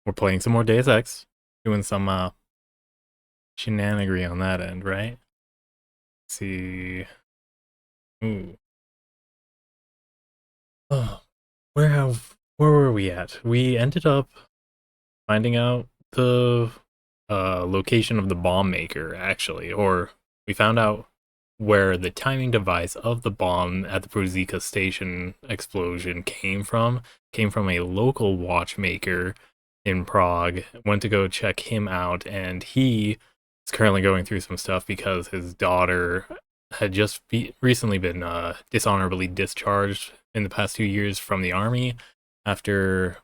We're playing some more Deus Ex, doing some shenanigery on that end, right? Let's see. Ooh. Oh, where were we at? We ended up finding out the location of the bomb maker, actually, or we found out where the timing device of the bomb at the Pruzika station explosion came from. Came from a local watchmaker in Prague. Went to go check him out, and he is currently going through some stuff because his daughter had just recently been dishonorably discharged in the past 2 years from the army after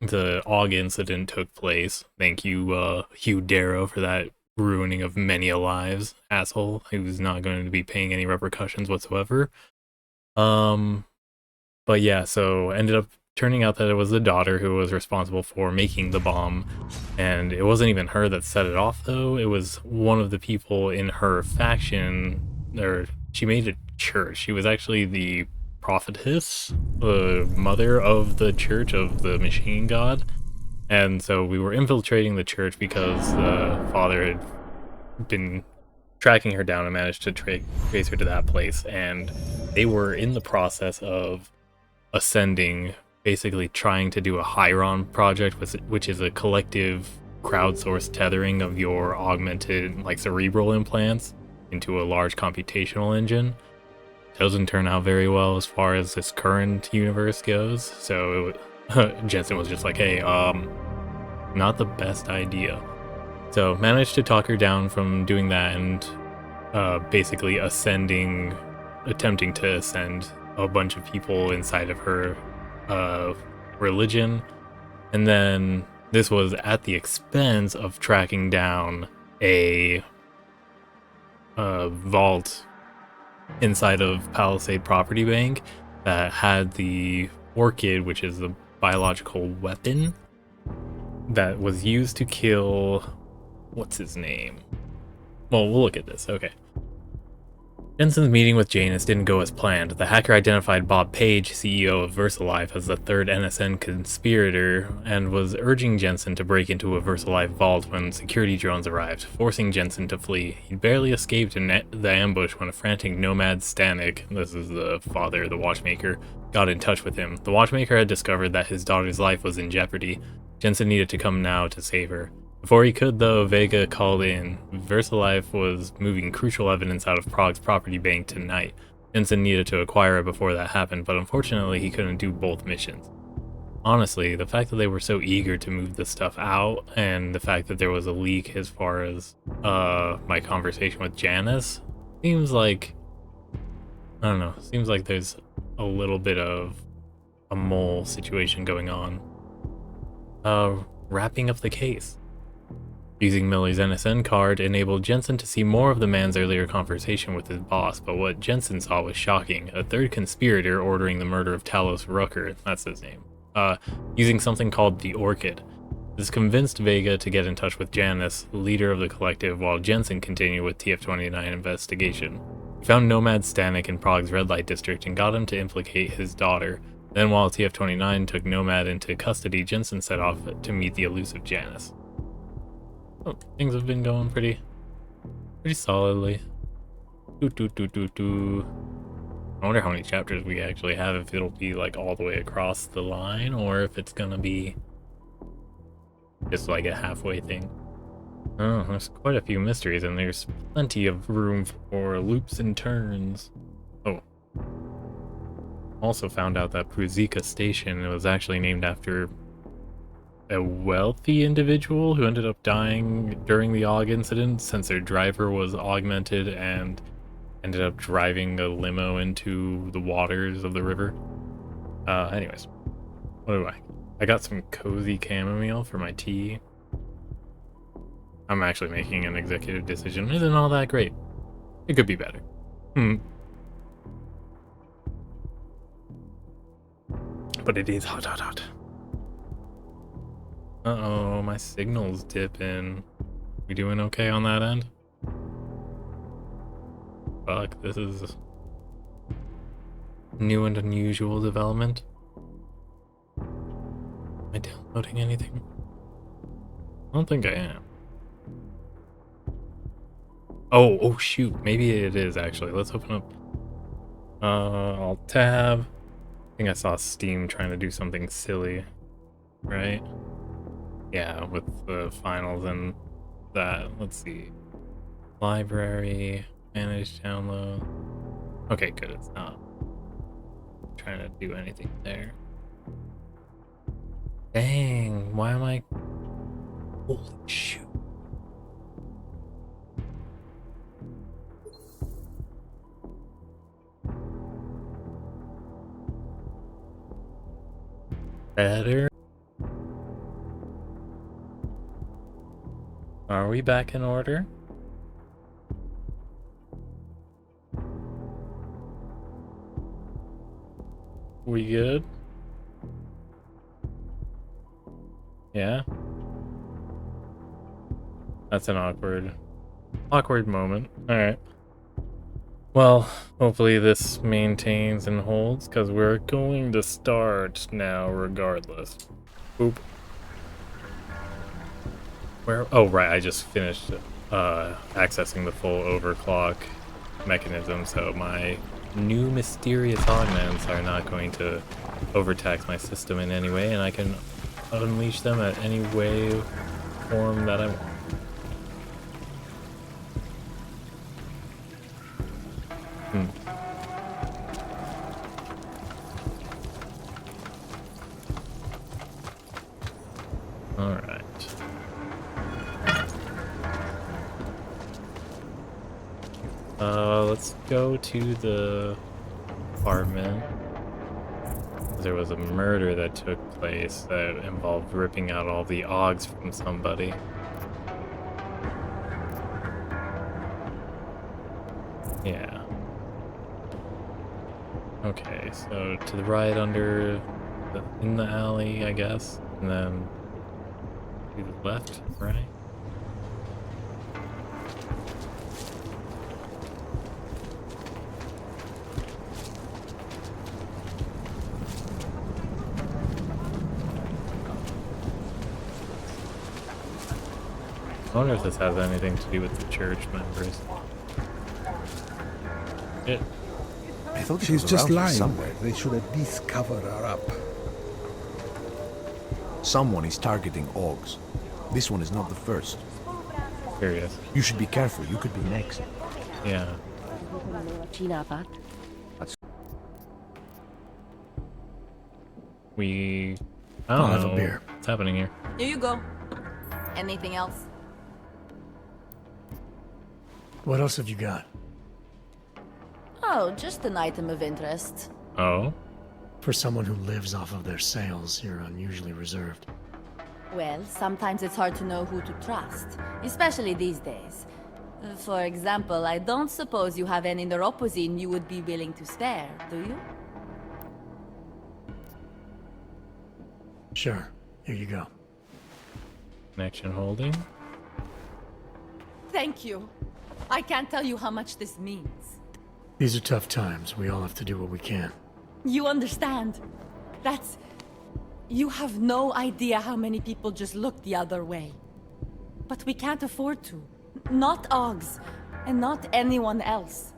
the AUG incident took place. Thank you, Hugh Darrow, for that ruining of many lives, asshole, who's not going to be paying any repercussions whatsoever. Um, but yeah, so ended up turning out that it was the daughter who was responsible for making the bomb, and it wasn't even her that set it off, though. It was one of the people in her faction, or she made a church. She was actually the prophetess, the mother of the church of the machine god. And so we were infiltrating the church because the father had been tracking her down and managed to trace her to that place. And they were in the process of ascending, basically trying to do a Hyron project, which is a collective crowdsourced tethering of your augmented, like, cerebral implants into a large computational engine. Doesn't turn out very well as far as this current universe goes. So Jensen was just like, hey, not the best idea. So managed to talk her down from doing that and basically attempting to ascend a bunch of people inside of her religion. And then this was at the expense of tracking down a vault inside of Palisade Property Bank that had the orchid, which is the biological weapon that was used to kill, what's his name? Well, we'll look at this. Okay. Jensen's meeting with Janus didn't go as planned. The hacker identified Bob Page, CEO of VersaLife, as the third NSN conspirator and was urging Jensen to break into a VersaLife vault when security drones arrived, forcing Jensen to flee. He barely escaped the ambush when a frantic nomad Stanek, this is the father of the watchmaker, got in touch with him. The watchmaker had discovered that his daughter's life was in jeopardy. Jensen needed to come now to save her. Before he could, though, Vega called in. VersaLife was moving crucial evidence out of Prague's property bank tonight. Jensen needed to acquire it before that happened, but unfortunately he couldn't do both missions. Honestly, the fact that they were so eager to move this stuff out, and the fact that there was a leak as far as my conversation with Janice, seems like, I don't know, seems like there's a little bit of a mole situation going on. Wrapping up the case. Using Miller's NSN card enabled Jensen to see more of the man's earlier conversation with his boss, but what Jensen saw was shocking. A third conspirator ordering the murder of Talos Rucker, that's his name, using something called the Orchid. This convinced Vega to get in touch with Janice, leader of the collective, while Jensen continued with TF-29 investigation. He found Nomad Stanek in Prague's red light district and got him to implicate his daughter. Then while TF-29 took Nomad into custody, Jensen set off to meet the elusive Janice. Oh, things have been going pretty solidly. I wonder how many chapters we actually have, if it'll be like all the way across the line, or if it's gonna be just like a halfway thing. Oh, there's quite a few mysteries, and there's plenty of room for loops and turns. Oh. Also found out that Pruzika Station was actually named after a wealthy individual who ended up dying during the AUG incident, since their driver was augmented and ended up driving a limo into the waters of the river. Anyways, what do I got some cozy chamomile for my tea. I'm actually making an executive decision. Isn't all that great. It could be better. But it is hot, hot, hot. Uh-oh, my signal's dipping. We doing okay on that end? Fuck, this is new and unusual development. Am I downloading anything? I don't think I am. Oh shoot. Maybe it is actually. Let's open up. Alt tab. I think I saw Steam trying to do something silly, right? Yeah, with the finals and that. Let's see. Library, manage download. Okay, good. It's not trying to do anything there. Dang, why am I? Holy shoot. Better. Are we back in order? We good? Yeah? That's an awkward moment. Alright. Well, hopefully this maintains and holds, because we're going to start now regardless. Oop. Where? Oh, right, I just finished accessing the full overclock mechanism, so my new mysterious augments are not going to overtax my system in any way, and I can unleash them at any way, form that I want. Alright. Let's go to the apartment. There was a murder that took place that involved ripping out all the augs from somebody. Yeah. Okay, so to the right in the alley, I guess, and then to the left, right? I wonder if this has anything to do with the church members. I thought she's just lying somewhere. They should at least cover her up. Someone is targeting Augs. This one is not the first. Curious. You should be careful. You could be next. Yeah. I don't know have a beer. what's happening here. Here you go. Anything else? What else have you got? Oh, just an item of interest. Oh? For someone who lives off of their sales, you're unusually reserved. Well, sometimes it's hard to know who to trust, especially these days. For example, I don't suppose you have any neuropozyne you would be willing to spare, do you? Sure. Here you go. Connection holding. Thank you. I can't tell you how much this means. These are tough times. We all have to do what we can. You understand? You have no idea how many people just look the other way. But we can't afford to. Not Augs, and not anyone else.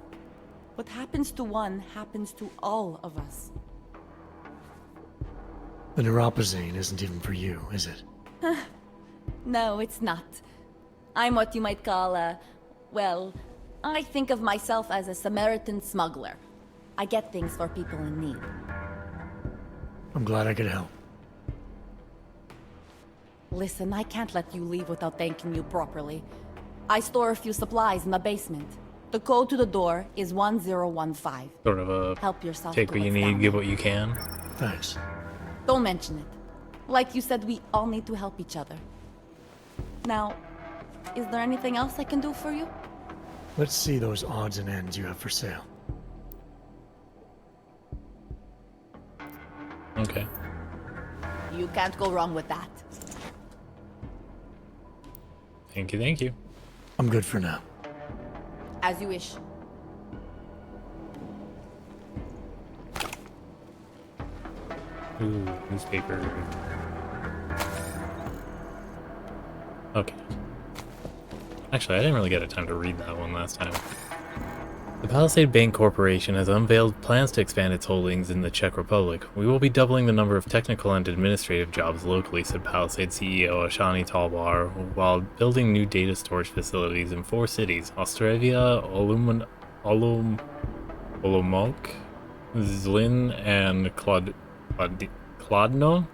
What happens to one happens to all of us. The neuropozyne isn't even for you, is it? No, it's not. I'm what you might call well, I think of myself as a Samaritan smuggler. I get things for people in need. I'm glad I could help. Listen, I can't let you leave without thanking you properly. I store a few supplies in the basement. The code to the door is 1015. Sort of a Help yourself. take what you need, give what you can. Thanks. Don't mention it. Like you said, we all need to help each other. Now, is there anything else I can do for you? Let's see those odds and ends you have for sale. Okay. You can't go wrong with that. Thank you, thank you. I'm good for now. As you wish. Ooh, newspaper. Okay. Actually, I didn't really get a time to read that one last time. The Palisade Bank Corporation has unveiled plans to expand its holdings in the Czech Republic. We will be doubling the number of technical and administrative jobs locally, said Palisade CEO Ashani Talbar, while building new data storage facilities in 4 cities: Ostravia, Olomouc, Zlin, and Kladno?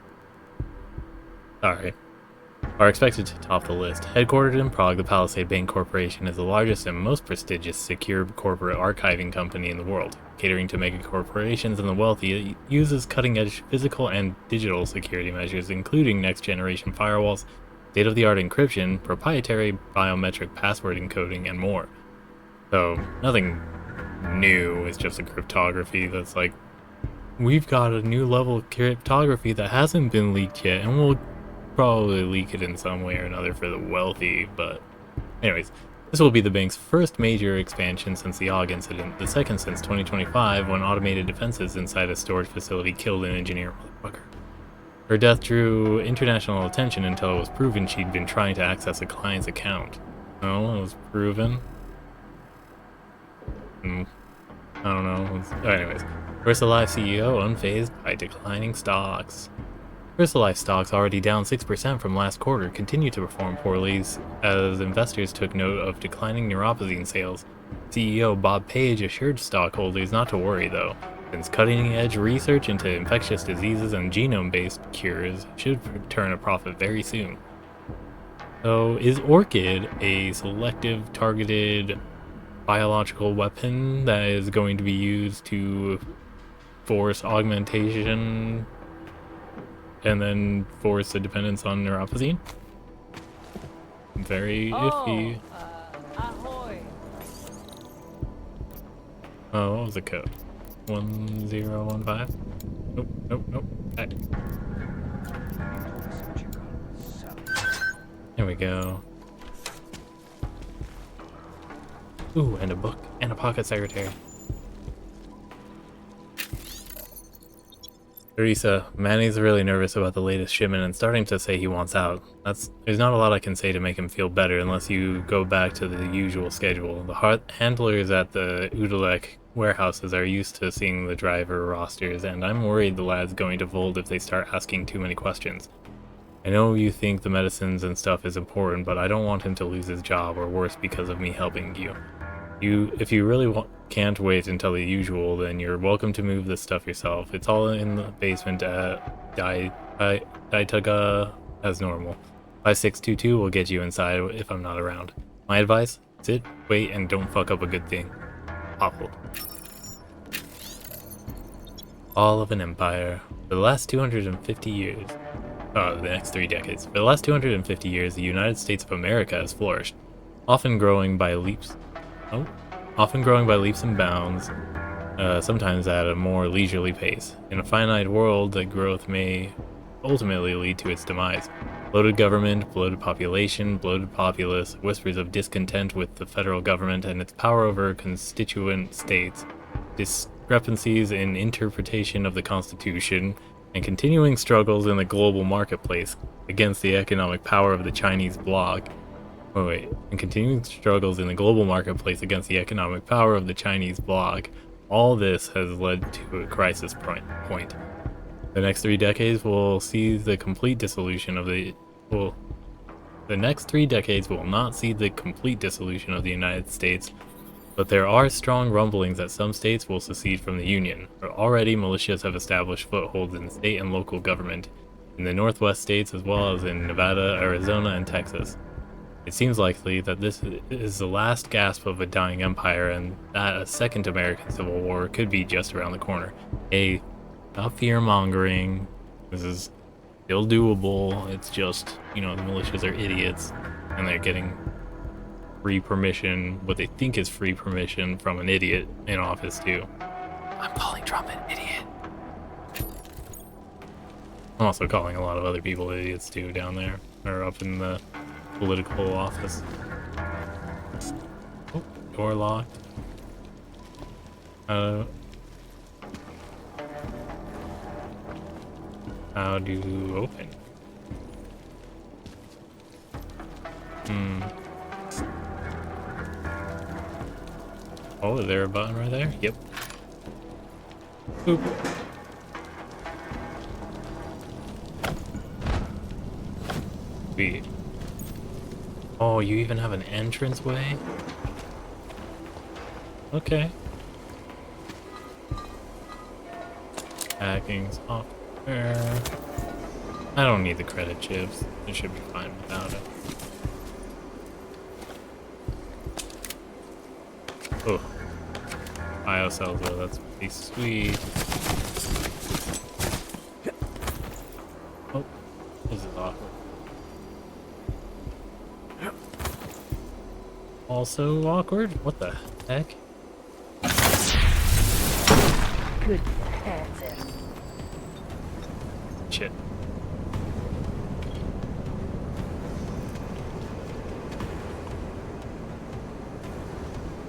Sorry. Are expected to top the list. Headquartered in Prague, the Palisade Bank Corporation is the largest and most prestigious secure corporate archiving company in the world. Catering to mega corporations and the wealthy, it uses cutting-edge physical and digital security measures, including next-generation firewalls, state-of-the-art encryption, proprietary biometric password encoding, and more. So, nothing new, it's just a cryptography that's like, we've got a new level of cryptography that hasn't been leaked yet, and we'll probably leak it in some way or another for the wealthy. But anyways, this will be the bank's first major expansion since the AUG incident, the second since 2025 when automated defenses inside a storage facility killed an engineer. Motherfucker. Her death drew international attention until it was proven she'd been trying to access a client's account. Oh, it was proven? I don't know. Anyways, VersaLife CEO unfazed by declining stocks. VersaLife stocks, already down 6% from last quarter, continue to perform poorly as investors took note of declining neuropozyne sales. CEO Bob Page assured stockholders not to worry, though, since cutting-edge research into infectious diseases and genome-based cures should turn a profit very soon. So, is Orchid a selective, targeted biological weapon that is going to be used to force augmentation and then force a dependence on neuropozyne? Very iffy. Ahoy. Oh, what was the code? 1015? Nope, nope, nope. Back. There we go. Ooh, and a book, and a pocket secretary. Teresa, Manny's really nervous about the latest shipment and starting to say he wants out. There's not a lot I can say to make him feel better unless you go back to the usual schedule. The handlers at the Udalek warehouses are used to seeing the driver rosters, and I'm worried the lad's going to fold if they start asking too many questions. I know you think the medicines and stuff is important, but I don't want him to lose his job, or worse, because of me helping you. If you really can't wait until the usual, then you're welcome to move this stuff yourself. It's all in the basement at Daitaga as normal. 5622 will get you inside if I'm not around. My advice? Sit, wait, and don't fuck up a good thing. Awful. All of an empire. For the last 250 years... the next 3 decades. For the last 250 years, the United States of America has flourished, often growing by leaps and bounds, sometimes at a more leisurely pace. In a finite world, that growth may ultimately lead to its demise. Bloated government, bloated population, bloated populace, whispers of discontent with the federal government and its power over constituent states, discrepancies in interpretation of the Constitution, and continuing struggles in the global marketplace against the economic power of the Chinese bloc. And continuing struggles in the global marketplace against the economic power of the Chinese bloc. All this has led to a crisis point. The next 3 decades will see the complete dissolution of the... Well, the next 3 decades will not see the complete dissolution of the United States, but there are strong rumblings that some states will secede from the Union. Already, militias have established footholds in state and local government, in the Northwest states as well as in Nevada, Arizona, and Texas. It seems likely that this is the last gasp of a dying empire and that a second American Civil War could be just around the corner. Hey, stop fear-mongering. This is still doable. It's just, the militias are idiots and they're getting free permission, what they think is free permission from an idiot in office too. I'm calling Trump an idiot. I'm also calling a lot of other people idiots too down there, or up in the political office. Oh, door locked. How do you open? Hmm. Oh, is there a button right there? Yep. Boop. Sweet. Oh, you even have an entranceway? Okay. Hacking software. I don't need the credit chips. It should be fine without it. Oh. Biocells though, that's pretty sweet. Oh, this is awkward. Also awkward? What the heck? Good answer. Shit.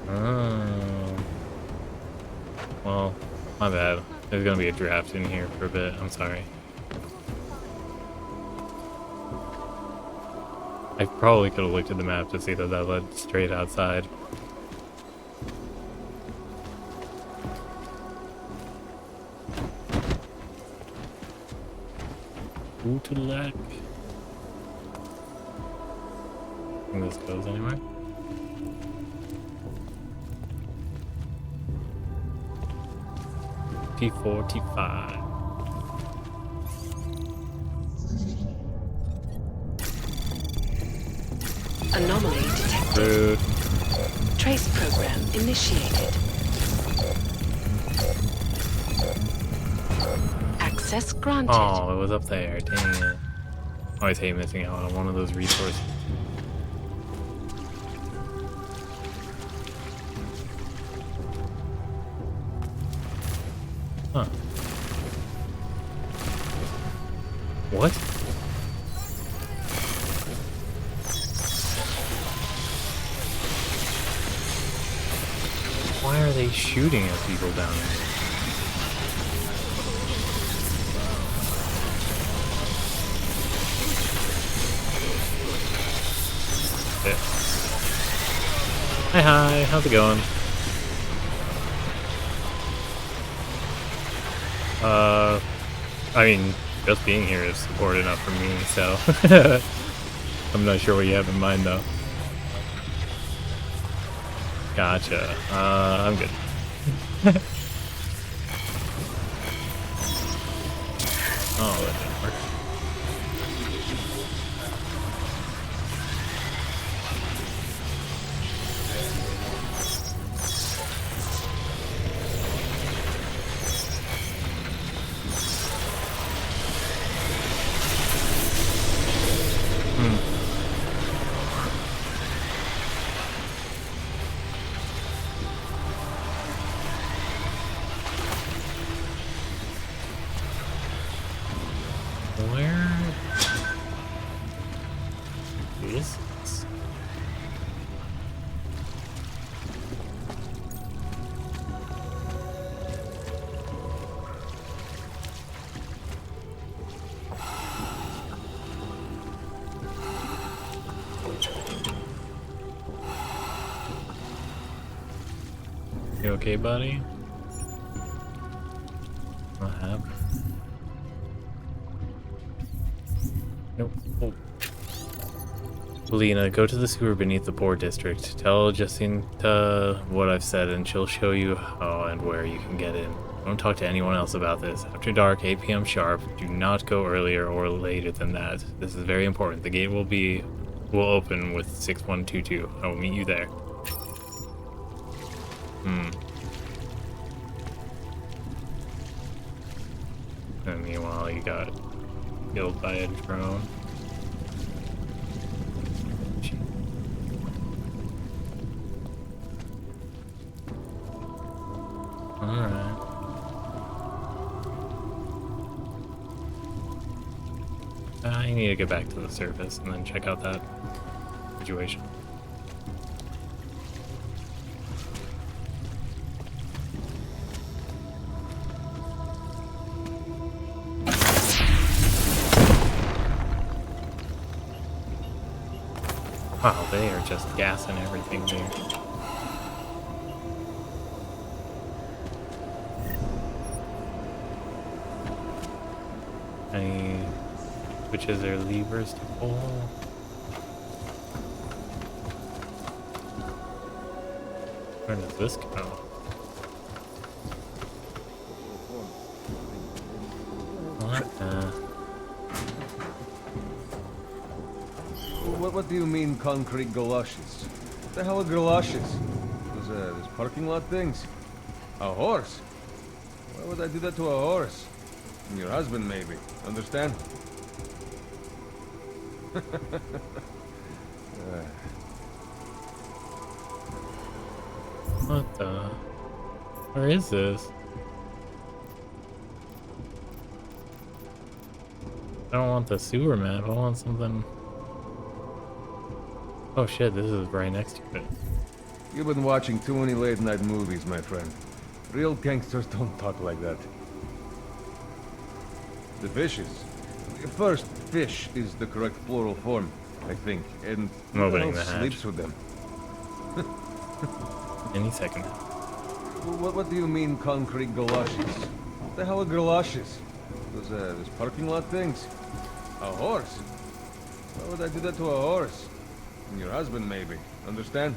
Oh. Well, my bad. There's gonna be a draft in here for a bit. I'm sorry. I probably could have looked at the map to see that that led straight outside. Ooh, to the left. Think this goes anywhere? T45. Anomaly detected. Rude. Trace program initiated. Access granted. Oh, it was up there. Dang it. Always hate missing out on one of those resources. Huh. What? Why are they shooting at people down there? Hi, how's it going? I mean, just being here is support enough for me, so I'm not sure what you have in mind though. Gotcha. I'm good. Oh, that didn't work. Where is this? You okay, buddy? What happened? Nope. Oh. Lena, go to the sewer beneath the poor district. Tell Jacinta what I've said and she'll show you how and where you can get in. Don't talk to anyone else about this. After dark, 8 p.m. sharp. Do not go earlier or later than that. This is very important. The gate will open with 6122. I will meet you there. And meanwhile, you got killed by a drone. Alright. I need to get back to the surface and then check out that situation. Wow, they are just gassing everything there. Any switches or levers to pull? Where does this go? What? What do you mean, concrete galoshes? What the hell are galoshes? Those parking lot things? A horse? Why would I do that to a horse? Your husband, maybe. Understand? What the? Where is this? I don't want the sewer map. I want something. Oh shit, this is right next to it. You've been watching too many late-night movies, my friend. Real gangsters don't talk like that. The fishes. First, fish is the correct plural form, I think, and I'm who opening else the hatch. sleeps with them? Any second. What do you mean, concrete galoshes? What the hell are galoshes? Those parking lot things? A horse? Why would I do that to a horse? Your husband, maybe. Understand?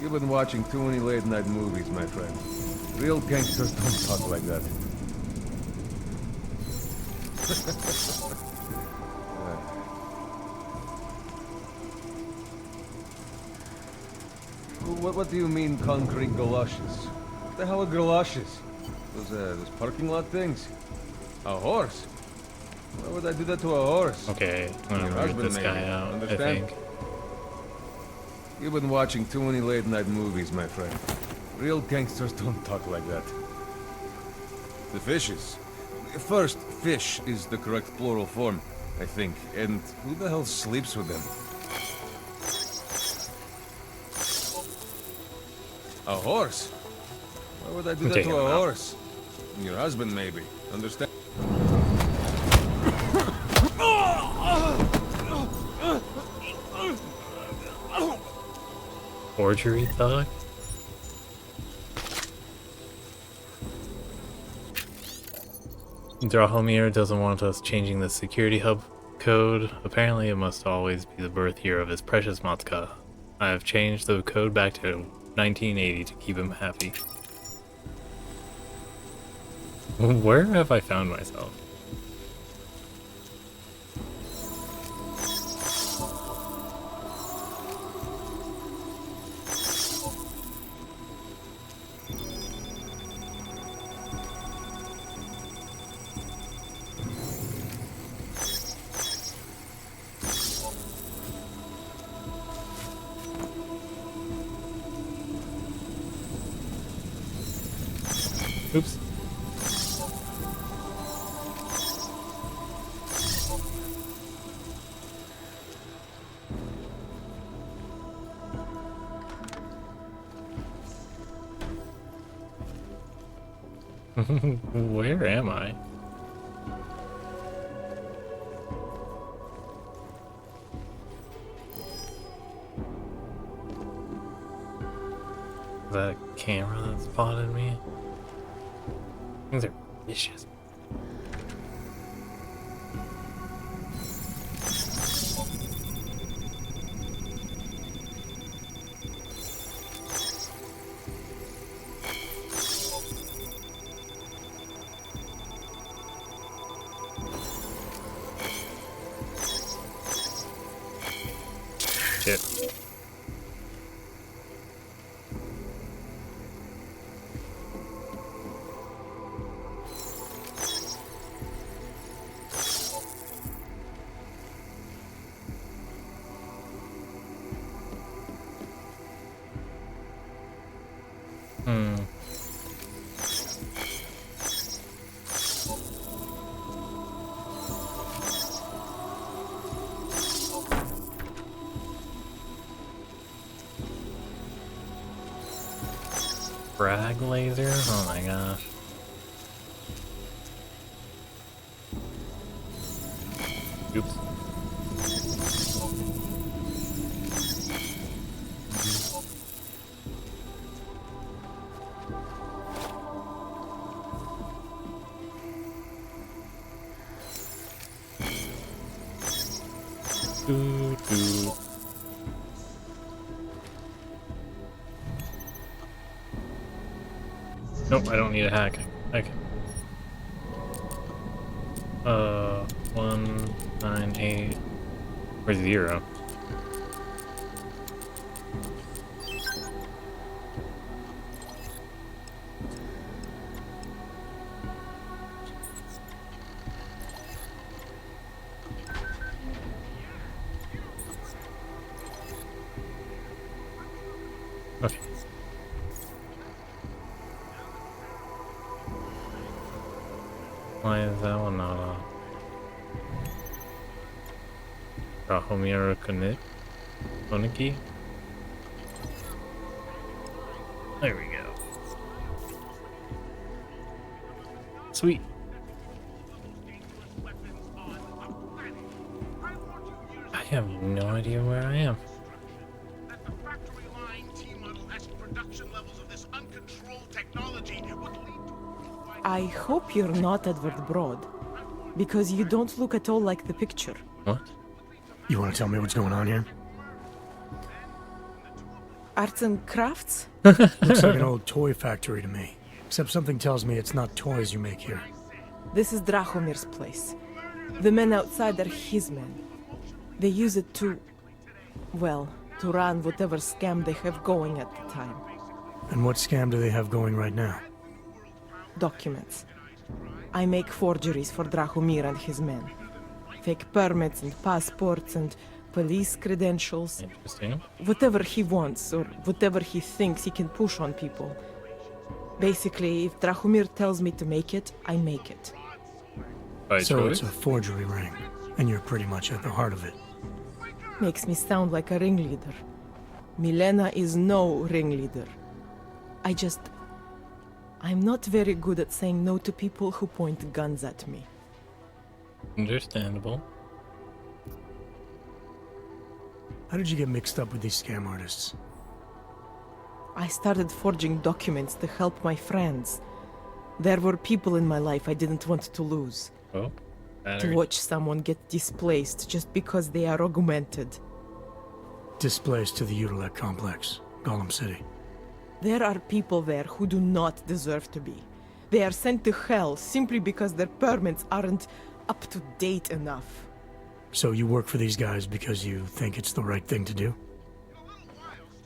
You've been watching too many late-night movies, my friend. Real gangsters don't talk like that. What do you mean, concrete galoshes? What the hell are galoshes? Those parking lot things? A horse? Why would I do that to a horse? Okay, I'm Your gonna read husband, this guy maybe. out, Understand? I think. You've been watching too many late-night movies, my friend. Real gangsters don't talk like that. The fishes. First, fish is the correct plural form, I think. And who the hell sleeps with them? A horse? Why would I do that Take to him a out. horse? Your husband, maybe. Understand? Forgery thug? Drahomir doesn't want us changing the security hub code. Apparently it must always be the birth year of his precious Matka. I have changed the code back to 1980 to keep him happy. Where have I found myself? Oops. Where am I? Is that a camera that spotted me? Things are vicious. Shit. Frag laser? Oh my gosh. Oops. Doo, doo. Nope, I don't need a hack. Okay. 198. Where's 0? Okay. Why is that one not on? Rahomir Koniki? There we go. Sweet. I have no idea where I am. That the factory line T-Model X production levels of this uncontrolled technology would lead to... I hope you're not Edward Broad, because you don't look at all like the picture. What? You want to tell me what's going on here? Arts and crafts? Looks like an old toy factory to me. Except something tells me it's not toys you make here. This is Drahomir's place. The men outside are his men. They use it to... well, to run whatever scam they have going at the time. And what scam do they have going right now? Documents. I make forgeries for Drahomir and his men. Fake permits and passports and police credentials. Interesting. Whatever he wants, or whatever he thinks he can push on people. Basically, if Drahomir tells me to make it, I make it. By So choice? it's a forgery ring, and you're pretty much at the heart of it. Makes me sound like a ringleader. Milena is no ringleader. I'm not very good at saying no to people who point guns at me. Understandable. How did you get mixed up with these scam artists? I started forging documents to help my friends. There were people in my life I didn't want to lose. Oh, To battery. watch someone get displaced just because they are augmented. Displaced to the Utilec complex, Gollum City. There are people there who do not deserve to be. They are sent to hell simply because their permits aren't up to date enough. So you work for these guys because you think it's the right thing to do?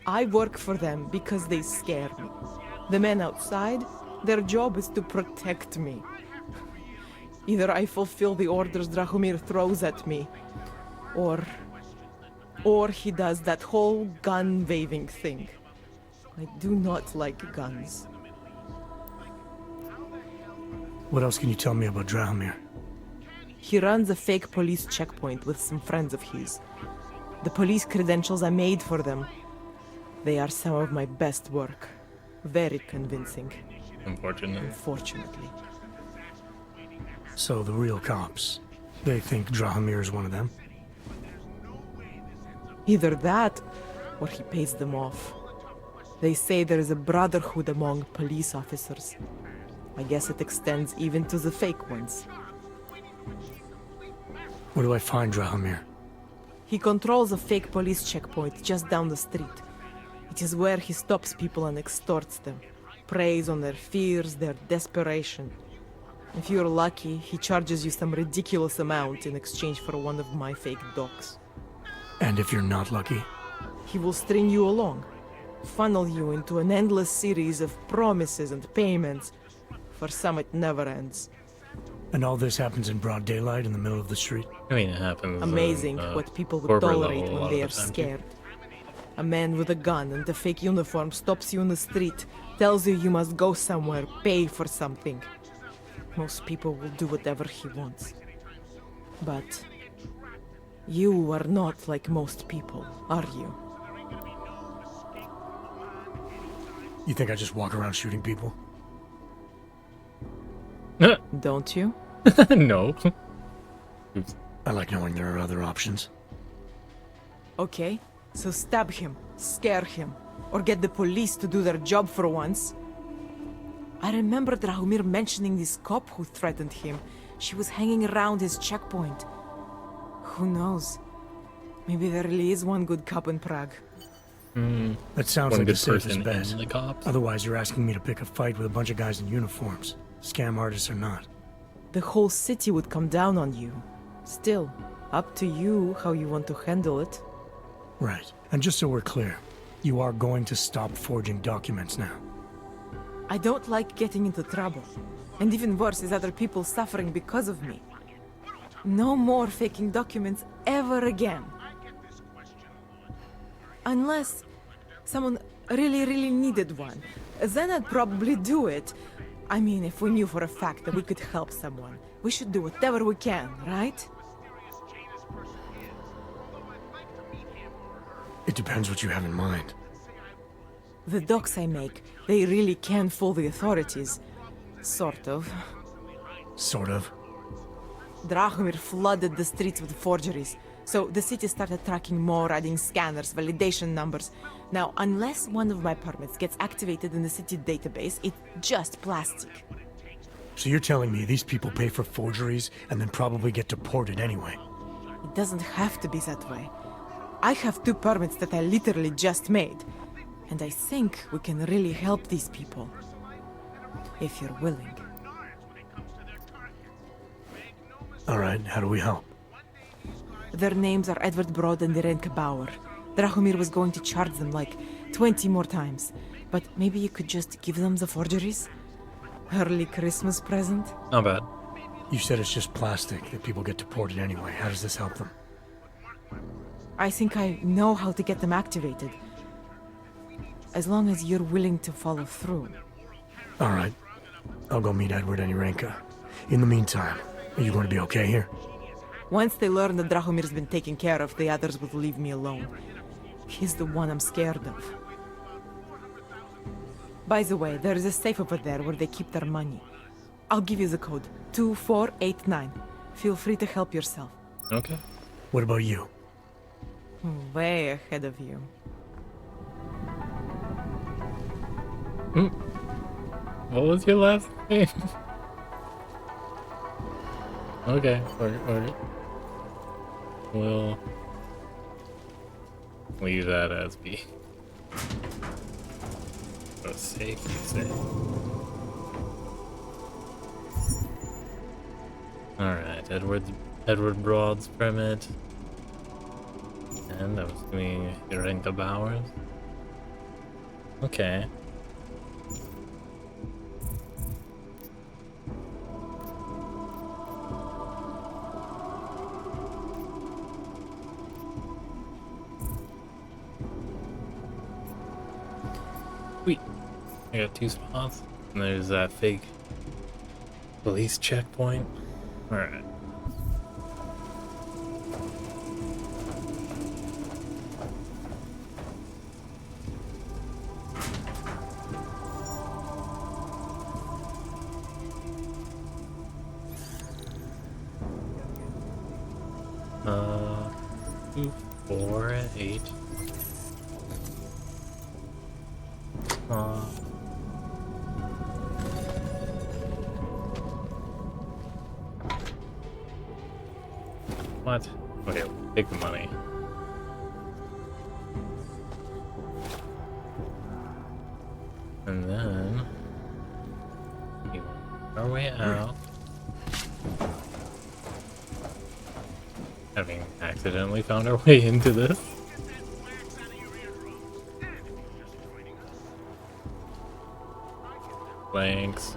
I work for them because they scare me. The men outside, their job is to protect me. Either I fulfill the orders Drahomir throws at me, or he does that whole gun-waving thing. I do not like guns. What else can you tell me about Drahomir? He runs a fake police checkpoint with some friends of his. The police credentials I made for them, they are some of my best work. Very convincing, Unfortunate. unfortunately. So the real cops, they think Drahomir is one of them? Either that, or he pays them off. They say there is a brotherhood among police officers. I guess it extends even to the fake ones. Where do I find Drahomir? He controls a fake police checkpoint just down the street. It is where he stops people and extorts them. Preys on their fears, their desperation. If you're lucky, he charges you some ridiculous amount in exchange for one of my fake dogs. And if you're not lucky? He will string you along, funnel you into an endless series of promises and payments. For some, it never ends. And all this happens in broad daylight in the middle of the street? I mean, it happens. Amazing in, what people would corporate tolerate level a when lot they of are the time, too. scared. A man with a gun and a fake uniform stops you in the street, tells you must go somewhere, pay for something. Most people will do whatever he wants. But you are not like most people, are you? You think I just walk around shooting people? Don't you? No. Oops. I like knowing there are other options. Okay, so stab him, scare him, or get the police to do their job for once. I remember Drahomir mentioning this cop who threatened him. She was hanging around his checkpoint. Who knows? Maybe there really is one good cop in Prague. That sounds One like the good safest person bet. in the cops. Otherwise, you're asking me to pick a fight with a bunch of guys in uniforms. Scam artists or not. The whole city would come down on you. Still, up to you how you want to handle it. Right. And just so we're clear, you are going to stop forging documents now. I don't like getting into trouble. And even worse is other people suffering because of me. No more faking documents ever again. Unless someone really needed one. Then I'd probably do it. I mean, if we knew for a fact that we could help someone, we should do whatever we can, right? It depends what you have in mind. The docs I make, they really can fool the authorities. Sort of. Sort of. Drahomir flooded the streets with forgeries, so the city started tracking more, adding scanners, validation numbers. Now, unless one of my permits gets activated in the city database, it's just plastic. So you're telling me these people pay for forgeries and then probably get deported anyway? It doesn't have to be that way. I have 2 permits that I literally just made, and I think we can really help these people. If you're willing. Alright, how do we help? Their names are Edward Broad and Irenka Bauer. Drahomir was going to charge them like 20 more times. But maybe you could just give them the forgeries? Early Christmas present? Not bad. You said it's just plastic, that people get deported anyway. How does this help them? I think I know how to get them activated. As long as you're willing to follow through. Alright. I'll go meet Edward and Irenka. In the meantime, are you going to be okay here? Once they learn that Drahomir's been taken care of, the others will leave me alone. He's the one I'm scared of. By the way, there is a safe over there where they keep their money. I'll give you the code. 2489. Feel free to help yourself. Okay. What about you? Way ahead of you. What was your last name? Okay, we'll leave that as B. So safe, you say. Alright, Edward Broad's permit. And I was doing Irenka Bowers. Okay. Sweet. I got 2 spots. And there's that fake police checkpoint. Alright. Uh, 2, 4, 8. What? Okay, take the money. And then we work our way out. Having accidentally found our way into this. Thanks.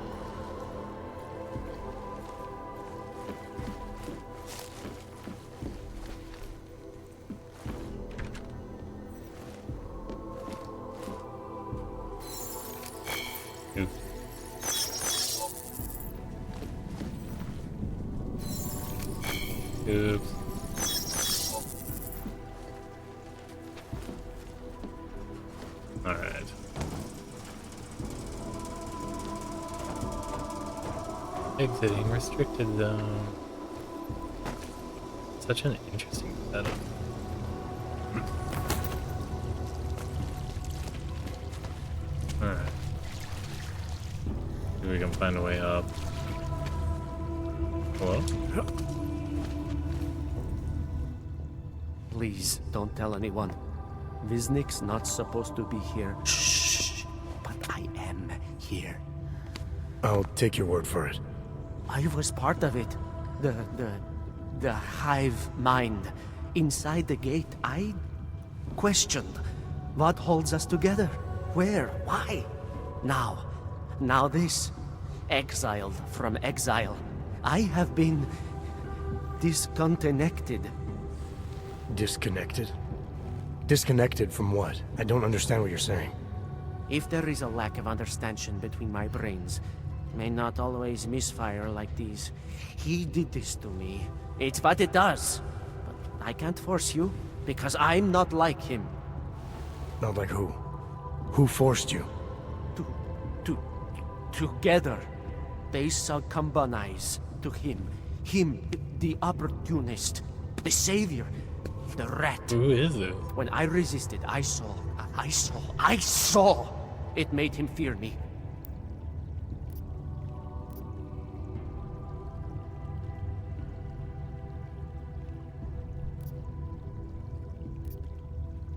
Oops. Alright. Exiting restricted zone. Such an interesting setup. Alright. See if we can find a way up. Hello? Please, don't tell anyone. Viznik's not supposed to be here. Shh. But I am here. I'll take your word for it. I was part of it. The hive mind. Inside the gate, I questioned what holds us together. Where? Why? Now this. Exiled from exile. I have been disconnected. Disconnected? Disconnected from what? I don't understand what you're saying. If there is a lack of understanding between my brains, may not always misfire like these. He did this to me. It's what it does. But I can't force you, because I'm not like him. Not like who? Who forced you? Together, they succumbanize to him. Him, the opportunist, the savior, the rat. Who is it? When I resisted, I saw. It made him fear me.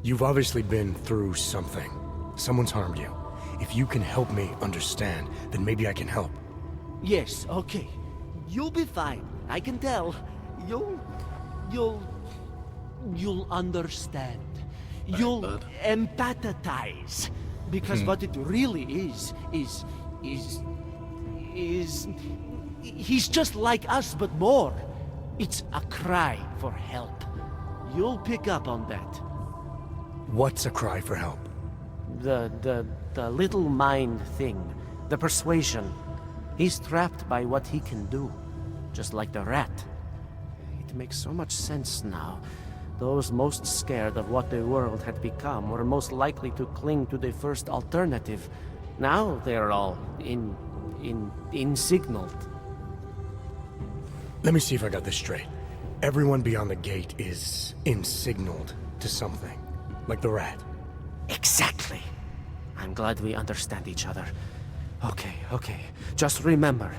You've obviously been through something. Someone's harmed you. If you can help me understand, then maybe I can help. Yes, okay. You'll be fine. I can tell. You'll understand. You'll empathize. Because what it really is he's just like us, but more. It's a cry for help. You'll pick up on that. What's a cry for help? The little mind thing. The persuasion. He's trapped by what he can do. Just like the rat. It makes so much sense now. Those most scared of what the world had become were most likely to cling to the first alternative. Now they're all insignaled. Let me see if I got this straight. Everyone beyond the gate is insignaled to something. Like the rat. Exactly. I'm glad we understand each other. Okay. Just remember,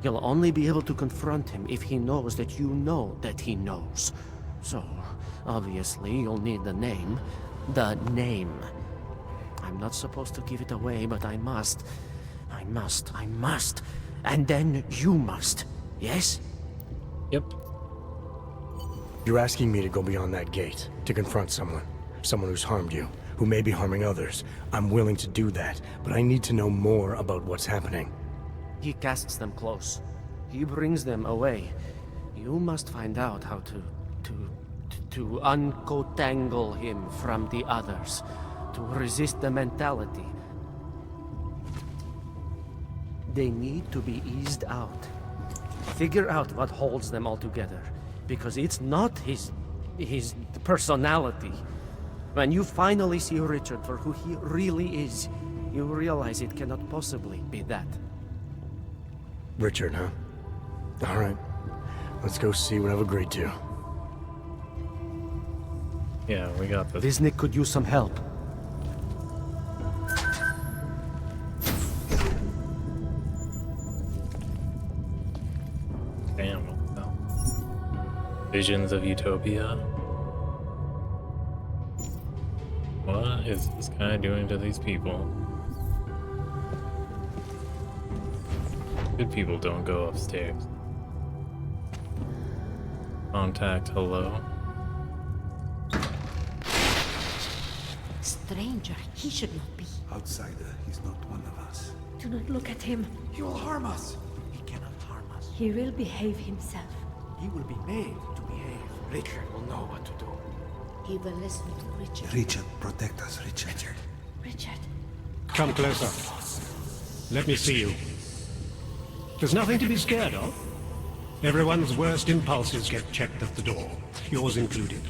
you'll only be able to confront him if he knows that you know that he knows. So, obviously, you'll need the name. The name. I'm not supposed to give it away, but I must. And then you must. Yes? Yep. You're asking me to go beyond that gate, to confront someone. Someone who's harmed you, who may be harming others. I'm willing to do that, but I need to know more about what's happening. He casts them close. He brings them away. You must find out how to uncotangle him from the others. To resist the mentality. They need to be eased out. Figure out what holds them all together. Because it's not his personality. When you finally see Richard for who he really is, you realize it cannot possibly be that. Richard, huh? Alright. Let's go see what I've agreed to. Yeah, we got this. Viznik could use some help. Damn, what the hell? Visions of Utopia? What is this guy doing to these people? Good people don't go upstairs. Contact, hello. Stranger, he should not be. Outsider, he's not one of us. Do not look at him. He will harm us. He cannot harm us. He will behave himself. He will be made to behave. Richard will know what to do. He will listen to Richard. Richard, protect us, Richard. Richard. Come closer. Let me see you. There's nothing to be scared of. Everyone's worst impulses get checked at the door, yours included.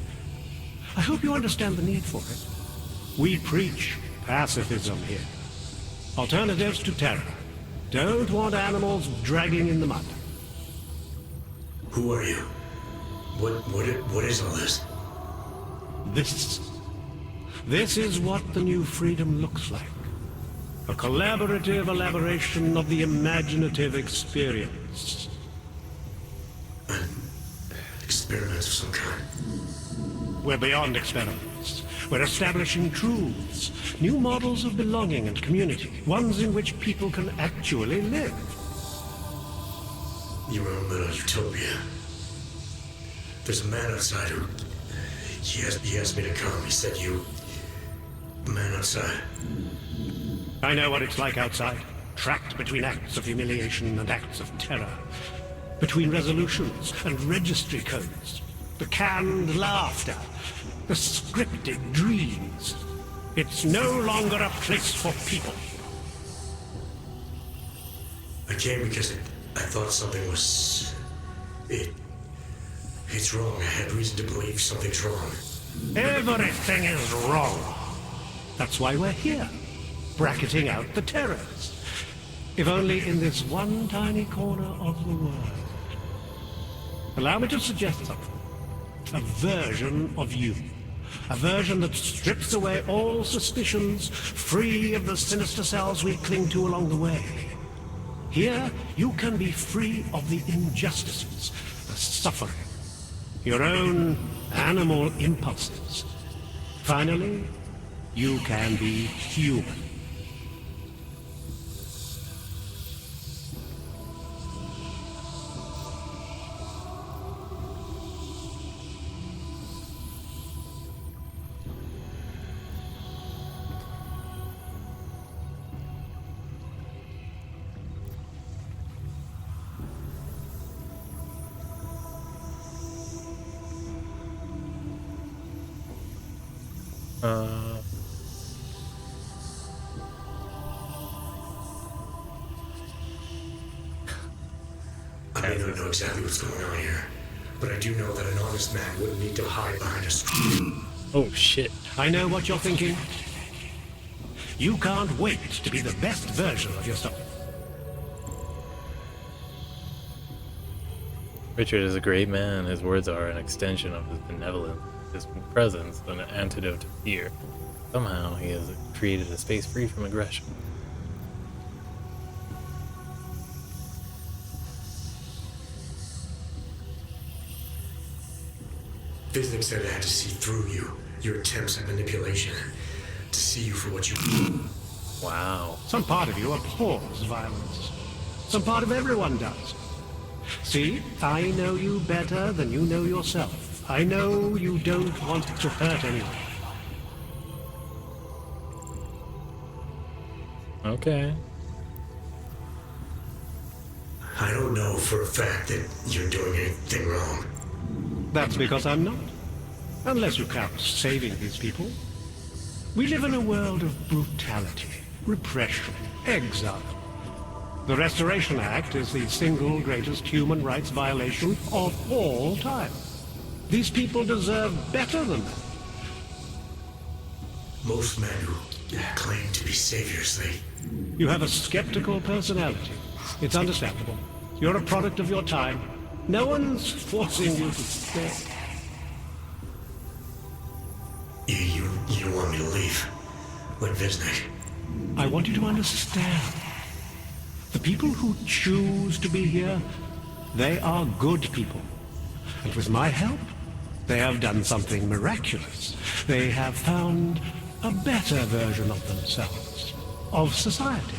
I hope you understand the need for it. We preach pacifism here. Alternatives to terror. Don't want animals dragging in the mud. Who are you? What is all this? This is what the new freedom looks like. A collaborative elaboration of the imaginative experience. An experiment of some kind. We're beyond experiments. We're establishing truths, new models of belonging and community, ones in which people can actually live. You were in a little utopia. There's a man outside who... He asked me to come. He said you... The man outside. I know what it's like outside. Trapped between acts of humiliation and acts of terror. Between resolutions and registry codes. The canned laughter. The scripted dreams. It's no longer a place for people. I came because I thought something was... It's wrong. I had reason to believe something's wrong. Everything is wrong. That's why we're here. Bracketing out the terrors. If only in this one tiny corner of the world. Allow me to suggest something. A version of you. A version that strips away all suspicions, free of the sinister cells we cling to along the way. Here, you can be free of the injustices, the suffering, your own animal impulses. Finally, you can be human. I may not know exactly what's going on here, but I do know that an honest man wouldn't need to hide behind a screen. Oh shit. I know what you're thinking. You can't wait to be the best version of yourself. Richard is a great man. His words are an extension of his benevolence, his presence an antidote to fear. Somehow he has created a space free from aggression. Visnick said I had to see through you, your attempts at manipulation, to see you for what you... Wow. Some part of you abhors violence. Some part of everyone does. See, I know you better than you know yourself. I know you don't want to hurt anyone. Okay. I don't know for a fact that you're doing anything wrong. That's because I'm not. Unless you count saving these people. We live in a world of brutality, repression, exile. The Restoration Act is the single greatest human rights violation of all time. These people deserve better than that. Most men who claim to be saviors, You have a skeptical personality. It's understandable. You're a product of your time. No one's forcing you to stay. You want me to leave? Like Visnick? I want you to understand. The people who choose to be here, they are good people. And with my help, they have done something miraculous. They have found a better version of themselves, of society.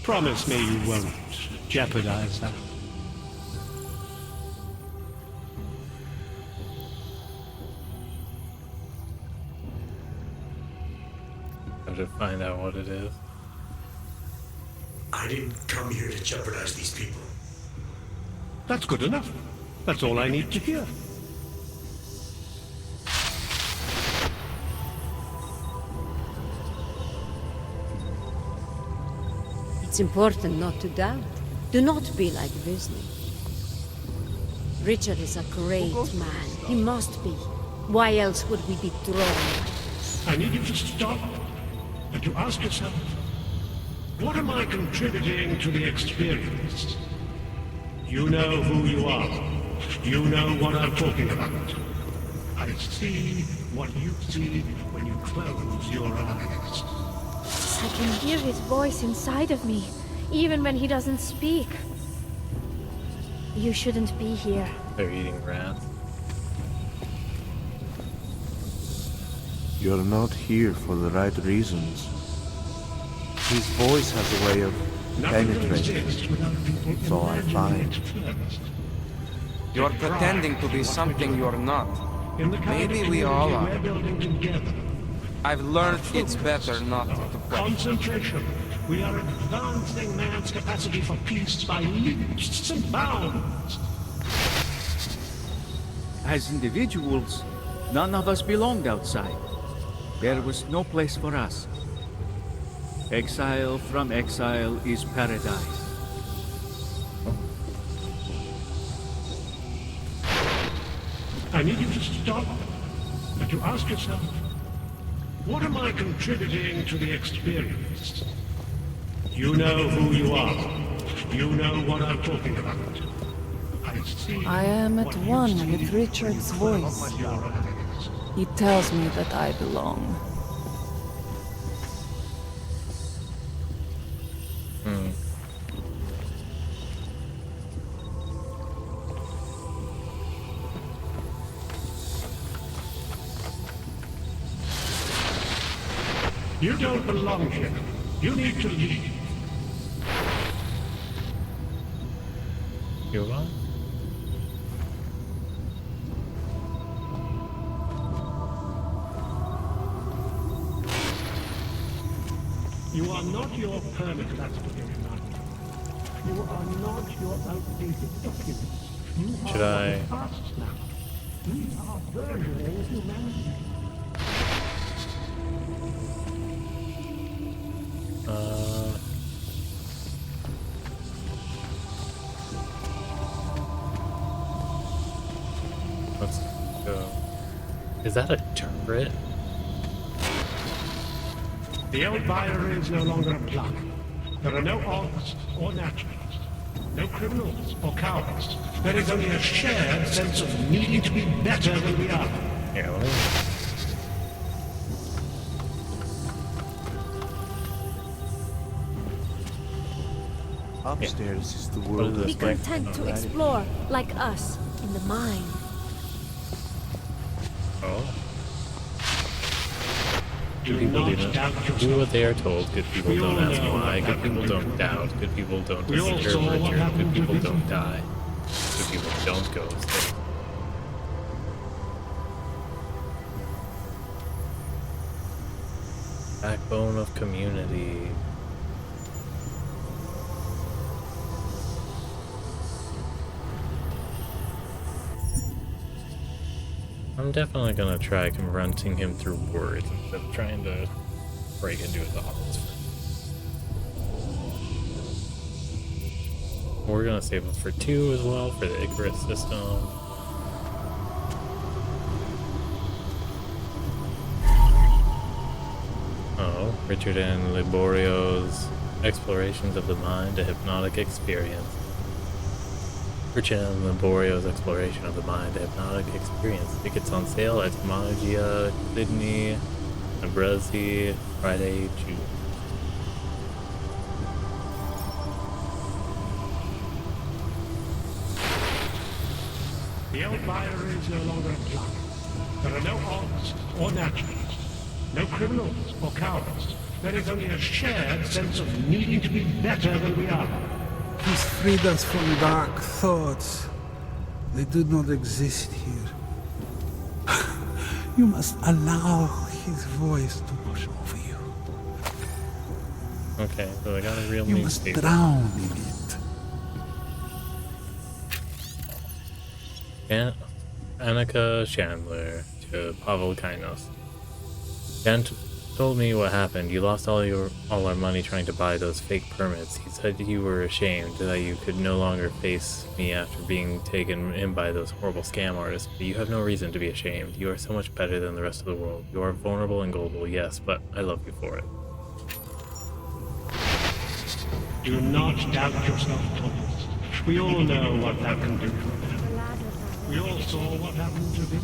Promise me you won't jeopardize that. I should find out what it is. I didn't come here to jeopardize these people. That's good enough. That's all I need to hear. It's important not to doubt. Do not be like Visnick. Richard is a great man. He must be. Why else would we be drawn like this? I need you to stop and to ask yourself, what am I contributing to the experience? You know who you are. You know what I'm talking about. I see what you see when you close your eyes. I can hear his voice inside of me, even when he doesn't speak. You shouldn't be here. They're eating rats. You're not here for the right reasons. His voice has a way of penetrating. So I find. You're pretending to be something you're not. Maybe we all are. I've learned it's better not to question. Concentration. We are advancing man's capacity for peace by leaps and bounds. As individuals, none of us belonged outside. There was no place for us. Exile from exile is paradise. I need you to stop and to ask yourself, what am I contributing to the experience? You know who you are. You know what I'm talking about. I am at one with Richard's voice. He tells me that I belong. You don't belong here. You need to leave. You are? You are not your permit classification. You are not your outdated documents. You Should are I? the past now. We are burgeoning humanity. Let's go. Is that a turret? The old binary is no longer applied. There are no odds or naturals, no criminals or cowards. There is only a shared sense of needing to be better than we are. Here, let me... Upstairs is the world Be of content to explore, like us, in the mind. Oh. Good people do what they are told. Good people don't ask why. Good people don't doubt. Good people don't disturb Richard. Good people don't die. Good people don't go stay. Backbone of community. I'm definitely gonna try confronting him through words instead of trying to break into his office. We're gonna save up for 2 as well for the Icarus system. Oh, Richard and Liborio's Explorations of the Mind, a Hypnotic Experience. Richard and Liborio's Exploration of the Mind, a Hypnotic Experience. Tickets on sale at Magia, Sydney, Nebraska, Friday, June. The old binary is no longer applied. There are no odds or naturals, no criminals or cowards. There is only a shared sense of needing to be better than we are. He's freed us from dark thoughts. They do not exist here. You must allow his voice to wash over you. Okay, so I got a real You new must staple. drown in it. Yeah, Annika Chandler to Pavel Kainos. Jan told me what happened. You lost all our money trying to buy those fake permits. He said you were ashamed that you could no longer face me after being taken in by those horrible scam artists. But you have no reason to be ashamed. You are so much better than the rest of the world. You are vulnerable and gullible, yes, but I love you for it. Do not doubt yourself, Thomas. We all know what that can do. We all saw what happened to him.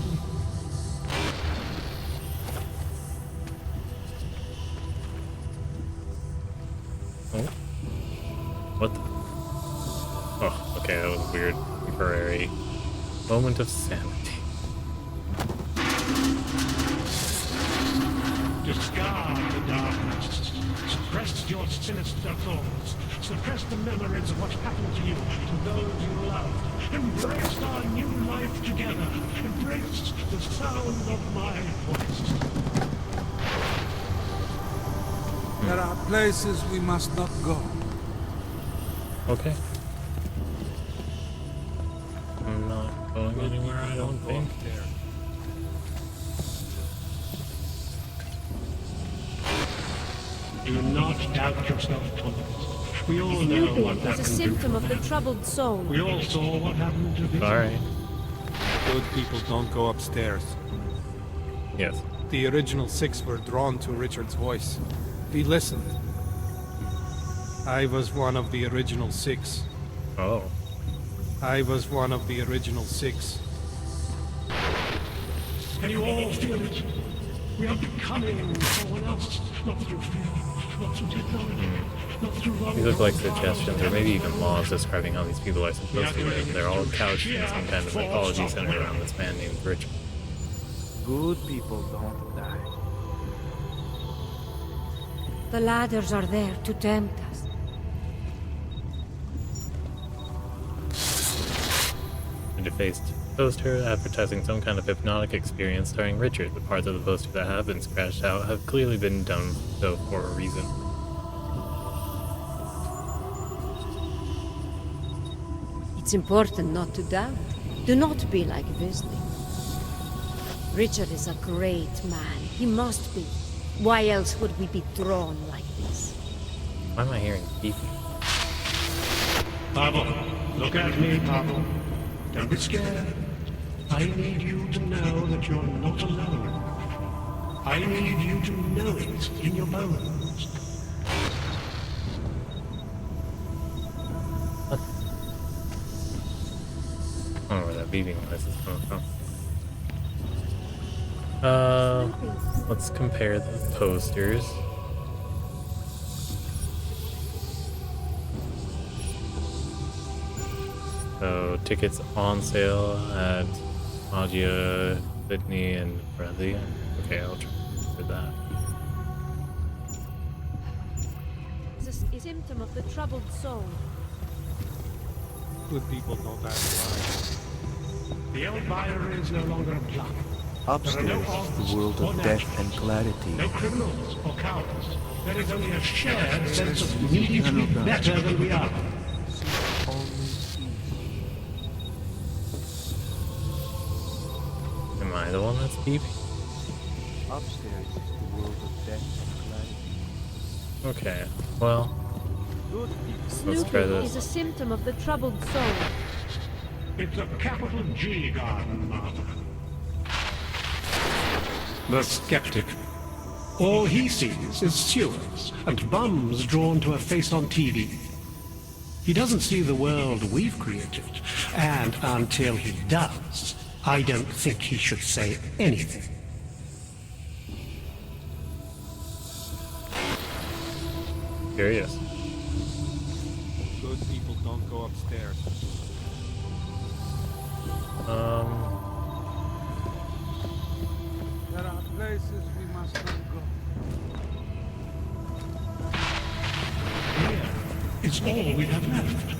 Oh. What the? Oh, okay, that was a weird temporary moment of sanity. your sinister thoughts. Suppress the memories of what happened to you, to those you loved. Embrace our new life together. Embrace the sound of my voice. There are places we must not go. Okay. I'm not going anywhere, I don't think. Do not doubt yourself, Thomas. We all know what Snooping that is a can do symptom to of the man. troubled soul. We all saw what happened to this. Alright. Good people don't go upstairs. Yes. The original six were drawn to Richard's voice. We listened. I was one of the original six. Oh. I was one of the original six. Can you all feel it? We are becoming someone else, not through fear, not through technology, not through love. These look like suggestions or maybe even laws describing how these people are supposed to live. They're all couched in some kind of mythology centered around this man named Richard. Good people don't die. The ladders are there to tempt us. A defaced poster advertising some kind of hypnotic experience starring Richard. The parts of the poster that have been scratched out have clearly been done so for a reason. It's important not to doubt. Do not be like Wesley. Richard is a great man. He must be. Why else would we be drawn like this? Why am I hearing beeping? Pavel, look at me, Pavel. Don't be scared. I need you to know that you're not alone. I need you to know it in your bones. I don't know where that beeping noise is coming from. Let's compare the posters. So, tickets on sale at Magia, Whitney, and Bradley. Okay, I'll try for that. It's a symptom of the troubled soul. Good people don't ask The old Byron is no longer a plot. Upstairs, the world of death and clarity. No criminals or cowards. There is only a shared sense of needing to be better than we are. Am I the one that's beeping? Upstairs is the world of death and clarity. Okay, well, let's try Snooping is this. a symptom of the troubled soul. It's a capital G garden, Martha. The skeptic. All he sees is sewers and bums drawn to a face on TV. He doesn't see the world we've created, and until he does, I don't think he should say anything. Curious. Good people don't go upstairs. There are places we must not go. Here is all we have left.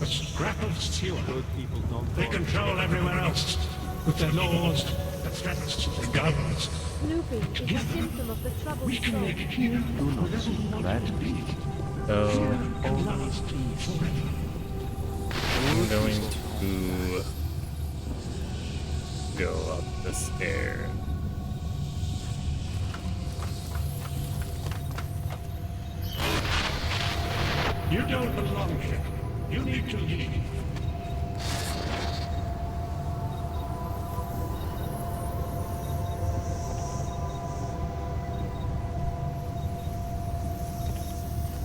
A scrap of sewer. Good people don't They go control everywhere else. With their laws, their threats, their guns. Snooping is a symptom of the troubled We can soul. make it here. Do not seek gladly. So, Can last forever. I'm going to go up the stairs. You don't belong here. You need to leave.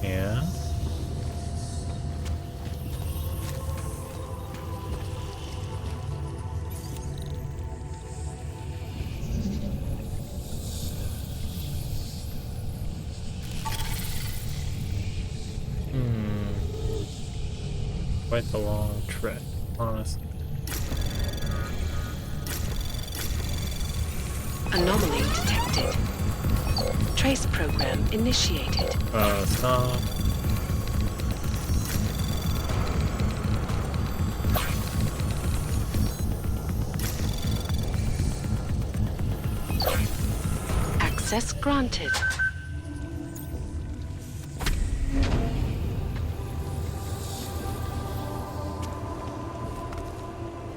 Yeah. Quite the long trek, honestly. Anomaly detected. Trace program initiated. Stop. Access granted.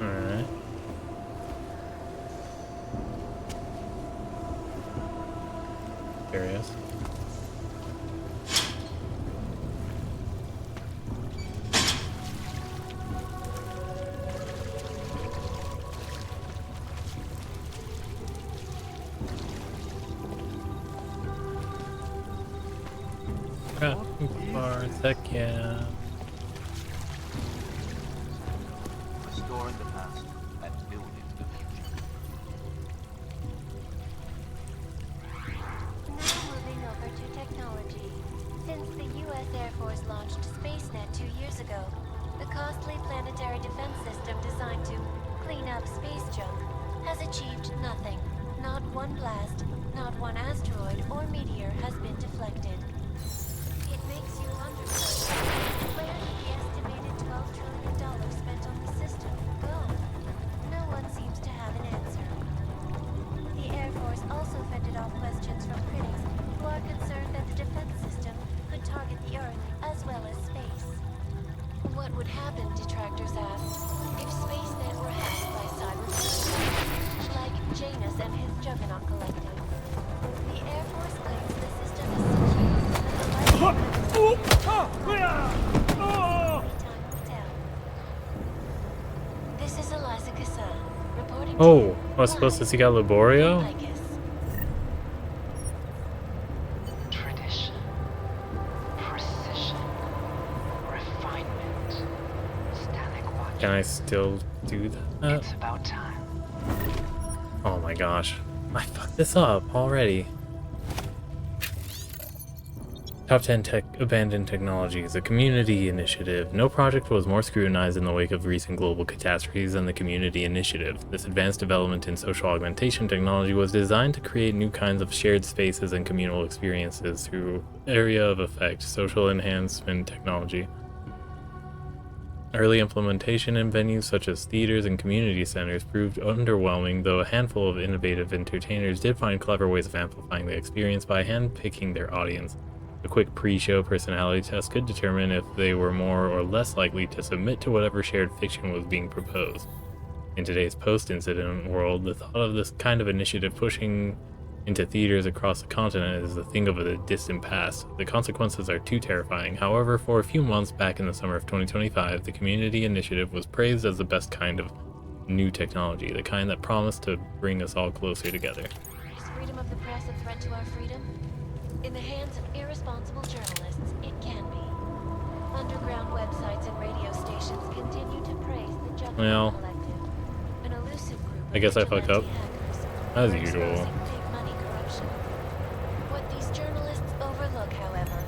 Alright. Curious. Parts, heck yeah. Restoring the past and building the future. Now moving over to technology. Since the U.S. Air Force launched SpaceNet 2 years ago, the costly planetary defense system designed to clean up space junk has achieved nothing. Not one blast, not one asteroid or meteor has been deflected. It makes you wonder, where did the estimated $12 trillion spent on the system go? No one seems to have an answer. The Air Force also fended off questions from critics who are concerned that the defense system could target the Earth as well as space. What would happen, detractors ask, if SpaceNet were hacked by cyber criminals, like Janus and his Juggernaut Collective? The Air Force claims the system is secure, but the likelihood This is Eliza Kassan, reporting to Oh, I was supposed to seek out Laborio? Tradition, precision, refinement, static watch. Can I still do that? It's about time. Oh my gosh. I fucked this up already. Top 10 abandoned technologies, a community initiative. No project was more scrutinized in the wake of recent global catastrophes than the community initiative. This advanced development in social augmentation technology was designed to create new kinds of shared spaces and communal experiences through area of effect, social enhancement technology. Early implementation in venues such as theaters and community centers proved underwhelming, though a handful of innovative entertainers did find clever ways of amplifying the experience by hand-picking their audience. A quick pre-show personality test could determine if they were more or less likely to submit to whatever shared fiction was being proposed. In today's post-incident world, the thought of this kind of initiative pushing into theaters across the continent is a thing of a distant past. The consequences are too terrifying. However, for a few months back in the summer of 2025, the community initiative was praised as the best kind of new technology, the kind that promised to bring us all closer together. Is freedom of the press a threat to our freedom? In the hands of irresponsible journalists, it can be. Underground websites and radio stations continue to praise the Juggernaut Collective, an elusive group of I guess I fucked up. As usual. big money corruption. What these journalists overlook, however,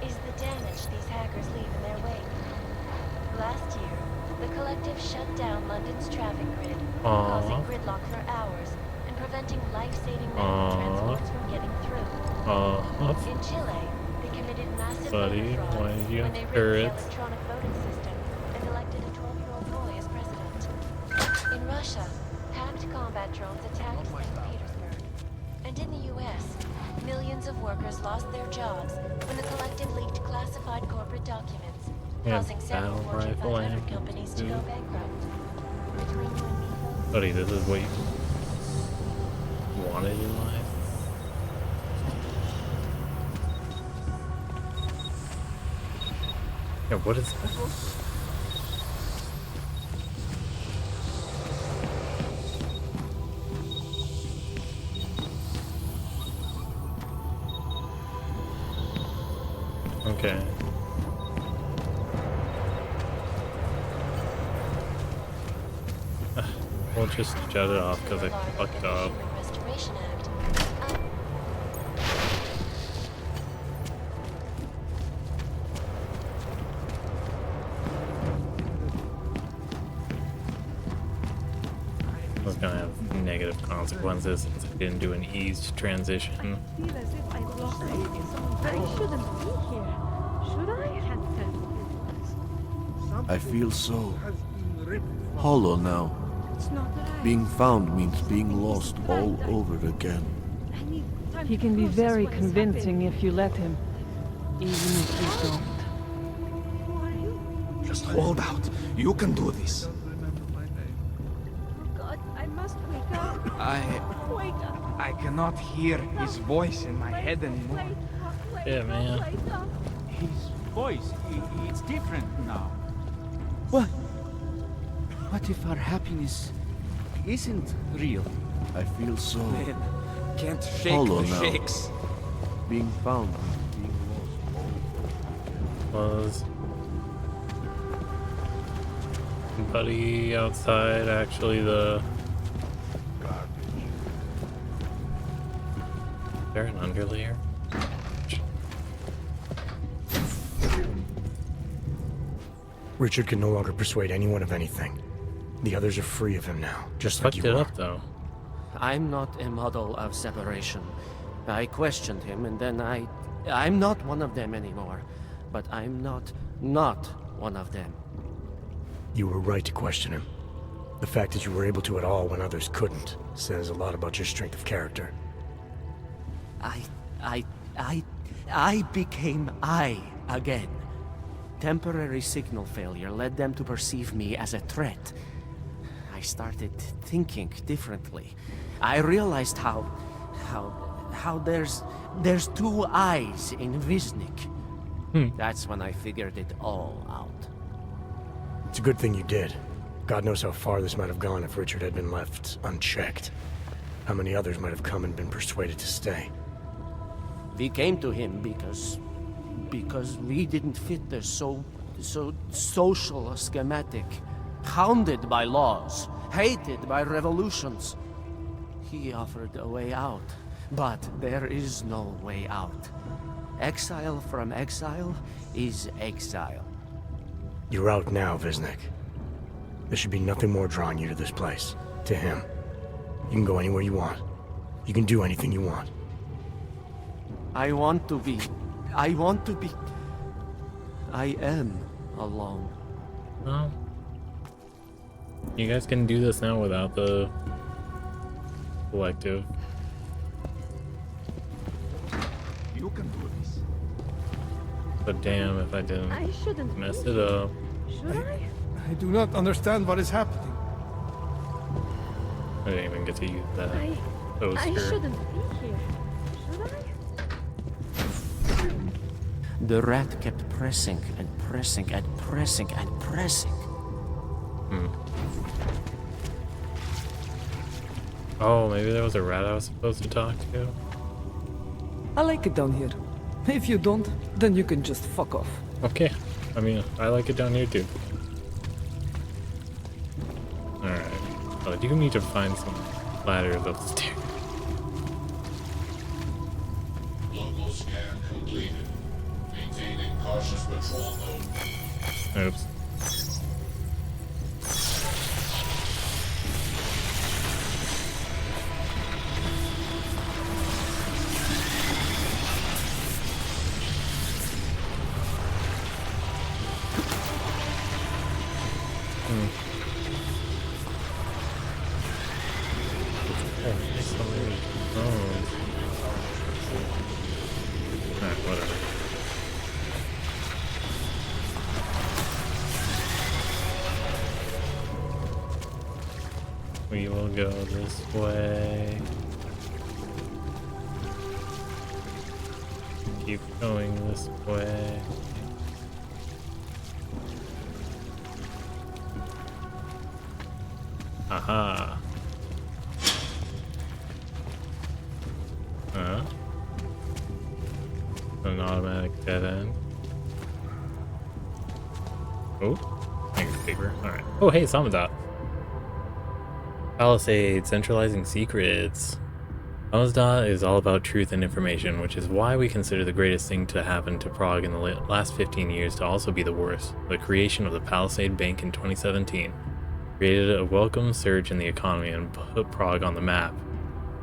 is the damage these hackers leave in their wake. Last year, the collective shut down London's traffic grid, causing gridlock for hours and preventing life-saving medical transports from getting through. In Chile, they committed massive voter fraud when they rigged the electronic voting system and elected a 12-year-old boy as president. In Russia, hacked combat drones attacked St. Petersburg. And in the US, millions of workers lost their jobs when the collective leaked classified corporate documents, causing several Fortune 500 companies to go bankrupt. Between you and me, folks, Buddy, this is what you wanted in life? Yeah, what is that? Okay. We'll just shut it off because I fucked up. Restoration Act. I was gonna have negative comments. consequences since I didn't do an eased transition. I feel as if I've lost something. I shouldn't be here. Should I? Can't tell. I feel so hollow now. It's not right. Being found means being lost all over again. He can be very convincing if you let him, even if you don't. Just hold out. You can do this. Oh God, I must wake up. Wake up. I cannot hear his voice in my head anymore. Yeah, man. His voice, it's different now. What if our happiness isn't real? I feel so Man, can't shake hollow the now. shakes. Being found means being lost all over. Was somebody outside actually the... Is there an underlayer? Richard can no longer persuade anyone of anything. The others are free of him now, just like Fucked you it are. up though. I'm not a model of separation. I questioned him, and then I'm not one of them anymore. But I'm not one of them. You were right to question him. The fact that you were able to at all when others couldn't says a lot about your strength of character. I became I again. Temporary signal failure led them to perceive me as a threat. I started thinking differently. I realized how there's two eyes in Wisnik. That's when I figured it all out. It's a good thing you did. God knows how far this might have gone if Richard had been left unchecked. How many others might have come and been persuaded to stay. We came to him because we didn't fit the so social schematic, hounded by laws, hated by revolutions. He offered a way out, but there is no way out. Exile from exile is exile. You're out now, Wisnik. There should be nothing more drawing you to this place, to him. You can go anywhere you want. You can do anything you want. I want to be. I am alone. Well, you guys can do this now without the collective. You can do this. But damn if I didn't I shouldn't mess be it here. up. Should I? I do not understand what is happening. I didn't even get to use that I poster. shouldn't be here. Should I? The rat kept pressing and pressing and pressing and pressing. Oh, maybe there was a rat I was supposed to talk to? I like it down here. If you don't, then you can just fuck off. Okay. I mean, I like it down here too. Alright. Oh, I do need to find some ladders upstairs. Local scan completed. Maintaining cautious patrol mode. Oops. Whatever. We will go this way. Keep going this way. Aha. Huh? An automatic dead end. Oh, paper. Alright. Oh, hey, Samada. Palisade, centralizing secrets. Amazda is all about truth and information, which is why we consider the greatest thing to happen to Prague in the last 15 years to also be the worst. The creation of the Palisade Bank in 2017 created a welcome surge in the economy and put Prague on the map.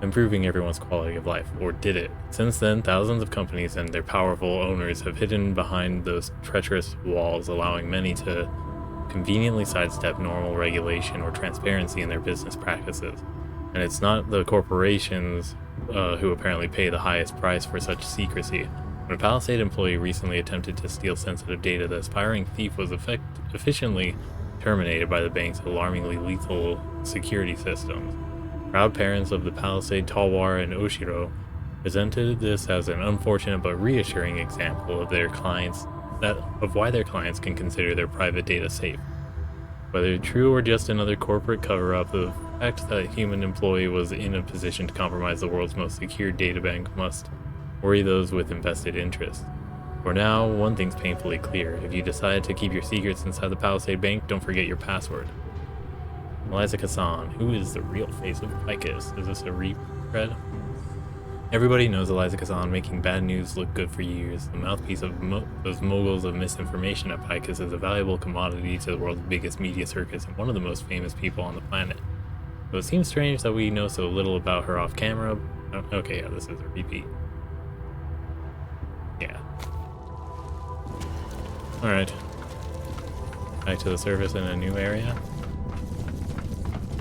improving everyone's quality of life, or did it? Since then, thousands of companies and their powerful owners have hidden behind those treacherous walls, allowing many to conveniently sidestep normal regulation or transparency in their business practices. And it's not the corporations who apparently pay the highest price for such secrecy. When a Palisade employee recently attempted to steal sensitive data, the aspiring thief was efficiently terminated by the bank's alarmingly lethal security systems. Proud parents of the Palisade, Talwar, and Oshiro presented this as an unfortunate but reassuring example of why their clients can consider their private data safe. Whether true or just another corporate cover-up, the fact that a human employee was in a position to compromise the world's most secure databank must worry those with invested interests. For now, one thing's painfully clear. If you decide to keep your secrets inside the Palisade Bank, don't forget your password. Eliza Kassan, who is the real face of Picus? Is this a retread? Everybody knows Eliza Kassan making bad news look good for years. The mouthpiece of those moguls of misinformation at Picus is a valuable commodity to the world's biggest media circus and one of the most famous people on the planet. So it seems strange that we know so little about her off camera. Oh, okay, yeah, this is a repeat. Yeah. Alright. Back to the surface in a new area.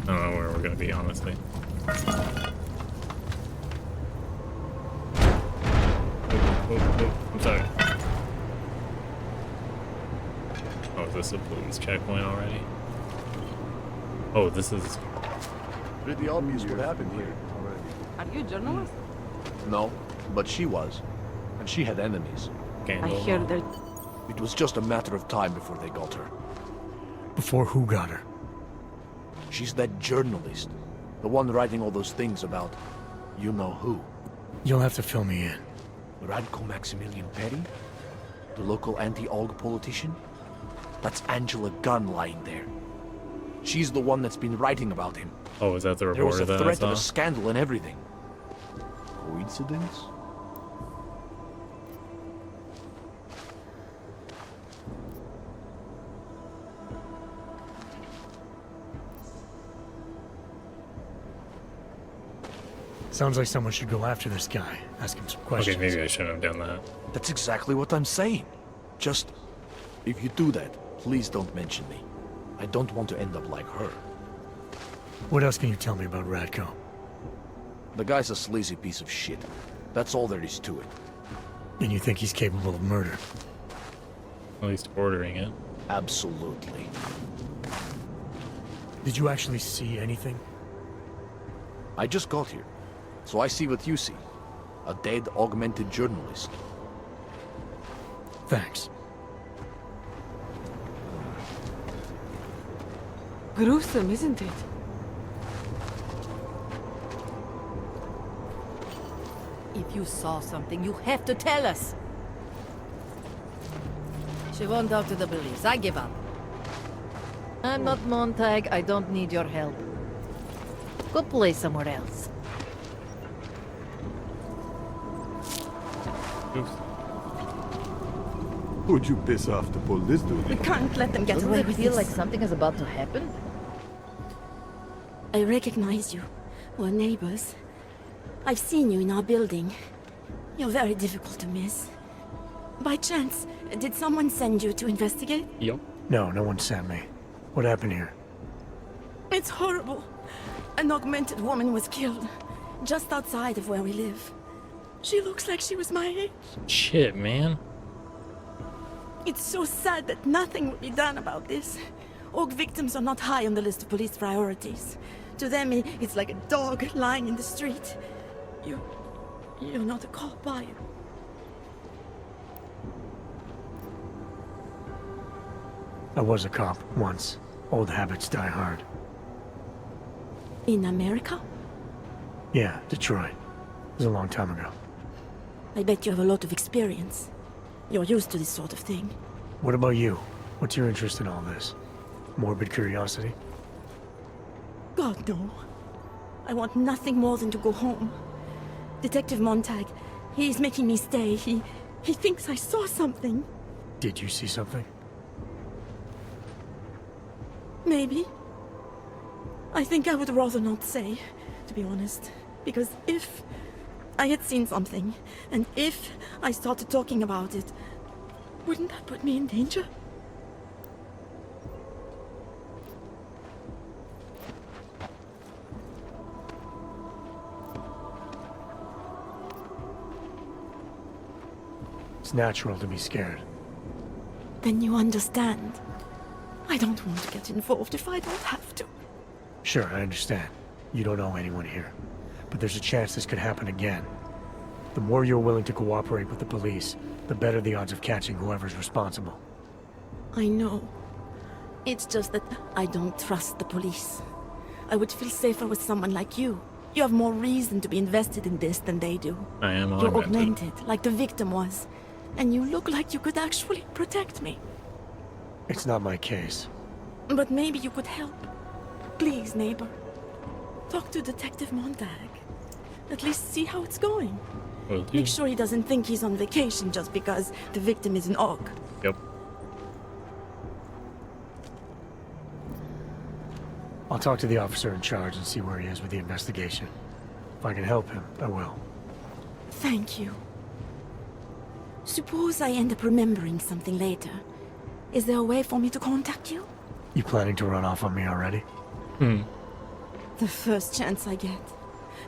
I don't know where we're gonna be, honestly. Oh, I'm sorry. Oh, is this a police checkpoint already? Oh, this is... Pretty obvious what happened here. Are you a journalist? No, but she was. And she had enemies. I hear that... It was just a matter of time before they got her. Before who got her? She's that journalist. The one writing all those things about you know who. You'll have to fill me in. Radko Maximilian Perry? The local anti-AUG politician? That's Angela Gunn lying there. She's the one that's been writing about him. Oh, is that the There was reporter a that I threat of saw? a scandal and everything. Coincidence? Sounds like someone should go after this guy. Ask him some questions. Okay, maybe I shouldn't have done that. That's exactly what I'm saying. Just, if you do that, please don't mention me. I don't want to end up like her. What else can you tell me about Radko? The guy's a sleazy piece of shit. That's all there is to it. And you think he's capable of murder? At least ordering it. Absolutely. Did you actually see anything? I just got here, so I see what you see. A dead, augmented journalist. Thanks. Gruesome, isn't it? If you saw something, you have to tell us. She won't talk to the police. I give up. I'm not Montag. I don't need your help. Go play somewhere else. Oops. Who'd you piss off to pull this dude? We can't let them get Doesn't away it with feel this. like something is about to happen? I recognize you. We're neighbors. I've seen you in our building. You're very difficult to miss. By chance, did someone send you to investigate? Yup. No, no one sent me. What happened here? It's horrible. An augmented woman was killed, just outside of where we live. She looks like she was my age. Shit, man. It's so sad that nothing will be done about this. Org victims are not high on the list of police priorities. To them, it's like a dog lying in the street. You're not a cop, are you? I was a cop once. Old habits die hard. In America? Yeah, Detroit. It was a long time ago. I bet you have a lot of experience. You're used to this sort of thing. What about you? What's your interest in all this? Morbid curiosity? God, no. I want nothing more than to go home. Detective Montag, he's making me stay. He thinks I saw something. Did you see something? Maybe. I think I would rather not say, to be honest. Because if I had seen something, and if I started talking about it, wouldn't that put me in danger? It's natural to be scared. Then you understand. I don't want to get involved if I don't have to. Sure, I understand. You don't know anyone here. But there's a chance this could happen again. The more you're willing to cooperate with the police, the better the odds of catching whoever's responsible. I know. It's just that I don't trust the police. I would feel safer with someone like you. You have more reason to be invested in this than they do. I am You're augmented. augmented, like the victim was. And you look like you could actually protect me. It's not my case. But maybe you could help. Please, neighbor. Talk to Detective Montag. At least see how it's going. Will do. Make sure he doesn't think he's on vacation just because the victim is an og. Yep. I'll talk to the officer in charge and see where he is with the investigation. If I can help him, I will. Thank you. Suppose I end up remembering something later. Is there a way for me to contact you? You planning to run off on me already? The first chance I get.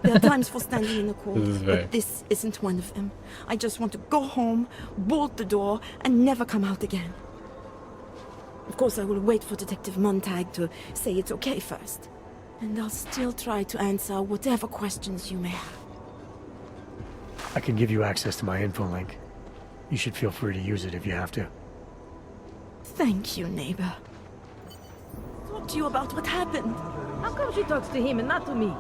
There are times for standing in the cold, This is fair. but this isn't one of them. I just want to go home, bolt the door, and never come out again. Of course, I will wait for Detective Montag to say it's okay first. And I'll still try to answer whatever questions you may have. I can give you access to my info link. You should feel free to use it if you have to. Thank you, neighbor. Talk to you about what happened. How come she talks to him and not to me?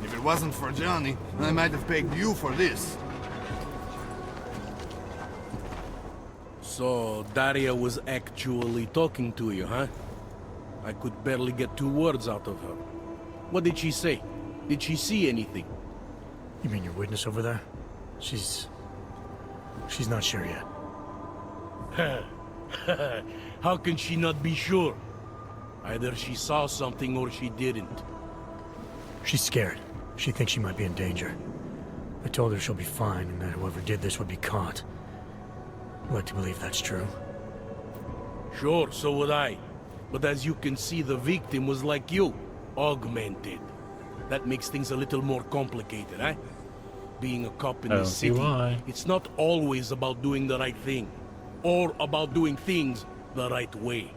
If it wasn't for Johnny, I might have pegged you for this. So, Daria was actually talking to you, huh? I could barely get 2 words out of her. What did she say? Did she see anything? You mean your witness over there? She's not sure yet. How can she not be sure? Either she saw something or she didn't. She's scared. She thinks she might be in danger. I told her she'll be fine and that whoever did this would be caught. I'd like to believe that's true. Sure, so would I. But as you can see, the victim was like you, augmented. That makes things a little more complicated, eh? Being a cop in I the don't see city, why. it's not always about doing the right thing. Or about doing things the right way.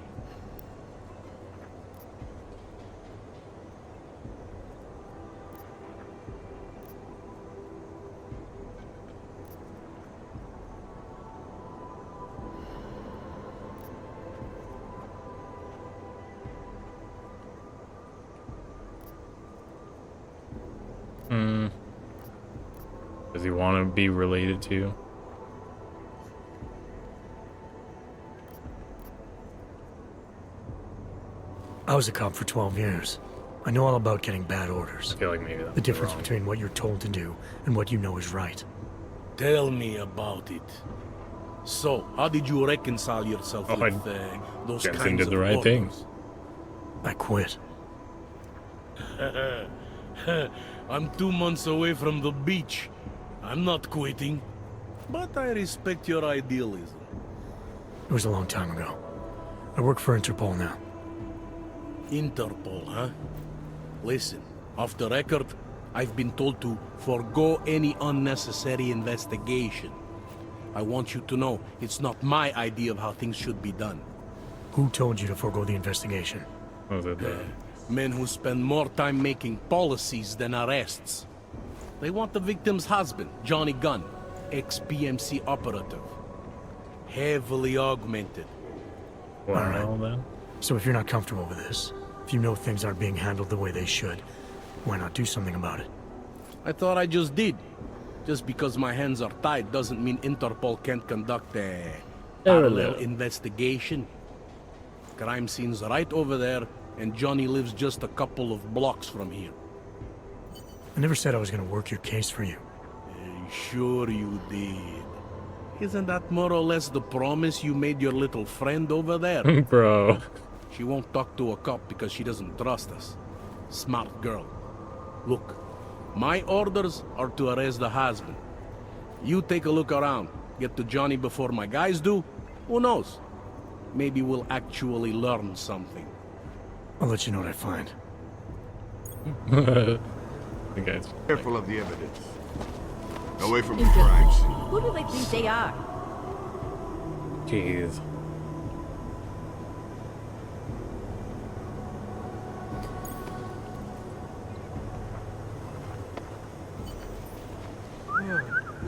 Does he want to be related to? I was a cop for 12 years. I know all about getting bad orders. I feel like maybe that's the difference wrong. between what you're told to do and what you know is right. Tell me about it. So, how did you reconcile yourself with those Jensen kinds did of the right thing. orders? I quit. I'm 2 months away from the beach. I'm not quitting. But I respect your idealism. It was a long time ago. I work for Interpol now. Interpol, huh? Listen, off the record, I've been told to forego any unnecessary investigation. I want you to know it's not my idea of how things should be done. Who told you to forego the investigation? Was it Men who spend more time making policies than arrests. They want the victim's husband, Johnny Gunn, ex-PMC operative. Heavily augmented. All right. So if you're not comfortable with this, if you know things aren't being handled the way they should, why not do something about it? I thought I just did. Just because my hands are tied doesn't mean Interpol can't conduct a parallel investigation. Crime scene's right over there, and Johnny lives just a couple of blocks from here. I never said I was going to work your case for you. Sure you did. Isn't that more or less the promise you made your little friend over there? Bro. She won't talk to a cop because she doesn't trust us. Smart girl. Look, my orders are to arrest the husband. You take a look around. Get to Johnny before my guys do. Who knows? Maybe we'll actually learn something. I'll let you know what I find. The guys. Careful of the evidence. Away from the crime scene. Who do they think they are? Jeez.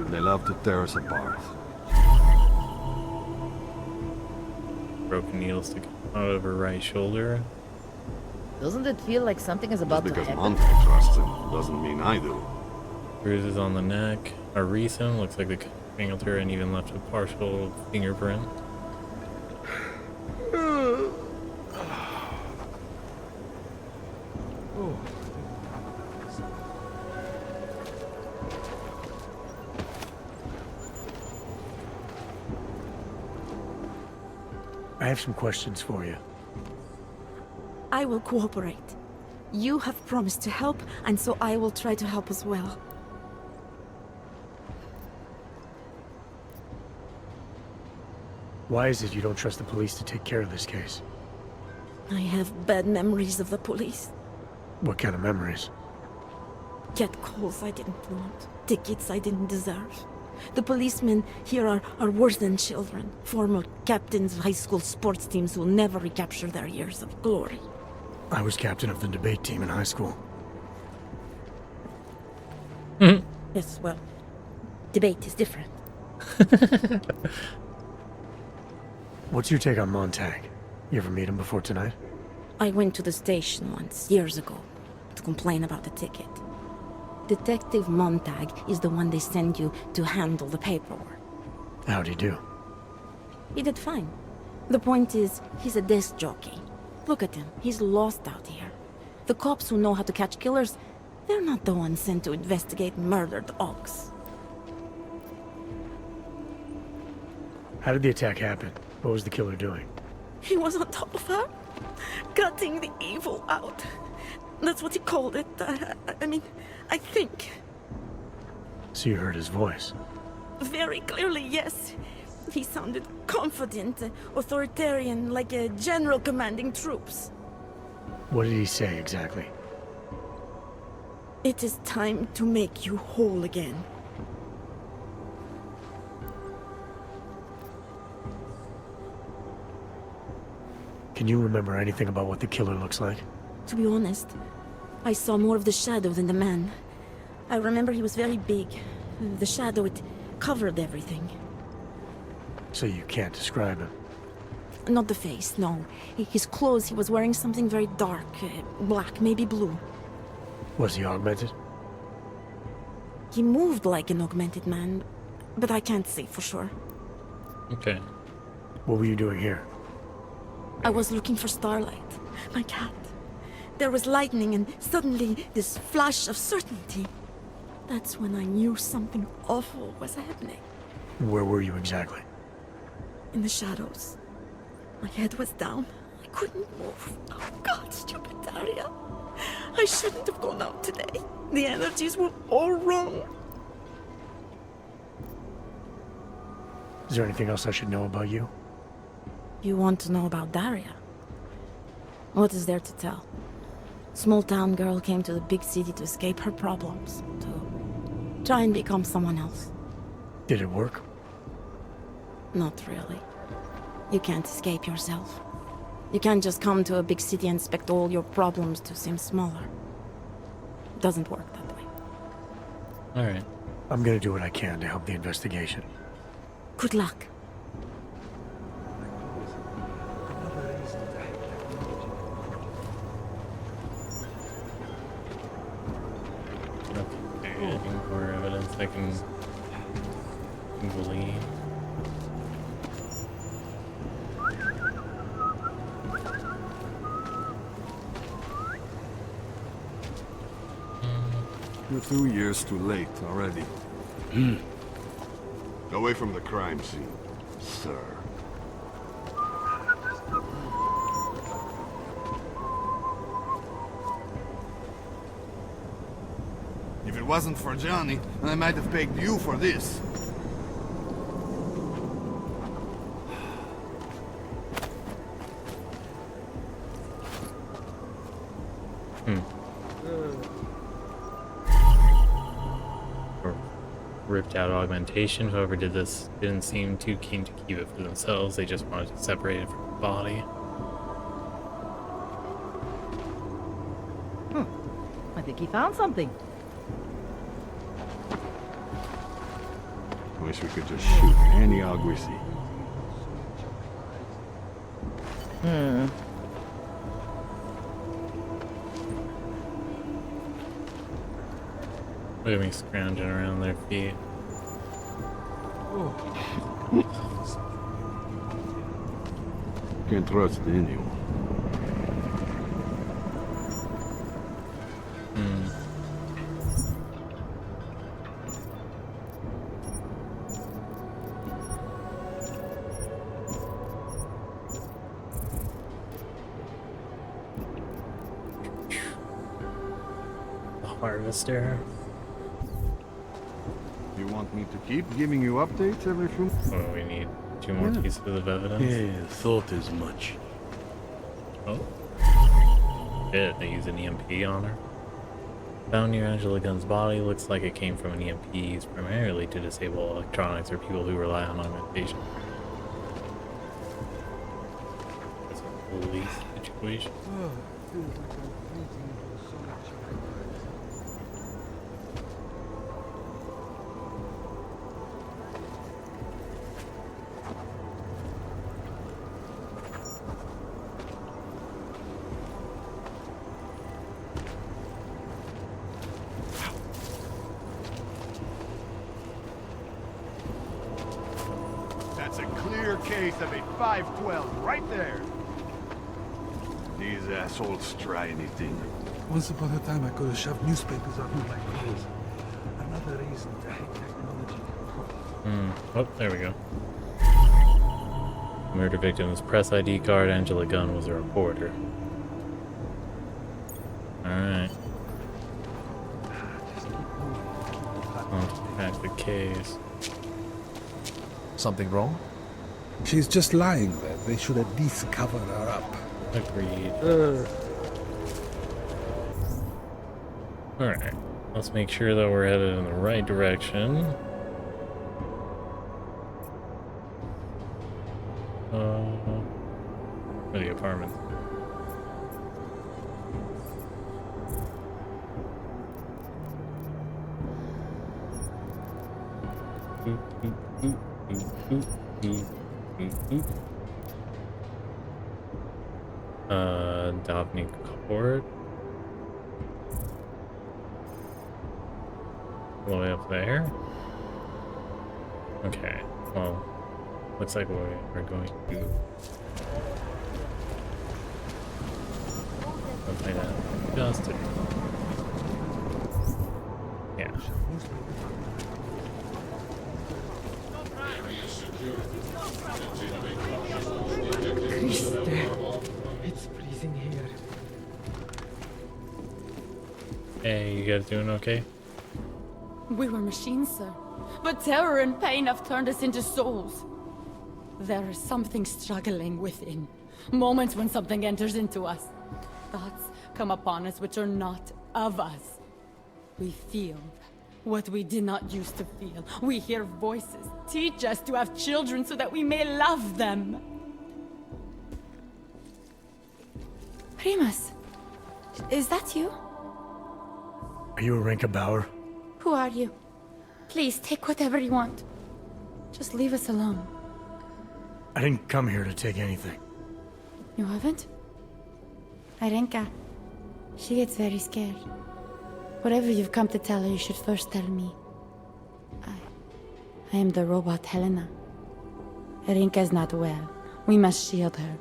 They love to tear us apart. Broken needle sticking out of her right shoulder. Doesn't it feel like something is about to Because happen? Monte trusts him doesn't mean I do. Bruises on the neck are recent. Looks like the strangled her and even left a partial fingerprint. I have some questions for you. I will cooperate. You have promised to help, and so I will try to help as well. Why is it you don't trust the police to take care of this case? I have bad memories of the police. What kind of memories? Get calls I didn't want. Tickets I didn't deserve. The policemen here are worse than children. Former captains of high school sports teams who will never recapture their years of glory. I was captain of the debate team in high school. Yes, well, debate is different. What's your take on Montag? You ever meet him before tonight? I went to the station once, years ago, to complain about the ticket. Detective Montag is the one they send you to handle the paperwork. How'd he do? He did fine. The point is, he's a desk jockey. Look at him, he's lost out here. The cops who know how to catch killers, they're not the ones sent to investigate murdered ox. How did the attack happen? What was the killer doing? He was on top of her, cutting the evil out. That's what he called it. I mean, I think. So you heard his voice? Very clearly, yes. He sounded confident, authoritarian, like a general commanding troops. What did he say exactly? It is time to make you whole again. Can you remember anything about what the killer looks like? To be honest, I saw more of the shadow than the man. I remember he was very big. The shadow, it covered everything. So you can't describe him? Not the face, no. His clothes, he was wearing something very dark, black, maybe blue. Was he augmented? He moved like an augmented man, but I can't say for sure. Okay. What were you doing here? I was looking for Starlight, my cat. There was lightning and suddenly this flash of certainty. That's when I knew something awful was happening. Where were you exactly? In the shadows. My head was down. I couldn't move. Oh God, stupid Daria. I shouldn't have gone out today. The energies were all wrong. Is there anything else I should know about you? You want to know about Daria? What is there to tell? Small town girl came to the big city to escape her problems, to try and become someone else. Did it work? Not really. You can't escape yourself. You can't just come to a big city and expect all your problems to seem smaller. It doesn't work that way. Alright. I'm gonna do what I can to help the investigation. Good luck. Any more evidence I can glean? You're 2 years too late already. Away from the crime scene, sir. If it wasn't for Johnny, I might have pegged you for this. Ripped out augmentation. Whoever did this didn't seem too keen to keep it for themselves. They just wanted to separate it from the body. I think he found something. Wish we could just shoot any hog we see. Look at me scrounging around their feet. Can't trust anyone. The harvester. You want me to keep giving you updates every few months? Oh, we need 2 more pieces of evidence. Yeah, thought as much. Oh. Shit, they use an EMP on her. Found near Angela Gunn's body. Looks like it came from an EMP used primarily to disable electronics or people who rely on augmentation. It's a police situation. That's a clear case of a 512 right there. These assholes try anything. Once upon a time, I could have shoved newspapers out with my clothes. Another reason to hate technology. Oh, there we go. Murder victim's press ID card. Angela Gunn was a reporter. Alright. Back the case. Something wrong? She's just lying there. They should at least cover her up. Agreed. Alright. Let's make sure that we're headed in the right direction. For the apartment. Daphne Court. All the way up there? Okay, well, looks like we're going to play that just to... Yeah. Christ, it's freezing here. Hey, you guys doing okay? We were machines, sir. But terror and pain have turned us into souls. There is something struggling within. Moments when something enters into us. Thoughts come upon us which are not of us. We feel what we did not used to feel. We hear voices. Teach us to have children so that we may love them. Primus, is that you? Are you Arinka Bauer? Who are you? Please, take whatever you want. Just leave us alone. I didn't come here to take anything. You haven't? Arenka. She gets very scared. Whatever you've come to tell her, you should first tell me. I am the robot Helena. Arenka's not well. We must shield her.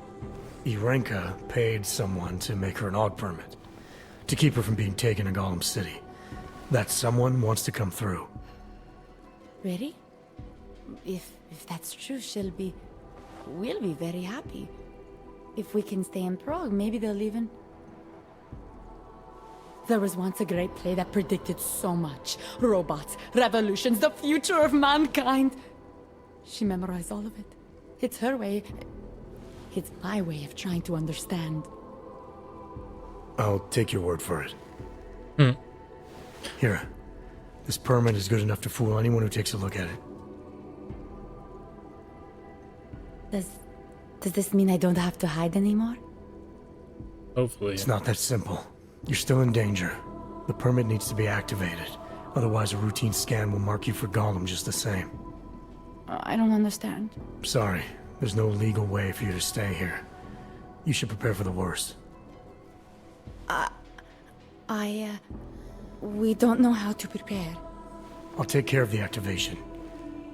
Irenka paid someone to make her an AUG permit. To keep her from being taken to Gollum City. That someone wants to come through. Really? If that's true, we'll be very happy. If we can stay in Prague, maybe they'll even... There was once a great play that predicted so much. Robots, revolutions, the future of mankind. She memorized all of it. It's her way. It's my way of trying to understand. I'll take your word for it. Hmm. Here. This permit is good enough to fool anyone who takes a look at it. Does this mean I don't have to hide anymore? Hopefully. It's not that simple. You're still in danger. The permit needs to be activated. Otherwise, a routine scan will mark you for Gollum just the same. I don't understand. Sorry. There's no legal way for you to stay here. You should prepare for the worst. We don't know how to prepare. I'll take care of the activation.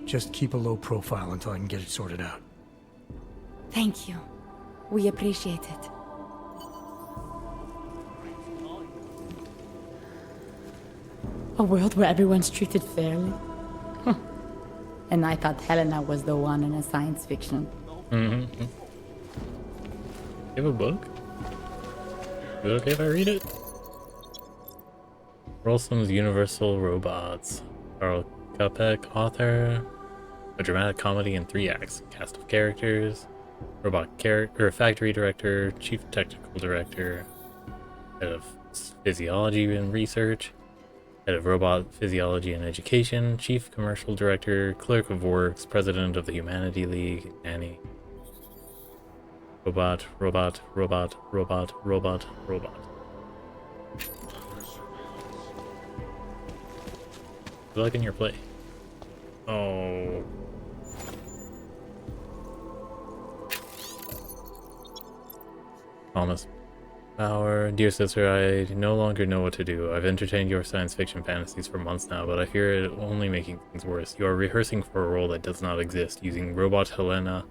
Just keep a low profile until I can get it sorted out. Thank you. We appreciate it. A world where everyone's treated fairly. And I thought Helena was the one in a science fiction. Mm-hmm. You have a book? Is it okay if I read it? Rolsom's Universal Robots. Carl Kopek, author. A dramatic comedy in 3 acts. Cast of characters. Factory director. Chief technical director. Head of physiology and research. Head of robot physiology and education. Chief commercial director. Clerk of works. President of the Humanity League. Nanny. Robot. Good luck in your play. Oh. Thomas Bauer. Dear sister, I no longer know what to do. I've entertained your science fiction fantasies for months now, but I fear it only making things worse. You are rehearsing for a role that does not exist, using robot Helena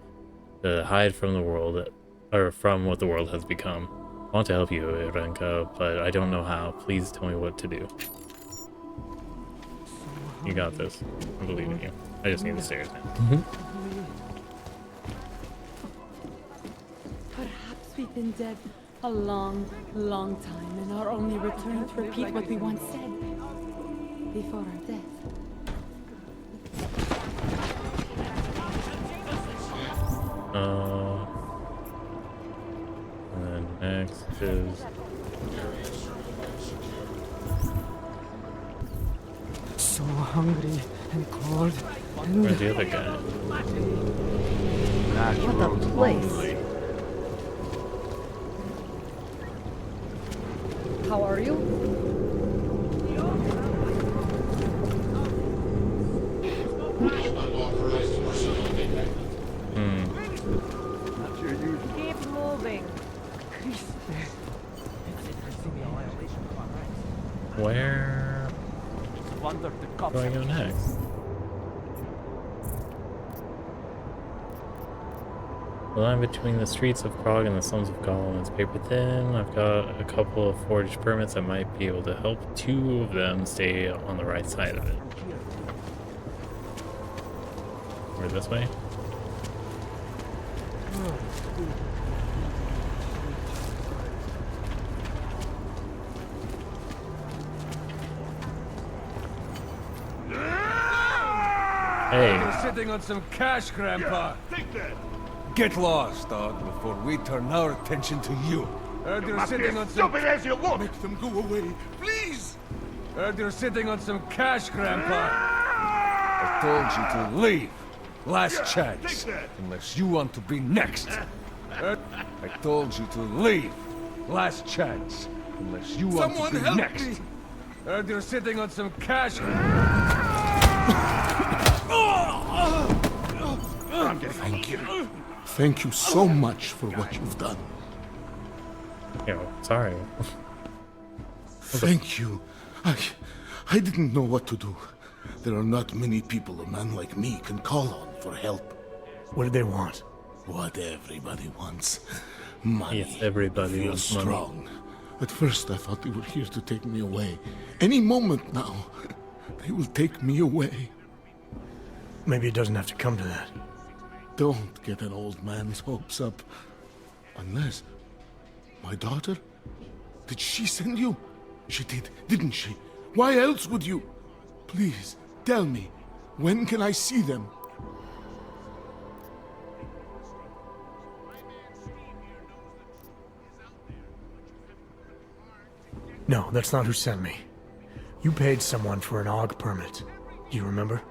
to hide from the world, or from what the world has become. I want to help you, Irenka, but I don't know how. Please tell me what to do. You got this. I believe in you. I just need the stairs now. Perhaps we've been dead a long, long time and are only returning to repeat what we once said before our death. And then next is... So hungry and cold. And where's the other guy? What a place. How are you? Keep moving. Where do I go next? The line between the streets of Prague and the slums of Gollum is paper thin. I've got a couple of forged permits that might be able to help 2 of them stay on the right side of it. We're this way? Hey. You're sitting on some cash, Grandpa. Yeah, take that. Get lost, dog, before we turn our attention to you. Heard you're Not sitting as on some... stupid as you look. Make them go away, please. Heard you're sitting on some cash, Grandpa. I told you to leave. Last chance. Unless you want to be next. Heard... I told you to leave. Last chance. Unless you want to be next. Me. Heard you're sitting on some cash. Thank you. Thank you so much for what you've done. Yo, sorry. Thank you. I didn't know what to do. There are not many people a man like me can call on for help. What do they want? What everybody wants. Money. Yes, everybody Feel wants strong. money. At first I thought they were here to take me away. Any moment now, they will take me away. Maybe it doesn't have to come to that. Don't get an old man's hopes up. Unless... My daughter? Did she send you? She did, didn't she? Why else would you? Please, tell me, when can I see them? No, that's not who sent me. You paid someone for an AUG permit. Do you remember?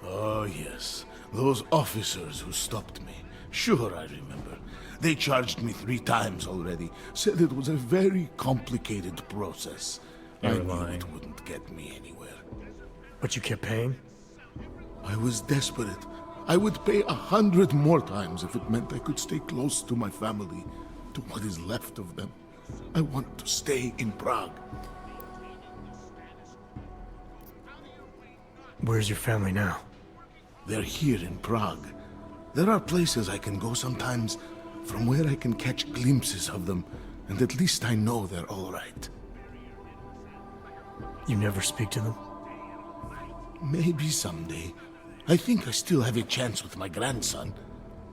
Oh, yes. Those officers who stopped me. Sure, I remember. They charged me 3 times already. Said it was a very complicated process. I knew it wouldn't get me anywhere. But you kept paying? I was desperate. I would pay 100 more times if it meant I could stay close to my family, to what is left of them. I want to stay in Prague. Where's your family now? They're here in Prague. There are places I can go sometimes, from where I can catch glimpses of them, and at least I know they're all right. You never speak to them? Maybe someday. I think I still have a chance with my grandson.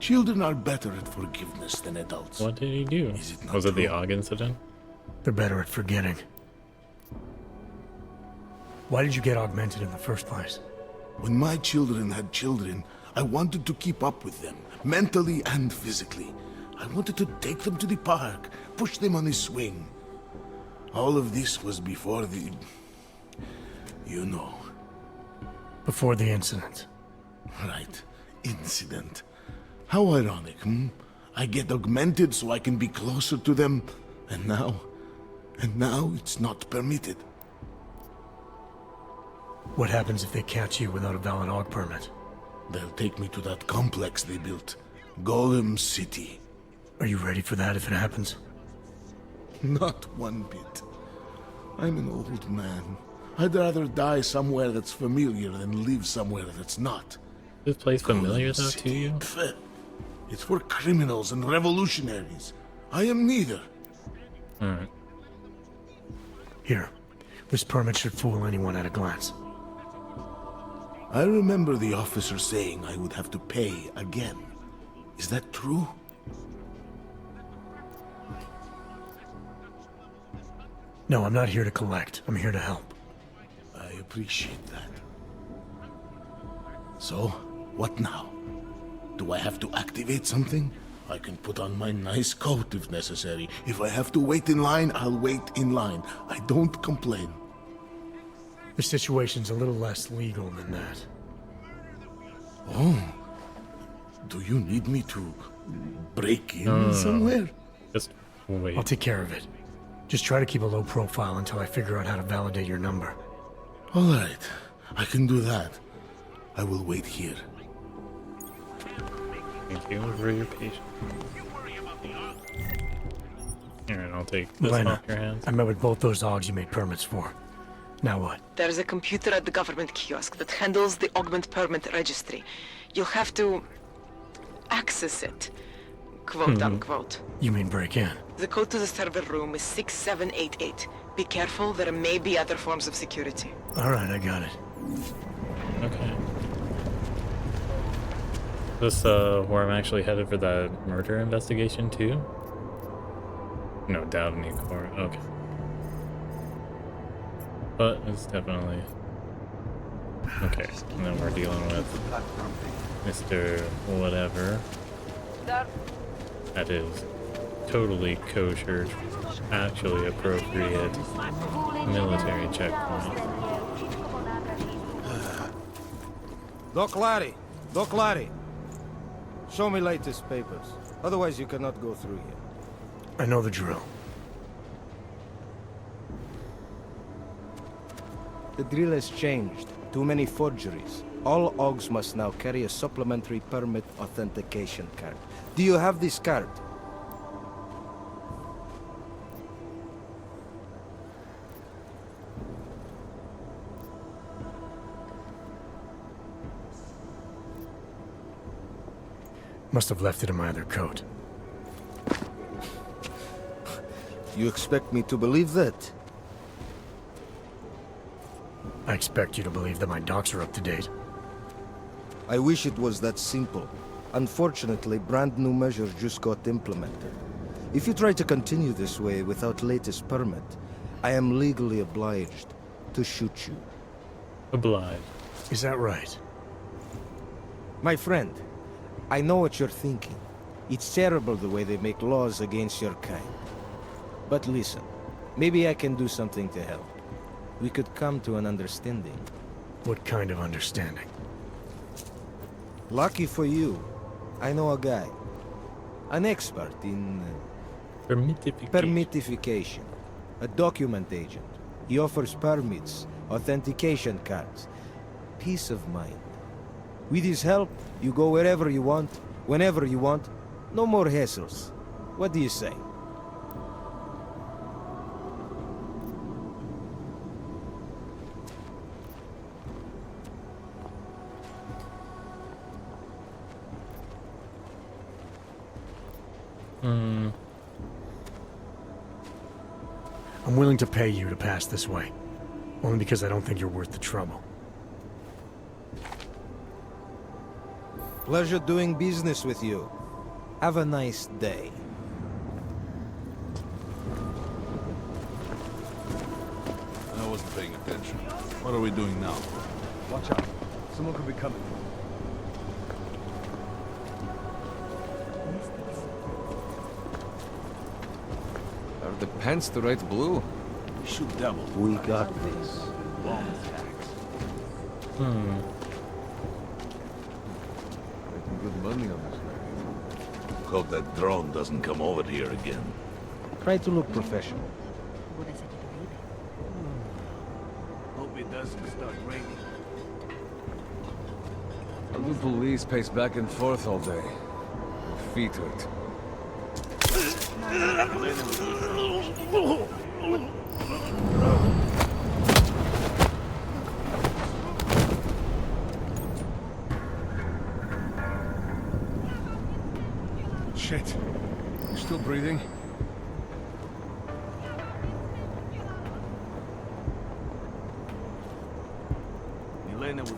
Children are better at forgiveness than adults. What did he do? Was it the AUG incident? They're better at forgetting. Why did you get augmented in the first place? When my children had children, I wanted to keep up with them, mentally and physically. I wanted to take them to the park, push them on a swing. All of this was before the... you know. Before the incident. Right. Incident. How ironic, hmm? I get augmented so I can be closer to them, and now it's not permitted. What happens if they catch you without a valid AUG permit? They'll take me to that complex they built. Golem City. Are you ready for that if it happens? Not one bit. I'm an old man. I'd rather die somewhere that's familiar than live somewhere that's not. This place familiar though to you? Pfft. It's for criminals and revolutionaries. I am neither. Alright. Here. This permit should fool anyone at a glance. I remember the officer saying I would have to pay again. Is that true? No, I'm not here to collect. I'm here to help. I appreciate that. So, what now? Do I have to activate something? I can put on my nice coat if necessary. If I have to wait in line, I'll wait in line. I don't complain. The situation's a little less legal than that. Oh. Do you need me to break in somewhere? Just wait. I'll take care of it. Just try to keep a low profile until I figure out how to validate your number. All right. I can do that. I will wait here. Thank you for your patience. Alright, I'll take this Elena, off your hands. I met with both those AUGs you made permits for. Now what? There's a computer at the government kiosk that handles the augment permit registry. You'll have to access it, quote unquote. You mean break in? The code to the server room is 6788. Be careful, there may be other forms of security. Alright, I got it. Okay. This where I'm actually headed for that murder investigation too? No doubt in the court. Okay. But it's definitely okay. And then we're dealing with Mr. Whatever. That is totally kosher, actually appropriate military checkpoint. Doc Larry. Show me latest papers. Otherwise you cannot go through here. I know the drill. The drill has changed. Too many forgeries. All AUGs must now carry a supplementary permit authentication card. Do you have this card? Must have left it in my other coat. You expect me to believe that? I expect you to believe that my docs are up to date. I wish it was that simple. Unfortunately, brand new measures just got implemented. If you try to continue this way without latest permit, I am legally obliged to shoot you. Obliged. Is that right? My friend, I know what you're thinking. It's terrible the way they make laws against your kind. But listen, maybe I can do something to help. We could come to an understanding. What kind of understanding? Lucky for you, I know a guy. An expert in... permitification. A document agent. He offers permits, authentication cards. Peace of mind. With his help, you go wherever you want, whenever you want. No more hassles. What do you say? I'm willing to pay you to pass this way. Only because I don't think you're worth the trouble. Pleasure doing business with you. Have a nice day. I wasn't paying attention. What are we doing now? Watch out. Someone could be coming. Are the pants the right blue? We should double. We got this. Long tax. Making good money on this thing. Hope that drone doesn't come over here again. Try to look professional. Hope it doesn't start raining. A new police pace back and forth all day. My feet hurt. Shit. You still breathing? Elena will...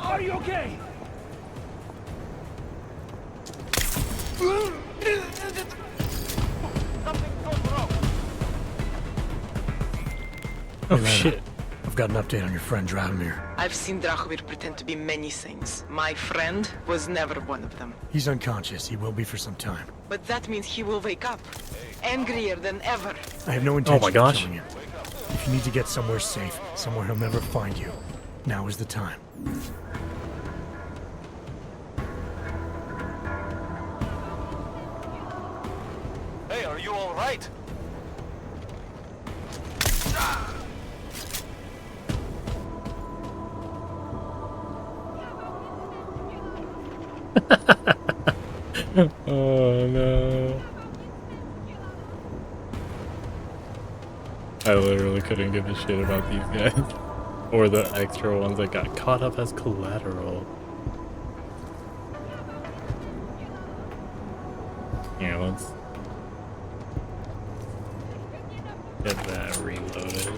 Are you okay? Oh shit. I've got an update on your friend Drahomir. I've seen Drahomir pretend to be many things. My friend was never one of them. He's unconscious. He will be for some time. But that means he will wake up, angrier than ever. I have no intention my gosh. of killing him. If you need to get somewhere safe, somewhere he'll never find you, now is the time. Hey, are you all right? Oh no. I literally couldn't give a shit about these guys. Or the extra ones that got caught up as collateral. Yeah, let's get that reloaded.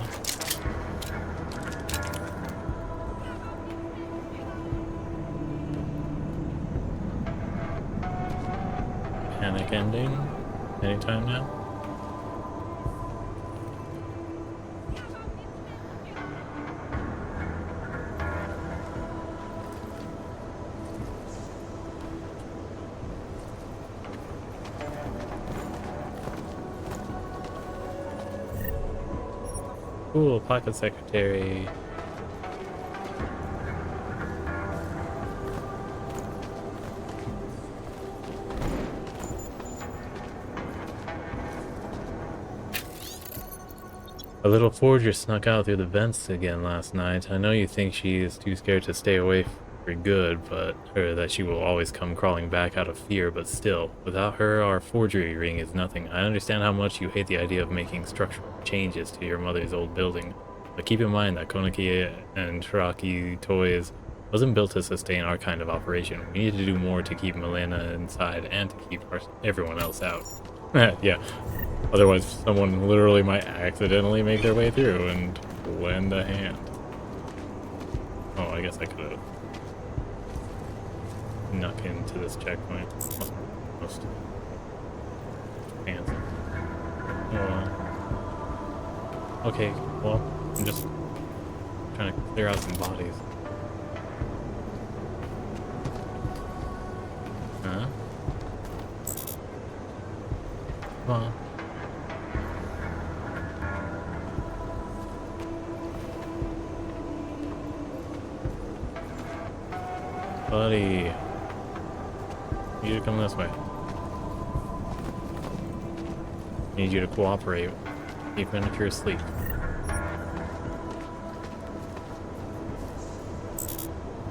Panic ending anytime now. Cool, pocket secretary. A little forger snuck out through the vents again last night. I know you think she is too scared to stay away for good, or that she will always come crawling back out of fear, but still, without her, our forgery ring is nothing. I understand how much you hate the idea of making structural changes to your mother's old building, but keep in mind that Koniki and Shiraki Toys wasn't built to sustain our kind of operation. We need to do more to keep Milena inside and to keep everyone else out. Yeah. Otherwise, someone literally might accidentally make their way through and lend a hand. Oh, I guess I could have snuck into this checkpoint. Most fancy. Okay, well, I'm just trying to clear out some bodies. Huh? Come on. Buddy. You need to come this way. Need you to cooperate, even if you're asleep.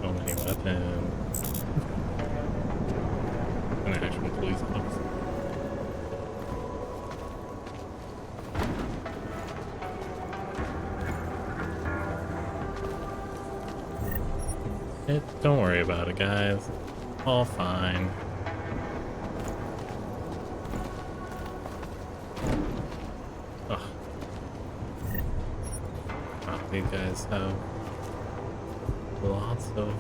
So many weapons. An actual police officer. Don't worry about it, guys. All fine. Ugh. Oh, these guys have lots of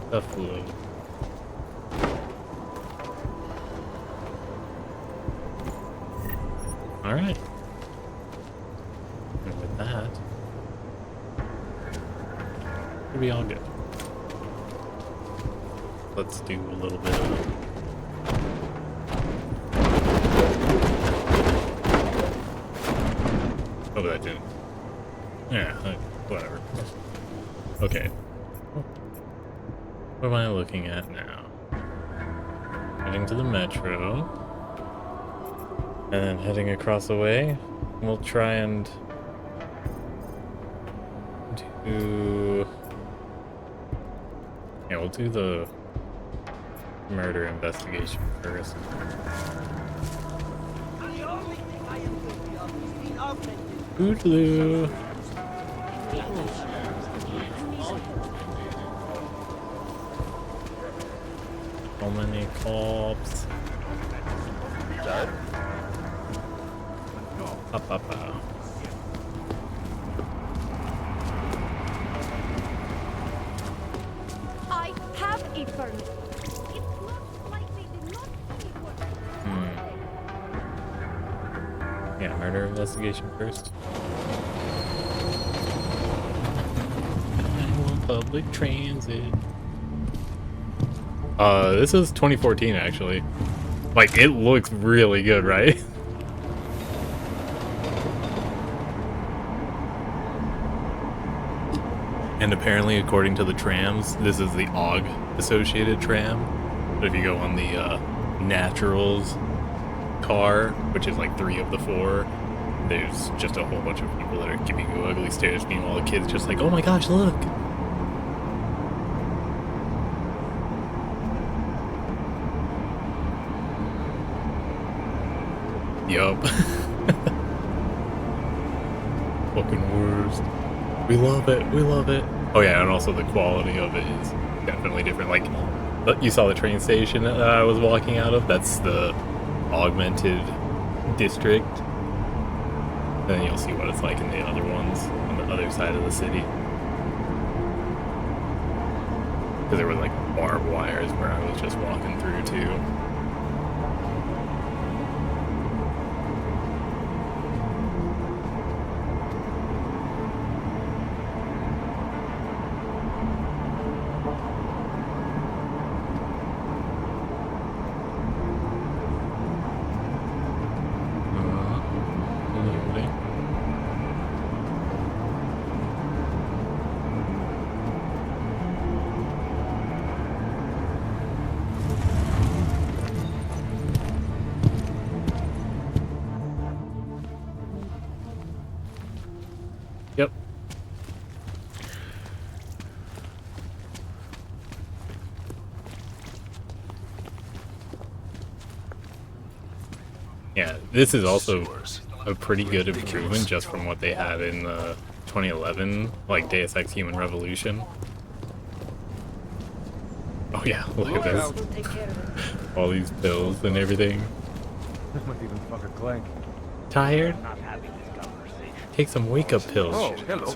stuff to load. Alright. And with that, we'll be all good. Let's do a little bit of... Oh, that didn't. Yeah, whatever. Okay. What am I looking at now? Heading to the metro. And then heading across the way. We'll try and do... Yeah, we'll do the murder investigation first. Boodaloo. So many cops. Pa. I have a permit. It's not like they did not pay for it. Yeah, murder investigation first. I want public transit. This is 2014 actually. Like, it looks really good, right? And apparently, according to the trams, this is the AUG associated tram. But if you go on the Naturals car, which is like 3 of the 4, there's just a whole bunch of people that are giving you ugly stares, meanwhile the kids just like, oh my gosh, look! Yup. Fucking worst. We love it, we love it. Oh yeah, and also the quality of it is definitely different. Like, you saw the train station that I was walking out of? That's the augmented district. And then you'll see what it's like in the other ones on the other side of the city. Because there were like barbed wires where I was just walking through too. Yep. Yeah, this is also a pretty good improvement just from what they had in the 2011, like Deus Ex Human Revolution. Oh yeah, look at this. All these pills and everything. That might even fuck a clank. Tired? Take some wake-up pills. Oh, hello.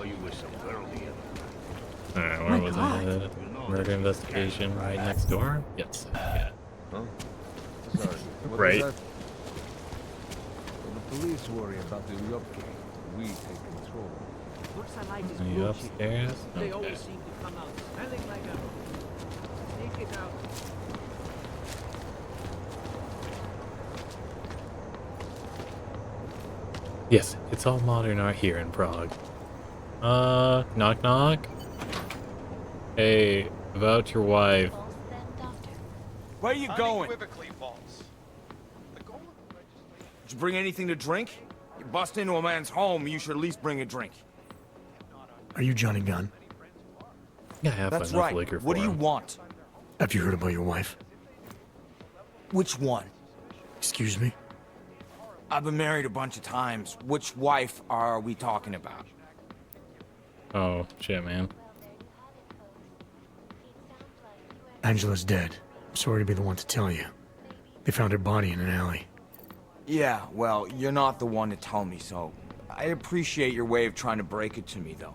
you with some girl the other Alright, where My was God. I headed? Murder investigation right next door? Yes. Yeah. Huh? Sorry. What Right. was that? When the police worry about the Ryopke, we take control. Looks like this Are you bullshit. upstairs? They Okay. always seem to come out smelling like a... Sneak it out. Yes, it's all modern art here in Prague. Knock knock. Hey, about your wife. Where are you going? Did you bring anything to drink? You bust into a man's home, you should at least bring a drink. Are you Johnny Gunn? Yeah, I have That's enough right. liquor for What do you him. want? Have you heard about your wife? Which one? Excuse me? I've been married a bunch of times. Which wife are we talking about? Oh, shit, man. Angela's dead. I'm sorry to be the one to tell you. They found her body in an alley. Yeah, well, you're not the one to tell me, so I appreciate your way of trying to break it to me, though.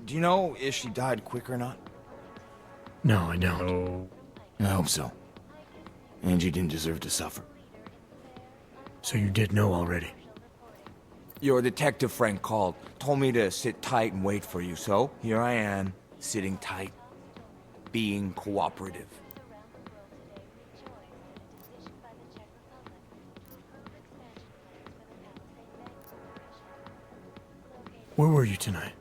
Do you know if she died quick or not? No, I don't. Oh. I hope so. Angie didn't deserve to suffer. So you did know already? Your detective friend called, told me to sit tight and wait for you, so here I am, sitting tight, being cooperative. Where were you tonight?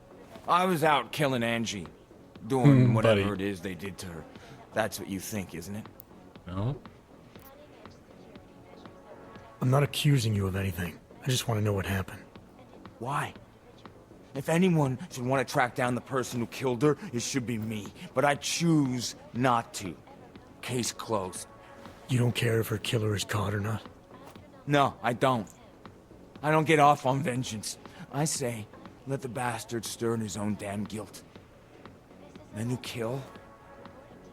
I was out killing Angie, doing whatever buddy. it is they did to her. That's what you think, isn't it? No? I'm not accusing you of anything. I just want to know what happened. Why? If anyone should want to track down the person who killed her, it should be me. But I choose not to. Case closed. You don't care if her killer is caught or not? No, I don't. I don't get off on vengeance. I say, let the bastard stir in his own damn guilt. Men who kill,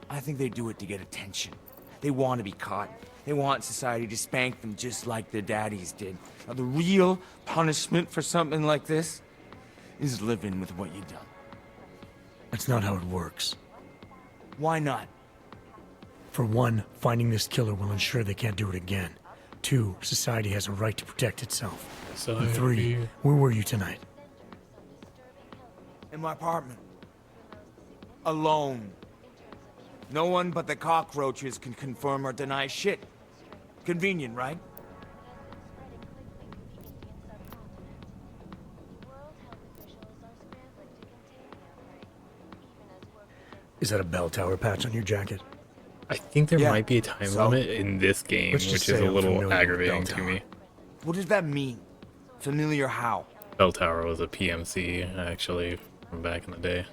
I think they do it to get attention. They want to be caught. They want society to spank them just like their daddies did. Now, the real punishment for something like this is living with what you've done. That's not how it works. Why not? For one, finding this killer will ensure they can't do it again. Two, society has a right to protect itself. And three, where were you tonight? In my apartment. Alone. No one but the cockroaches can confirm or deny shit. Convenient, right? Is that a bell tower patch on your jacket? I think there Yeah, might be a time so? limit in this game, Let's which just is say a I'm little familiar with aggravating Bell to me. What does that mean? Familiar how? Bell Tower was a PMC, actually, from back in the day.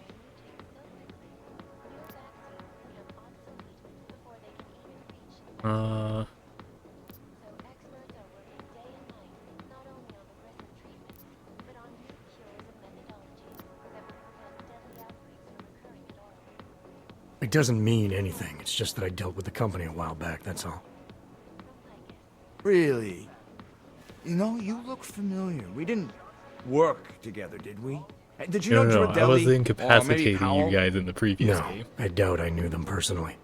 It doesn't mean anything. It's just that I dealt with the company a while back, that's all. Really? You know, you look familiar. We didn't work together, did we? Did you No, know no, I was Dradelli? Or maybe incapacitating Powell? you guys in the previous No, game. I doubt I knew them personally.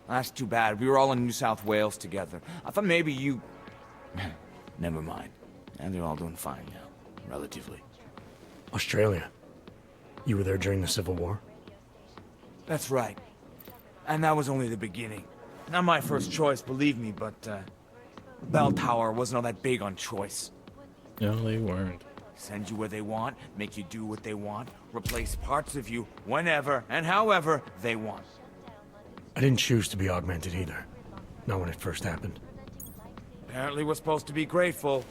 That's too bad. We were all in New South Wales together. I thought maybe you... Never mind. And they're all doing fine now. Relatively. Australia. You were there during the Civil War? That's right. And that was only the beginning. Not my first choice, believe me, but, Bell Tower wasn't all that big on choice. No, they weren't. Send you where they want, make you do what they want, replace parts of you whenever and however they want. I didn't choose to be augmented either. Not when it first happened. Apparently we're supposed to be grateful.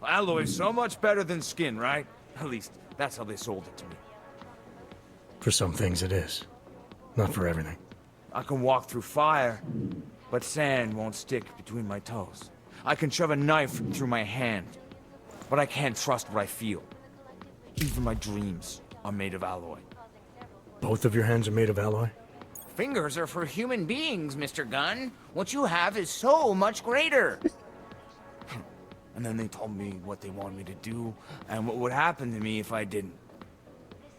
Alloy's so much better than skin, right? At least, that's how they sold it to me. For some things it is. Not for everything. I can walk through fire, but sand won't stick between my toes. I can shove a knife through my hand, but I can't trust what I feel. Even my dreams are made of alloy. Both of your hands are made of alloy? Fingers are for human beings, Mr. Gunn. What you have is so much greater. And then they told me what they wanted me to do, and what would happen to me if I didn't.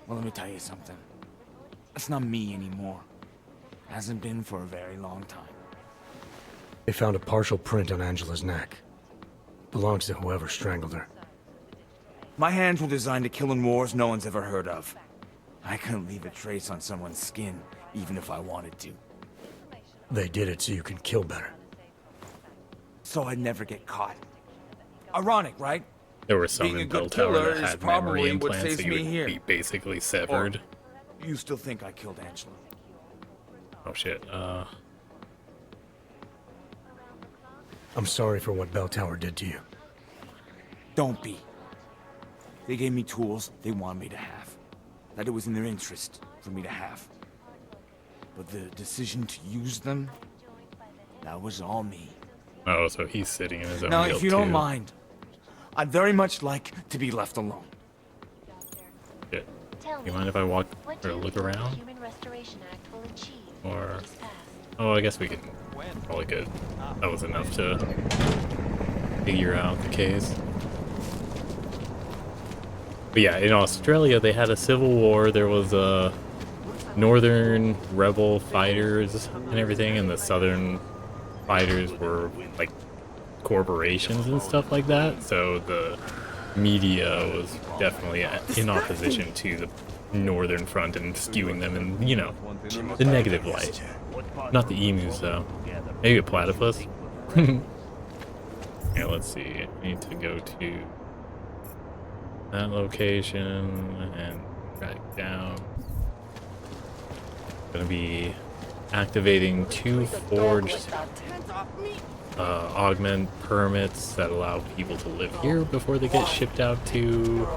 Well, let me tell you something. It's not me anymore. Hasn't been for a very long time. They found a partial print on Angela's neck. Belongs to whoever strangled her. My hands were designed to kill in wars no one's ever heard of. I couldn't leave a trace on someone's skin, even if I wanted to. They did it so you can kill better. So I'd never get caught. Ironic, right? There were some Being a in good Bell Tower killer that is had probably memory what implants saves that you me would here. be basically severed. Or you still think I killed Angela? Oh shit, I'm sorry for what Bell Tower did to you. Don't be. They gave me tools they wanted me to have. That it was in their interest for me to have. But the decision to use them, that was all me. Oh, so he's sitting in his own Now, guilt if you don't too. mind, I'd very much like to be left alone. Shit. You mind if I walk or look around? Human Restoration Act will achieve Or... Oh, I guess we could... Probably good. That was enough to figure out the case. But yeah, in Australia, they had a civil war. There was northern rebel fighters and everything, and the southern fighters were like corporations and stuff like that. So the media was definitely in opposition to the northern front and skewing them in, you know, the negative light. Not the emus, though. Maybe a platypus? Yeah, let's see. I need to go to that location and back down. Gonna be activating 2 forged augment permits that allow people to live here before they get shipped out to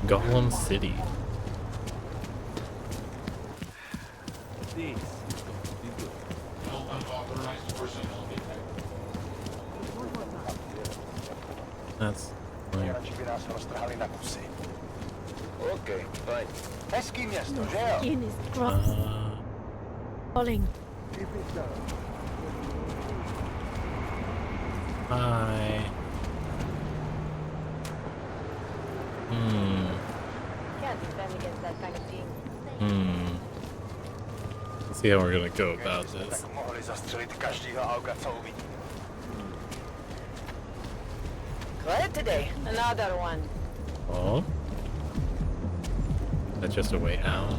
Gollum City. That's weird. Okay, fine. Skin is crawling. Hi. Can't defend against that kind of thing. Let's see how we're gonna go about this. Quiet today. Another one. Oh? That's just a way out.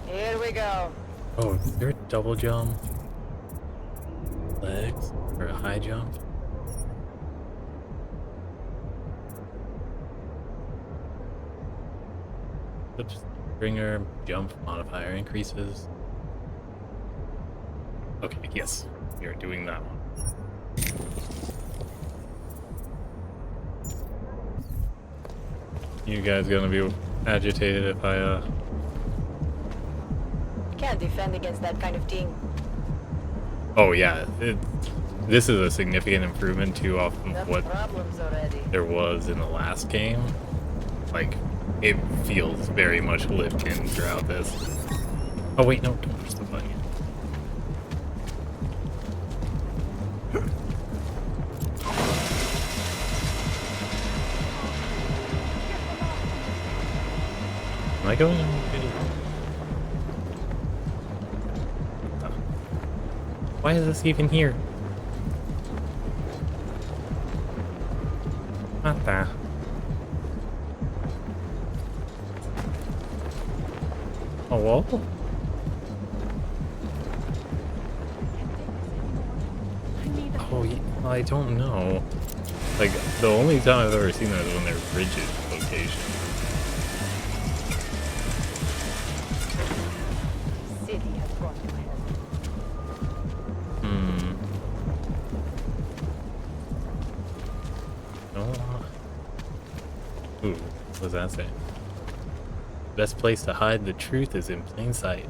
Here we go. Oh, is there a double jump? Legs? Or a high jump? Oops. Bringer jump modifier increases. Okay, yes. We are doing that one. You guys gonna be agitated if I Can't defend against that kind of thing. Oh yeah, this is a significant improvement too off of Enough what problems already. there was in the last game. Like, it feels very much lived in throughout this. Oh wait, no, don't push the button. Am I going? Why is this even here? What the? A wall? Oh, yeah, I don't know. Like, the only time I've ever seen that is when they're rigid locations. City has gone to hell. Oh. Ooh, what does that say? Best place to hide the truth is in plain sight.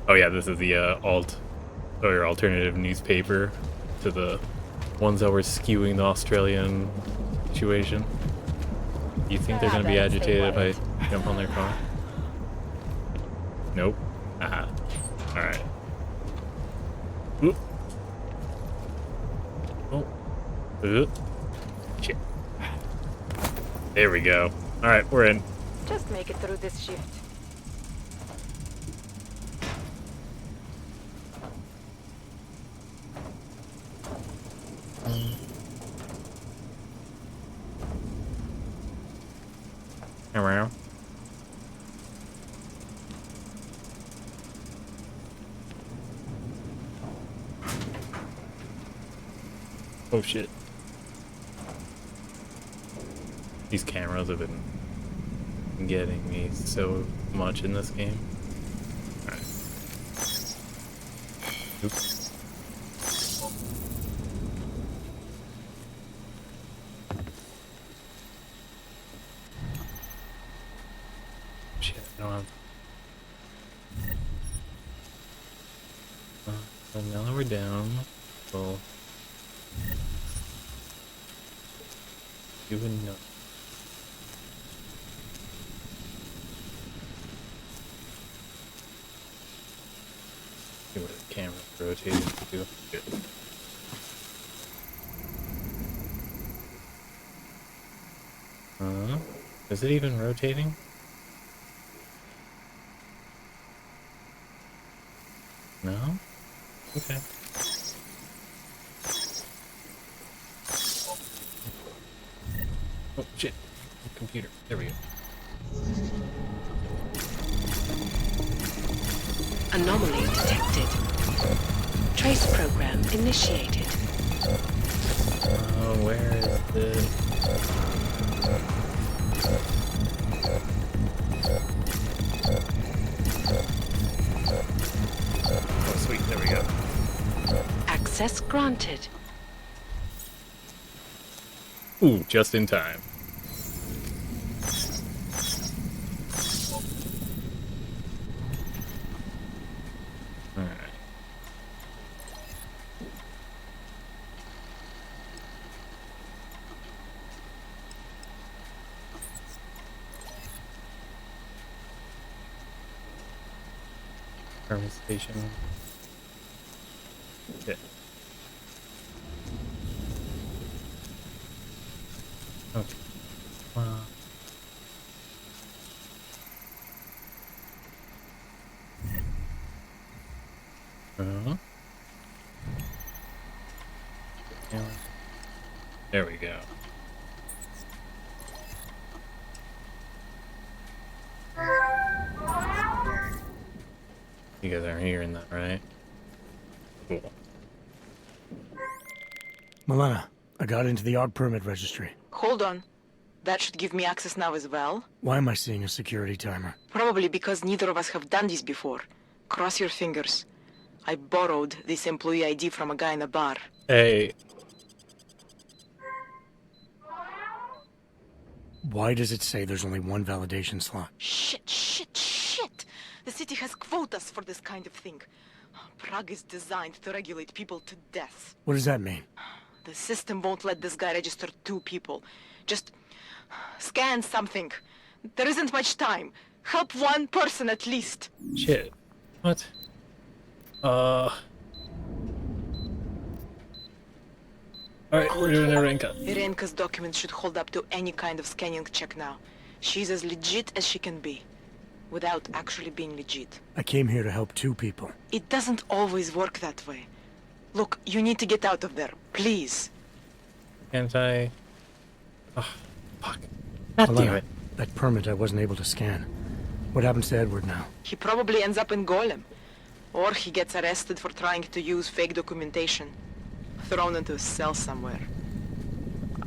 Oh yeah, this is the alternative newspaper to the ones that were skewing the Australian situation. Do you think they're gonna be agitated if I jump on their car? Nope. Aha. Alright. Oop. Oh. Shit. There we go. Alright, we're in. Just make it through this shift. Around. Oh shit. These cameras have been getting me so much in this game. Alright. Oops. Shit, I don't have... So now that we're down, we'll... Even know. See what the camera rotated to do. Good. Is it even rotating? No? Okay. Oh shit. Computer. There we go. Anomaly detected. Trace program initiated. Where is the... Oh sweet, there we go. Access granted. Ooh, just in time. Alright. Permit station. Okay. Okay. Yeah. There we go. You guys aren't hearing that, right? Cool. Milena, I got into the odd permit registry. Hold on. That should give me access now as well. Why am I seeing a security timer? Probably because neither of us have done this before. Cross your fingers. I borrowed this employee ID from a guy in a bar. Hey. Why does it say there's only one validation slot? Shit! The city has quotas for this kind of thing. Prague is designed to regulate people to death. What does that mean? The system won't let this guy register 2 people. Just scan something. There isn't much time. Help one person at least. Shit. What? Alright, we're doing Irenka. Irenka's documents should hold up to any kind of scanning check now. She's as legit as she can be, without actually being legit. I came here to help 2 people. It doesn't always work that way. Look, you need to get out of there, please. Can't I... Oh, fuck. God damn it. That permit I wasn't able to scan. What happens to Edward now? He probably ends up in Golem. Or he gets arrested for trying to use fake documentation. Thrown into a cell somewhere.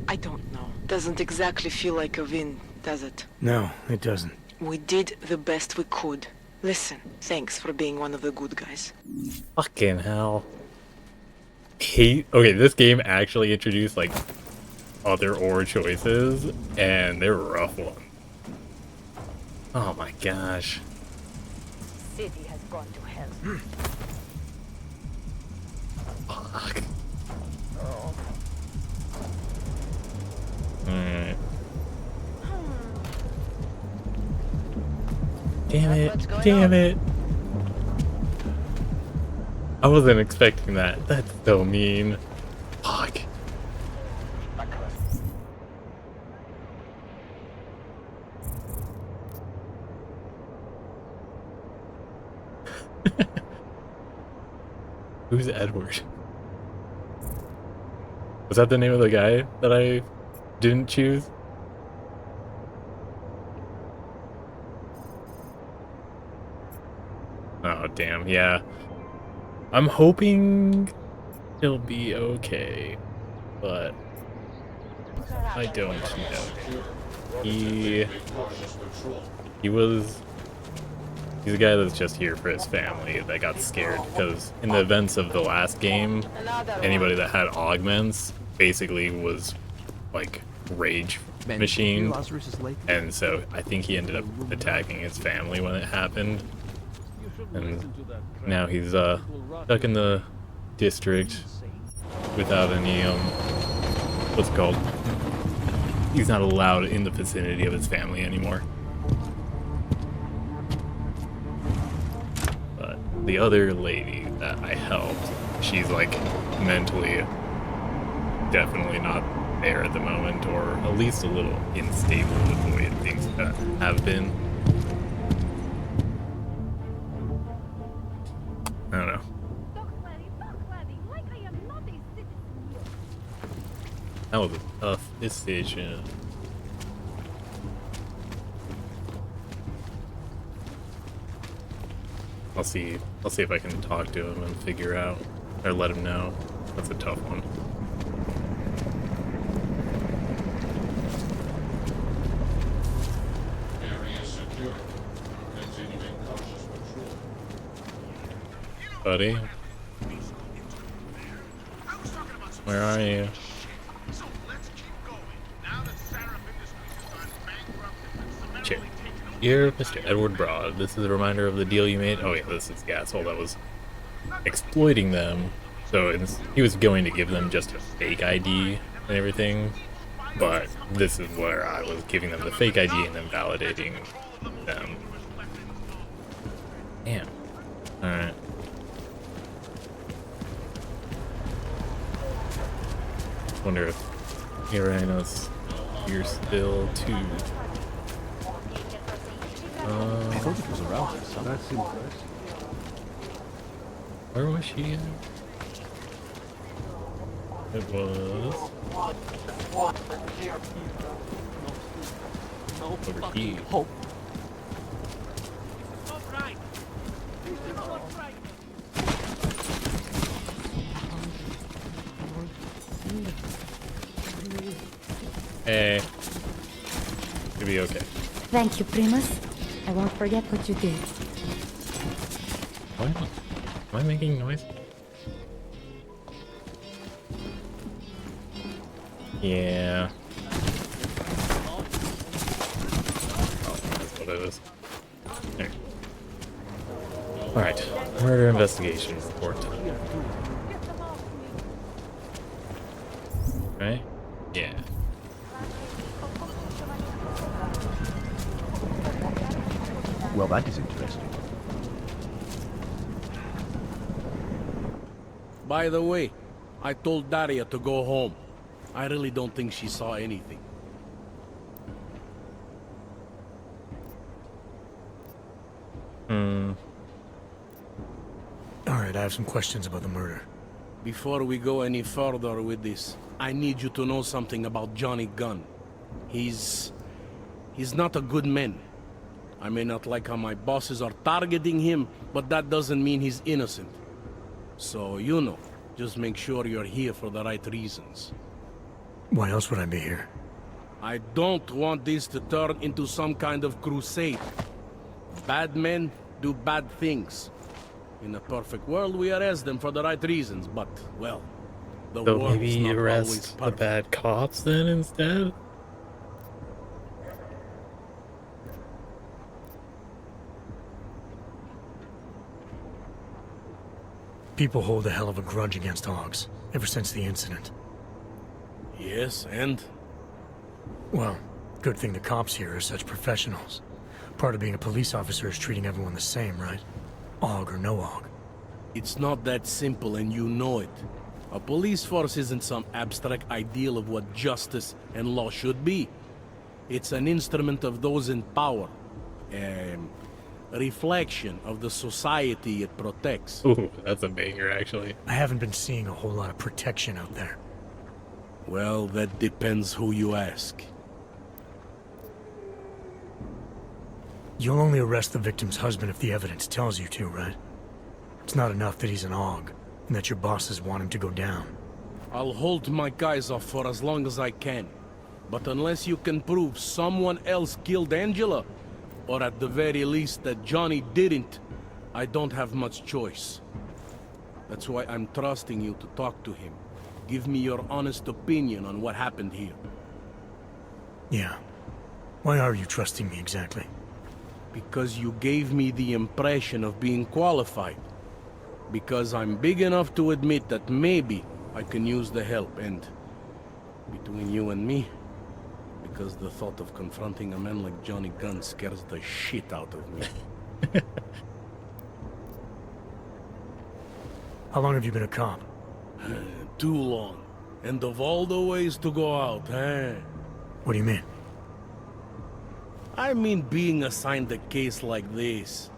I don't know. Doesn't exactly feel like a win, does it? No, it doesn't. We did the best we could. Listen, thanks for being one of the good guys. Fucking hell. Okay, this game actually introduced, like, other ore choices, and they're rough ones. Oh my gosh. City has gone to hell. Fuck. Alright. Damn it. I wasn't expecting that. That's so mean. Fuck. Who's Edward? Was that the name of the guy that I didn't choose? Oh, damn, yeah. I'm hoping he'll be okay, but I don't know. He's a guy that's just here for his family that got scared because in the events of the last game, anybody that had augments basically was like rage machine, and so I think he ended up attacking his family when it happened, and now he's stuck in the district without any what's it called? He's not allowed in the vicinity of his family anymore. But the other lady that I helped, she's like mentally definitely not there at the moment, or at least a little unstable with the way things have been. I don't know. That was a tough decision. I'll see if I can talk to him and figure out, or let him know. That's a tough one. Buddy? Where are you? Check. Dear Mr. Edward Broad, this is a reminder of the deal you made. Oh yeah, this is the asshole that was exploiting them. So he was going to give them just a fake ID and everything, but this is where I was giving them the fake ID and then validating them. Damn. Alright. Wonder if Uranus, you're still too. I thought it was around this. That's impressive. Where was she at? It was over here. Hope. Hey, you'll be okay. Thank you, Primus. I won't forget what you did. What? Am I making noise? Yeah. Oh, that's what it is. There. Alright, murder investigation report. Right? Yeah. Well, that is interesting. By the way, I told Daria to go home. I really don't think she saw anything. Alright, I have some questions about the murder. Before we go any further with this, I need you to know something about Johnny Gunn. He's not a good man. I may not like how my bosses are targeting him, but that doesn't mean he's innocent. So, you know, just make sure you're here for the right reasons. Why else would I be here? I don't want this to turn into some kind of crusade. Bad men do bad things. In a perfect world, we arrest them for the right reasons, but, well, the So world's maybe not always arrest the perfect. bad cops then instead? People hold a hell of a grudge against Hogs, ever since the incident. Yes, and? Well, good thing the cops here are such professionals. Part of being a police officer is treating everyone the same, right? Og or no Og. It's not that simple, and you know it. A police force isn't some abstract ideal of what justice and law should be. It's an instrument of those in power. a reflection of the society it protects. Ooh, that's a banger, actually. I haven't been seeing a whole lot of protection out there. Well, that depends who you ask. You'll only arrest the victim's husband if the evidence tells you to, right? It's not enough that he's an AUG, and that your bosses want him to go down. I'll hold my guys off for as long as I can. But unless you can prove someone else killed Angela, or at the very least that Johnny didn't, I don't have much choice. That's why I'm trusting you to talk to him. Give me your honest opinion on what happened here. Yeah. Why are you trusting me exactly? Because you gave me the impression of being qualified. Because I'm big enough to admit that maybe I can use the help, and between you and me, because the thought of confronting a man like Johnny Gunn scares the shit out of me. How long have you been a cop? Too long. And of all the ways to go out, eh? What do you mean? I mean being assigned a case like this.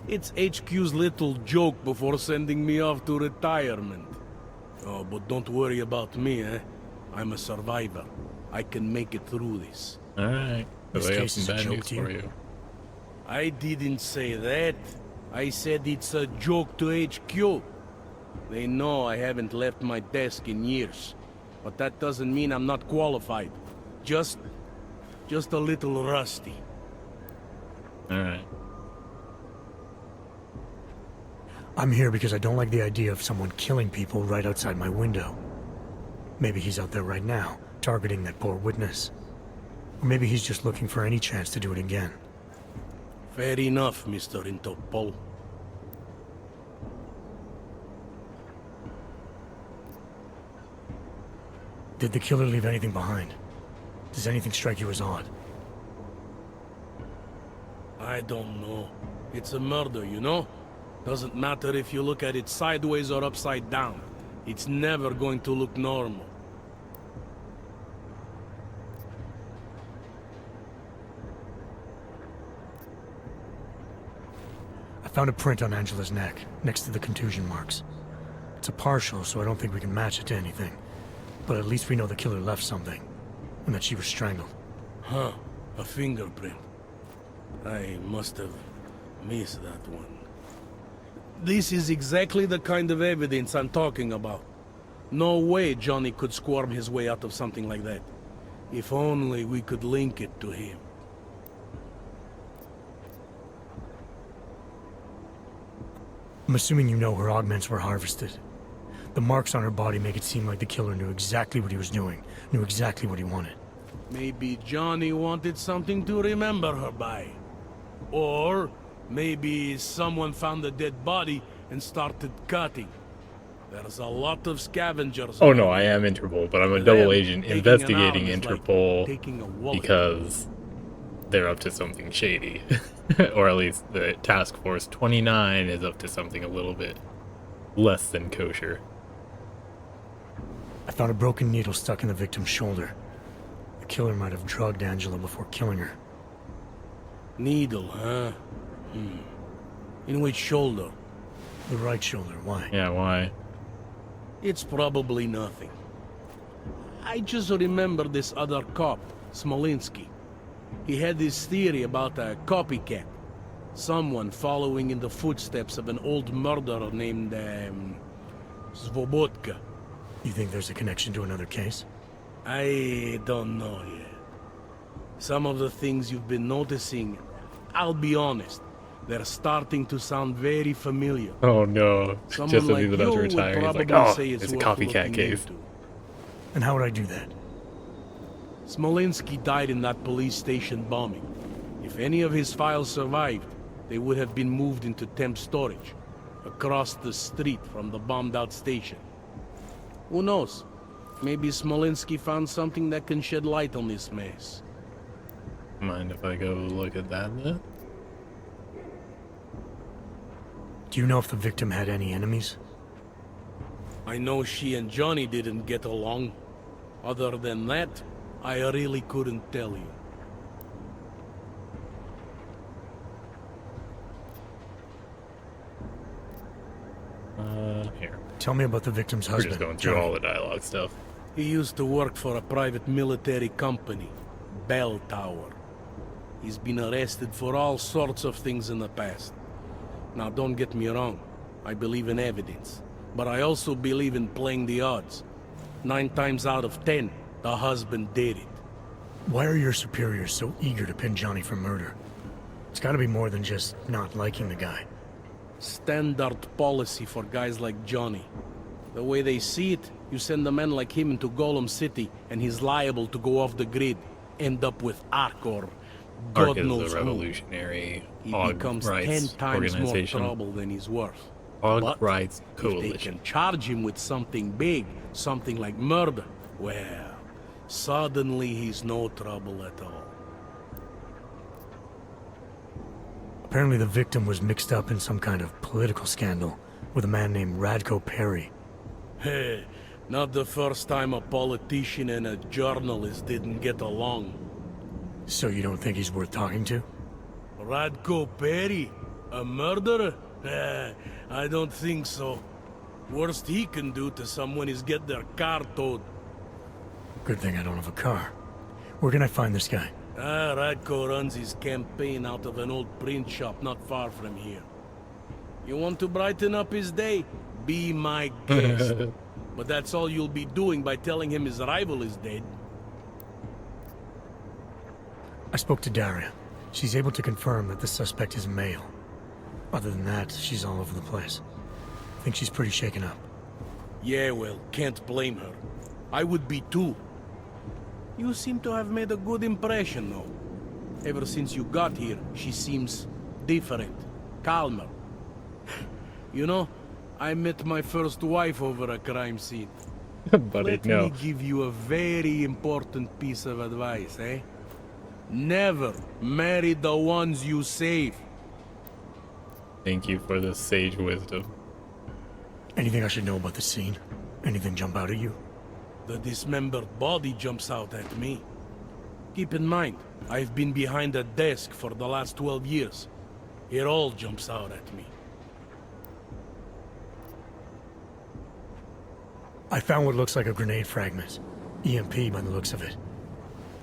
It's HQ's little joke before sending me off to retirement. Oh, but don't worry about me, eh? I'm a survivor. I can make it through this. Alright. This I got case is some a bad joke news to you? for you. I didn't say that. I said it's a joke to HQ. They know I haven't left my desk in years. But that doesn't mean I'm not qualified. Just a little rusty. Alright. I'm here because I don't like the idea of someone killing people right outside my window. Maybe he's out there right now, targeting that poor witness. Or maybe he's just looking for any chance to do it again. Fair enough, Mr. Interpol. Did the killer leave anything behind? Does anything strike you as odd? I don't know. It's a murder, you know? Doesn't matter if you look at it sideways or upside down. It's never going to look normal. I found a print on Angela's neck, next to the contusion marks. It's a partial, so I don't think we can match it to anything. But at least we know the killer left something, and that she was strangled. Huh, a fingerprint. I must have missed that one. This is exactly the kind of evidence I'm talking about. No way Johnny could squirm his way out of something like that. If only we could link it to him. I'm assuming you know her augments were harvested. The marks on her body make it seem like the killer knew exactly what he was doing, knew exactly what he wanted. Maybe Johnny wanted something to remember her by. Or maybe someone found a dead body and started cutting. There's a lot of scavengers. Oh no, I am Interpol, but I'm a double agent taking investigating an arm is Interpol like taking a wallet. because they're up to something shady. Or at least the Task Force 29 is up to something a little bit less than kosher. I found a broken needle stuck in the victim's shoulder. The killer might have drugged Angela before killing her. Needle, huh? In which shoulder? The right shoulder, why? Yeah, why? It's probably nothing. I just remember this other cop, Smolinski. He had this theory about a copycat. Someone following in the footsteps of an old murderer named, Svobodka. You think there's a connection to another case? I don't know yet. Some of the things you've been noticing, I'll be honest, they're starting to sound very familiar. Oh no. Someone Just as like he's about you to would retire, he's like, probably oh, say it's a worth copycat looking case. into. And how would I do that? Smolinski died in that police station bombing. If any of his files survived, they would have been moved into temp storage, across the street from the bombed-out station. Who knows? Maybe Smolinski found something that can shed light on this mess. Mind if I go look at that then? Do you know if the victim had any enemies? I know she and Johnny didn't get along. Other than that, I really couldn't tell you. Here. Tell me about the victim's We're husband. just going through all the dialogue stuff. He used to work for a private military company, Bell Tower. He's been arrested for all sorts of things in the past. Now, don't get me wrong. I believe in evidence. But I also believe in playing the odds. 9 times out of 10, the husband did it. Why are your superiors so eager to pin Johnny for murder? It's gotta be more than just not liking the guy. Standard policy for guys like Johnny. The way they see it, you send a man like him into Golem City, and he's liable to go off the grid, end up with Ark or God Ark is knows a who. revolutionary He hog becomes rights 10 times more organization. trouble than he's worth. Hog But rights if they coalition. can charge him with something big, something like murder, well, suddenly he's no trouble at all. Apparently the victim was mixed up in some kind of political scandal with a man named Radko Perry. Hey, not the first time a politician and a journalist didn't get along. So you don't think he's worth talking to? Radko Perry? A murderer? I don't think so. Worst he can do to someone is get their car towed. Good thing I don't have a car. Where can I find this guy? Radko runs his campaign out of an old print shop not far from here. You want to brighten up his day? Be my guest. But that's all you'll be doing by telling him his rival is dead. I spoke to Daria. She's able to confirm that the suspect is male. Other than that, she's all over the place. I think she's pretty shaken up. Yeah, well, can't blame her. I would be too. You seem to have made a good impression, though. Ever since you got here, she seems different, calmer. You know, I met my first wife over a crime scene. Let me give you a very important piece of advice, eh? Never marry the ones you save. Thank you for the sage wisdom. Anything I should know about the scene? Anything jump out at you? The dismembered body jumps out at me. Keep in mind, I've been behind a desk for the last 12 years. It all jumps out at me. I found what looks like a grenade fragment. EMP by the looks of it.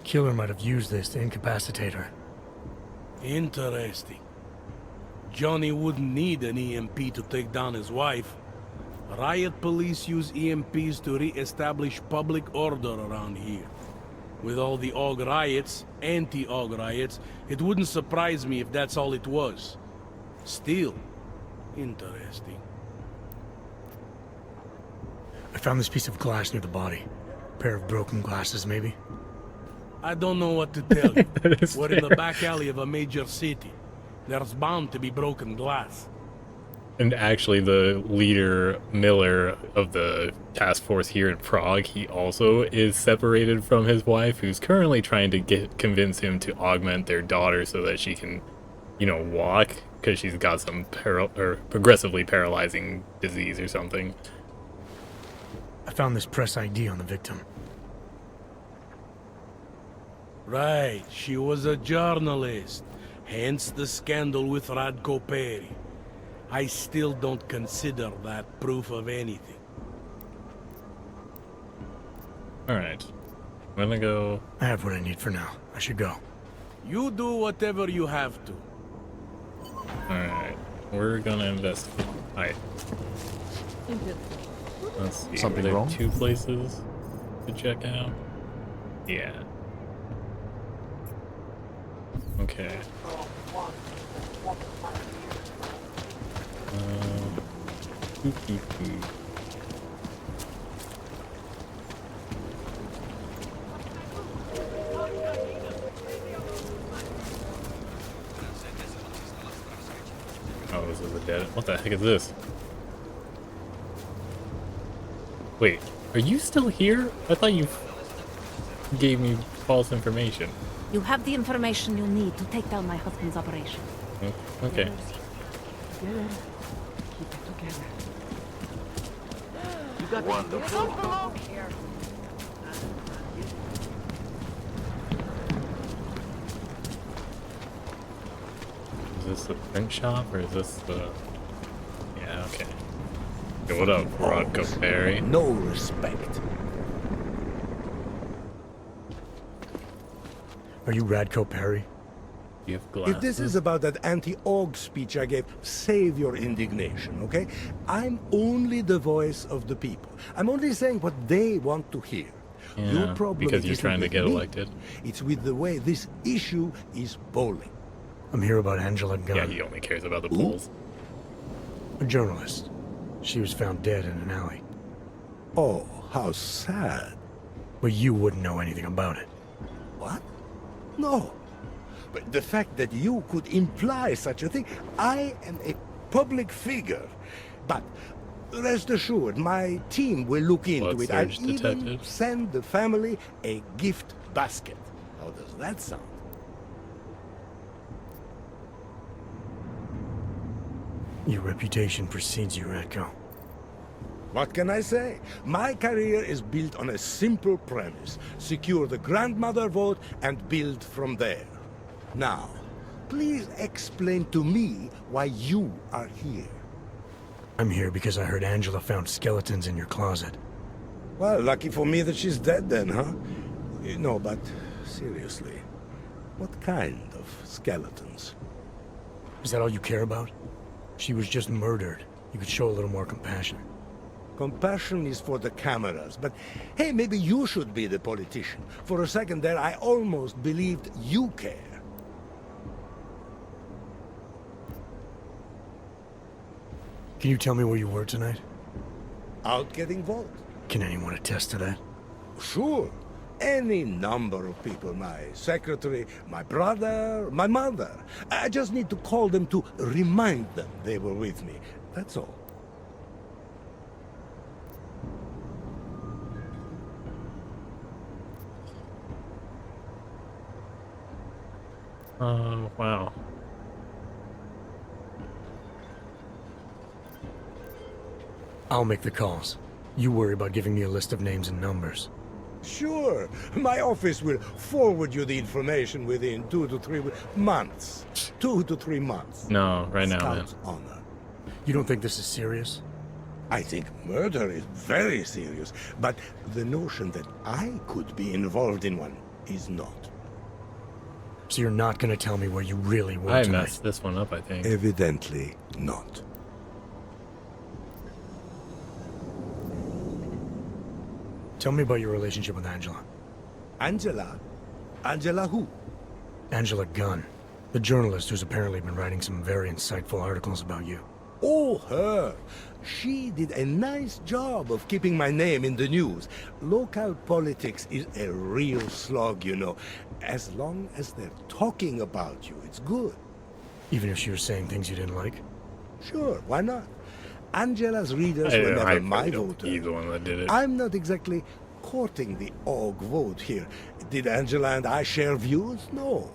Killer might have used this to incapacitate her. Interesting. Johnny wouldn't need an EMP to take down his wife. Riot police use EMPs to re-establish public order around here. With all the AUG riots, anti-AUG riots, it wouldn't surprise me if that's all it was. Still, interesting. I found this piece of glass near the body. A pair of broken glasses, maybe? I don't know what to tell you. We're in the back alley of a major city. There's bound to be broken glass. And actually, the leader, Miller, of the task force here in Prague, he also is separated from his wife, who's currently trying to convince him to augment their daughter so that she can, you know, walk, because she's got some progressively paralyzing disease or something. I found this press ID on the victim. Right, she was a journalist. Hence the scandal with Radko Perry. I still don't consider that proof of anything. Alright. I'm gonna go... I have what I need for now. I should go. You do whatever you have to. Alright. We're gonna investigate. Alright. Let's see. Something are there wrong? 2 places to check out? Yeah. Okay. Oh, this is a dead... What the heck is this? Wait, are you still here? I thought you gave me false information. You have the information you need to take down my husband's operation. Oh, okay. Together. Keep it together. You got the below here. Is this the print shop or is this the... Yeah, okay. Yo, what up, Rodko Perry? No respect. Are you Radko Perry? You have glasses? If this is about that anti-Aug speech I gave, save your indignation, okay? I'm only the voice of the people. I'm only saying what they want to hear. Yeah, Your problem because you're isn't trying to with get me. elected. It's with the way this issue is bowling. I'm here about Angela Gunn. Yeah, he only cares about the polls. A journalist. She was found dead in an alley. Oh, how sad. But you wouldn't know anything about it. What? No. But the fact that you could imply such a thing, I am a public figure. But rest assured, my team will look into it. I'll even send the family a gift basket. How does that sound? Your reputation precedes you, Radko. What can I say? My career is built on a simple premise. Secure the grandmother vote and build from there. Now, please explain to me why you are here. I'm here because I heard Angela found skeletons in your closet. Well, lucky for me that she's dead then, huh? No, but seriously, what kind of skeletons? Is that all you care about? She was just murdered. You could show a little more compassion. Compassion is for the cameras, but hey, maybe you should be the politician. For a second there, I almost believed you care. Can you tell me where you were tonight? Out getting vote. Can anyone attest to that? Sure. Any number of people. My secretary, my brother, my mother. I just need to call them to remind them they were with me. That's all. Wow. I'll make the calls. You worry about giving me a list of names and numbers. Sure. My office will forward you the information within 2 to 3 months. 2 to 3 months. No, right now, man. Scout's honor. You don't think this is serious? I think murder is very serious, but the notion that I could be involved in one is not. So you're not going to tell me where you really were I tonight? messed this one up, I think. Evidently not. Tell me about your relationship with Angela. Angela? Angela who? Angela Gunn, the journalist who's apparently been writing some very insightful articles about you. Oh, her. She did a nice job of keeping my name in the news. Local politics is a real slog, you know. As long as they're talking about you, it's good. Even if she was saying things you didn't like? Sure, why not? Angela's readers were never my voter. He's the one that did it. I'm not exactly courting the Aug vote here. Did Angela and I share views? No.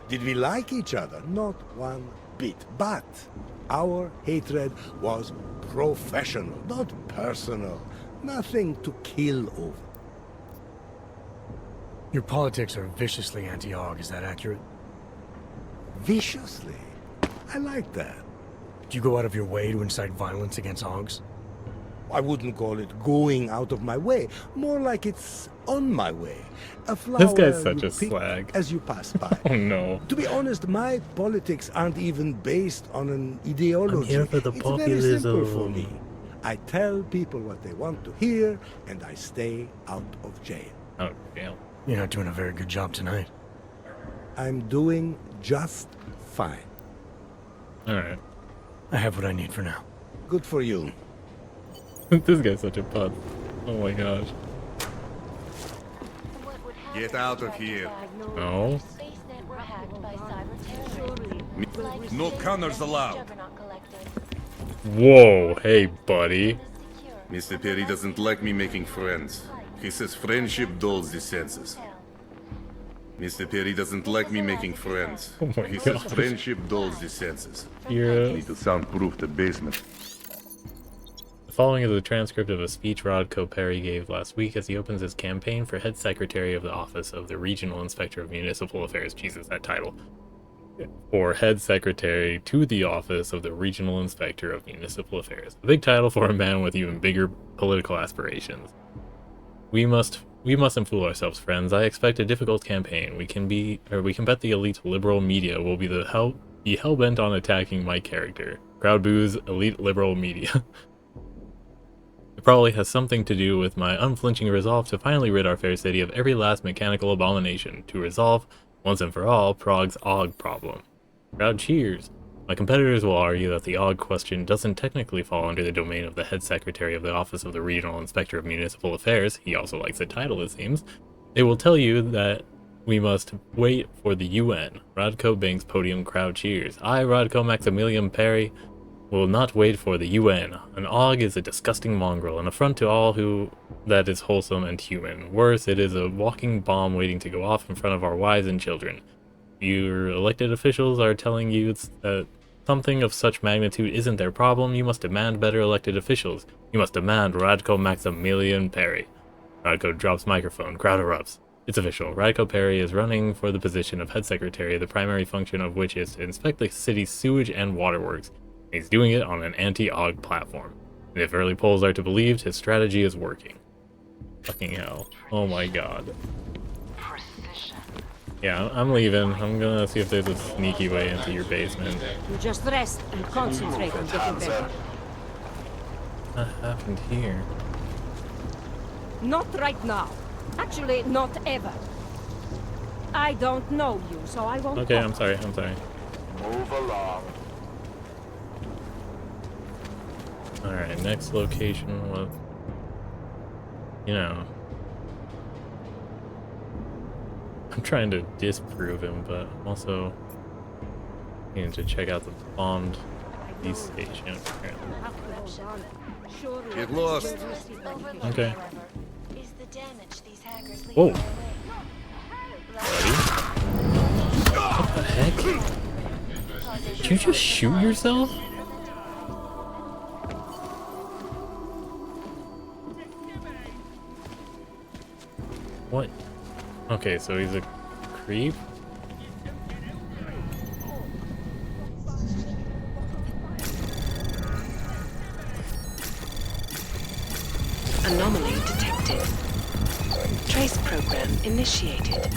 Did we like each other? Not one bit. But our hatred was professional, not personal. Nothing to kill over. Your politics are viciously anti-Aug, is that accurate? Viciously? I like that. Do you go out of your way to incite violence against Augs? I wouldn't call it going out of my way. More like it's on my way. A flower This guy's such you a pick slag. as you pass by. Oh no. To be honest, my politics aren't even based on an ideology. I'm here for the it's very simple for populism. me. I tell people what they want to hear, and I stay out of jail. Oh, jail. You're not doing a very good job tonight. I'm doing just fine. Alright. I have what I need for now. Good for you. This guy's such a putz. Oh my gosh. Get out of here. No. No counters allowed. Whoa, hey buddy. Mr. Perry doesn't like me making friends. He says friendship dulls the senses. Mr. Perry doesn't like me making friends. Oh my He says gosh. friendship dulls the senses. Yeah. Need to soundproof the basement. The following is a transcript of a speech Rodko Perry gave last week as he opens his campaign for head secretary of the office of the Regional Inspector of Municipal Affairs. Jesus, that title. for head secretary to the office of the regional inspector of municipal affairs. A big title for a man with even bigger political aspirations. We mustn't fool ourselves, friends. I expect a difficult campaign. We can bet the elite liberal media will be hell-bent on attacking my character. Crowd boos, elite liberal media. It probably has something to do with my unflinching resolve to finally rid our fair city of every last mechanical abomination, to resolve, once and for all, Prague's AUG problem. Crowd cheers. My competitors will argue that the AUG question doesn't technically fall under the domain of the head secretary of the Office of the Regional Inspector of Municipal Affairs. He also likes the title, it seems. They will tell you that we must wait for the UN. Radko Bank's podium crowd cheers. I, Radko Maximilian Perry, will not wait for the UN. An AUG is a disgusting mongrel, an affront to all that is wholesome and human. Worse, it is a walking bomb waiting to go off in front of our wives and children. Your elected officials are telling you that something of such magnitude isn't their problem. You must demand better elected officials. You must demand Radko Maximilian Perry. Radko drops microphone. Crowd erupts. It's official. Radko Perry is running for the position of head secretary, the primary function of which is to inspect the city's sewage and waterworks. He's doing it on an anti-AUG platform. And if early polls are to be believed, his strategy is working. Fucking hell. Oh my god. Yeah, I'm leaving. I'm gonna see if there's a sneaky way into your basement. You just rest and concentrate on getting better. What happened here? Not right now. Actually, not ever. I don't know you, so I won't. Okay, I'm sorry. Move along. Alright, next location was... You know... I'm trying to disprove him, but I'm also needing to check out the bombed police station. Get lost. Okay. Whoa. Buddy. What the heck? Did you just shoot yourself? What? Okay, so he's a creep? Anomaly detected. Trace program initiated.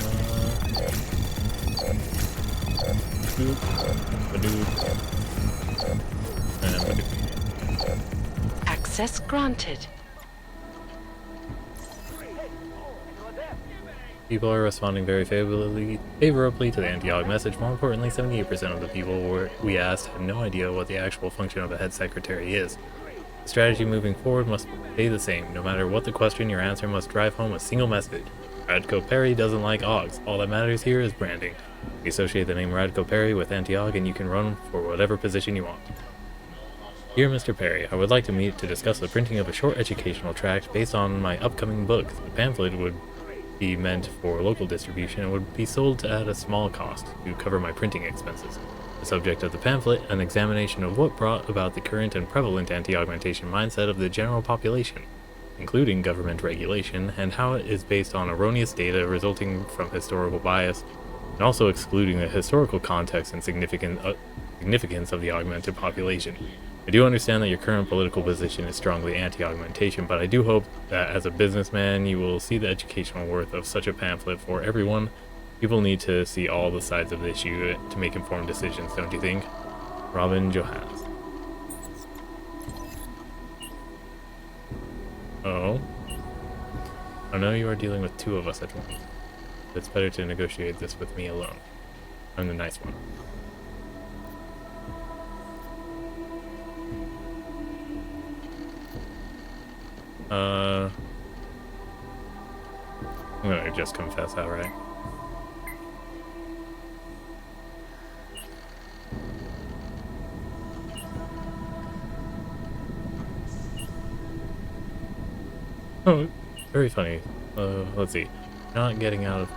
Access granted. People are responding very favorably to the anti-AUG message. More importantly, 78% of the people we asked had no idea what the actual function of a head secretary is. The strategy moving forward must stay the same. No matter what the question, your answer must drive home a single message. Radko Perry doesn't like AUGs. All that matters here is branding. We associate the name Radko Perry with anti-AUG and you can run for whatever position you want. Dear Mr. Perry, I would like to meet to discuss the printing of a short educational tract based on my upcoming book. The pamphlet would be meant for local distribution and would be sold at a small cost to cover my printing expenses. The subject of the pamphlet, an examination of what brought about the current and prevalent anti-augmentation mindset of the general population, including government regulation, and how it is based on erroneous data resulting from historical bias, and also excluding the historical context and significance of the augmented population. I do understand that your current political position is strongly anti-augmentation, but I do hope that as a businessman you will see the educational worth of such a pamphlet for everyone. People need to see all the sides of the issue to make informed decisions, don't you think? Robin Johans. Oh. I know you are dealing with two of us at once. It's better to negotiate this with me alone. I'm the nice one. I'm gonna just confess outright. Oh, very funny. Let's see. Not getting out of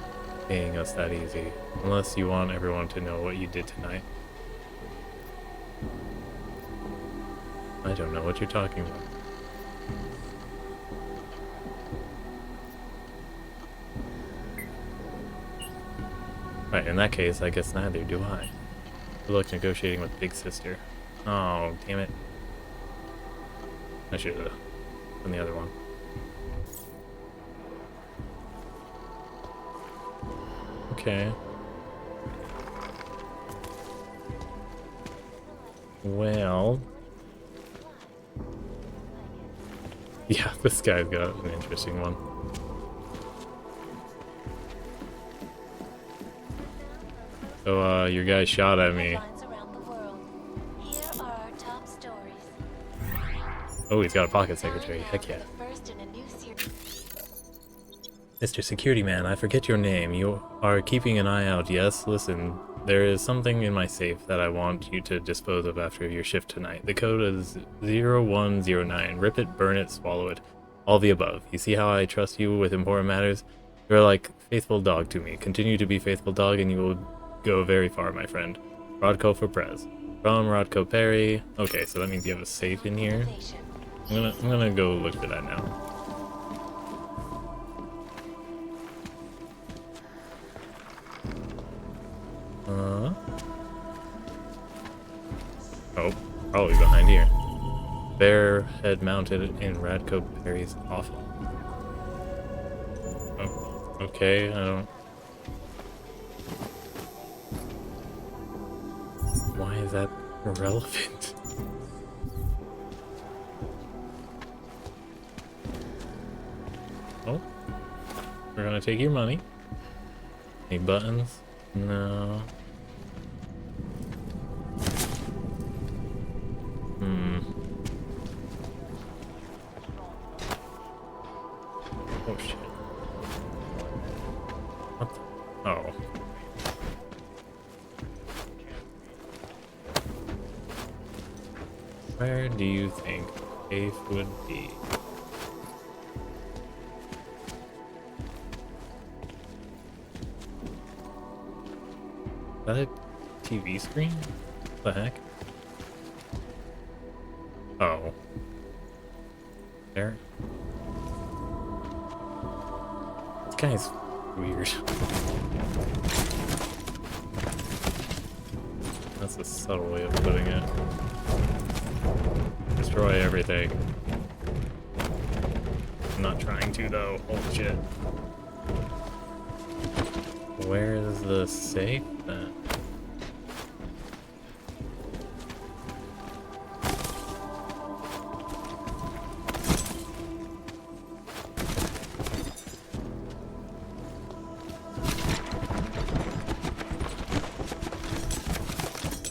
paying us that easy. Unless you want everyone to know what you did tonight. I don't know what you're talking about. Right, in that case, I guess neither do I. Good luck negotiating with Big Sister. Oh, damn it. I should have done the other one. Okay. Well. Yeah, this guy's got an interesting one. So, your guy shot at me. Oh, he's got a pocket secretary. Heck yeah. Mr. Security Man, I forget your name. You are keeping an eye out, yes? Listen, there is something in my safe that I want you to dispose of after your shift tonight. The code is 0109. Rip it, burn it, swallow it. All the above. You see how I trust you with important matters? You're like faithful dog to me. Continue to be faithful dog and you will go very far, my friend. Rodko for Prez. From Rodko Perry. Okay, so that means you have a safe in here. I'm gonna go look for that now. Oh, probably behind here. Bear head mounted in Radko Perry's office. Oh, okay, I don't... Why is that relevant? Oh, we're gonna take your money. Any buttons? No. Oh shit. What the? Oh. Where do you think safe would be? Is that a TV screen? What the heck? Oh. There. This guy's weird. That's a subtle way of putting it. Destroy everything. I'm not trying to though. Holy shit. Where is the safe then?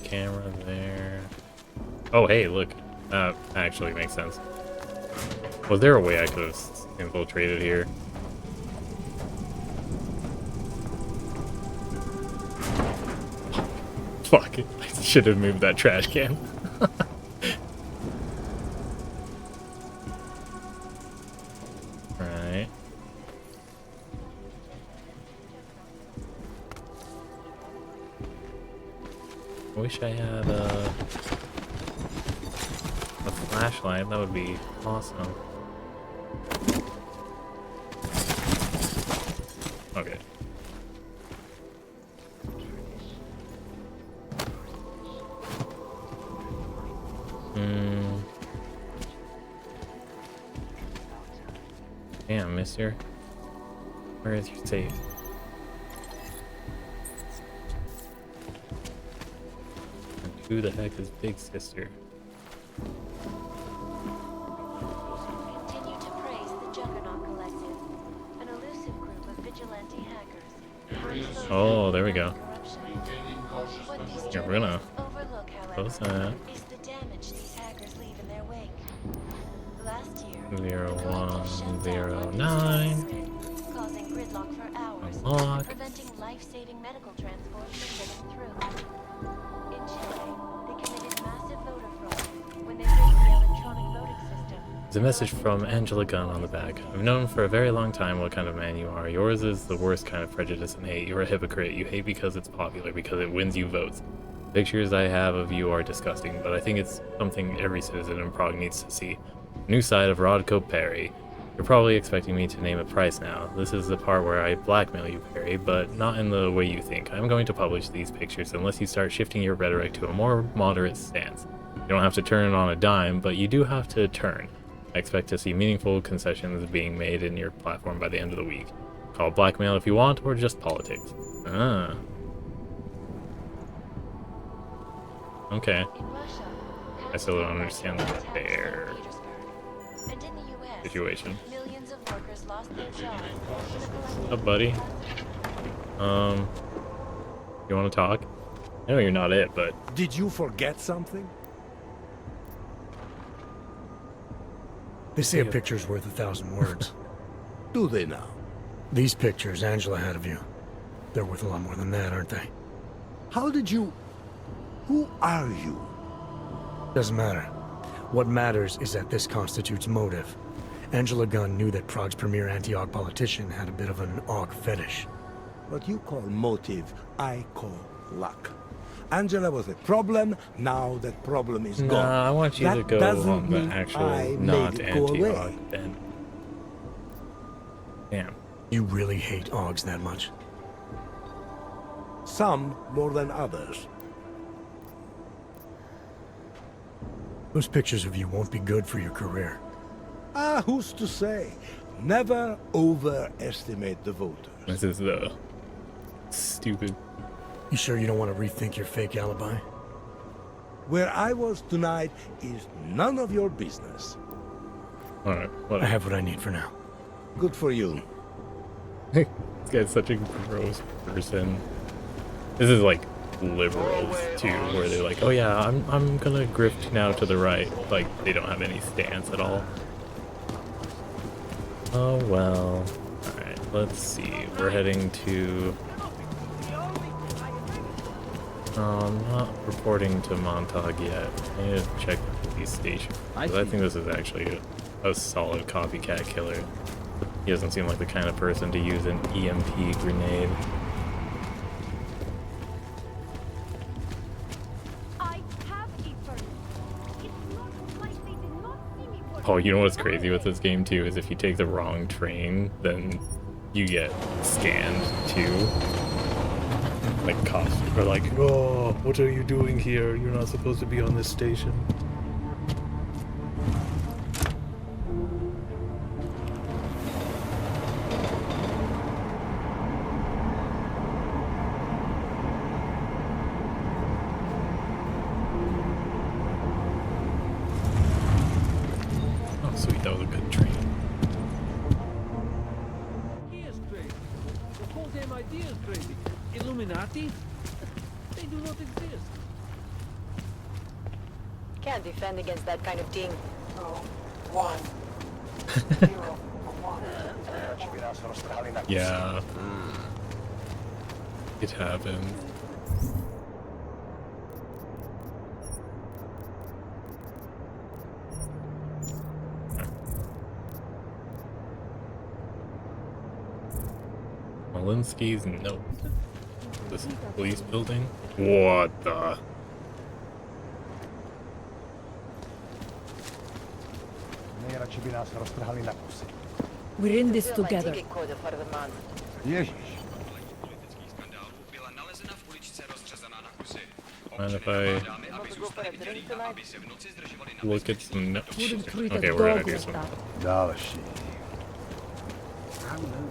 Camera there. Oh, hey, look. That actually makes sense. Was there a way I could have infiltrated here? Fuck it. I should have moved that trash can. Right. I wish I had a flashlight. That would be awesome. Okay. Damn, mister. Where is your safe? And who the heck is Big Sister? Continue to praise the Juggernaut Collective, an elusive group of vigilante hackers. Oh, there we go. What these Yeah, we're gonna overlook, close however, that. is the damage these hackers leave in their wake. Last year, 0109. causing gridlock for hours, Unlock. preventing life-saving medical transport from getting through. In Chile, they committed massive voter fraud when they rigged the electronic voting system. There's a message from Angela Gunn on the back. I've known for a very long time what kind of man you are. Yours is the worst kind of prejudice and hate. You're a hypocrite. You hate because it's popular, because it wins you votes. Pictures I have of you are disgusting, but I think it's something every citizen in Prague needs to see. New side of Rodko Perry. You're probably expecting me to name a price now. This is the part where I blackmail you, Perry, but not in the way you think. I'm going to publish these pictures unless you start shifting your rhetoric to a more moderate stance. You don't have to turn it on a dime, but you do have to turn. I expect to see meaningful concessions being made in your platform by the end of the week. Call it blackmail if you want, or just politics. Ah. Okay. I still don't understand their situation. What's up, buddy? You want to talk? I know you're not it, but... Did you forget something? They say a picture's worth 1,000 words. Do they now? These pictures Angela had of you, they're worth a lot more than that, aren't they? How did you... Who are you? Doesn't matter. What matters is that this constitutes motive. Angela Gunn knew that Prague's premier anti-AUG politician had a bit of an AUG fetish. What you call motive, I call luck. Angela was a problem, now that problem is gone. Nah, I want you that to go on the actual not anti-AUG AUG then. Damn. You really hate AUGs that much? Some more than others. Those pictures of you won't be good for your career. Ah, who's to say? Never overestimate the voters. This is the stupid. You sure you don't want to rethink your fake alibi? Where I was tonight is none of your business. Alright, I have what I need for now. Good for you. This guy's such a gross person. This is like liberals too, where they're like, oh yeah, I'm gonna grift now to the right. Like they don't have any stance at all. Oh well. Alright, let's see. We're heading to... I'm not reporting to Montauk yet. I need to check the police station. I think this is actually a solid copycat killer. He doesn't seem like the kind of person to use an EMP grenade. Oh, you know what's crazy with this game too is if you take the wrong train, then you get scanned too. Like cops are like, oh, what are you doing here? You're not supposed to be on this station. Oh, sweet, that was a good train. He is crazy. The whole damn idea is crazy. Illuminati? They do not exist. Can't defend against that kind of thing. Yeah. It happened. Malinsky's note. This police building? What the? We're in this together. Mind if I look at some notes? Okay, we're gonna do some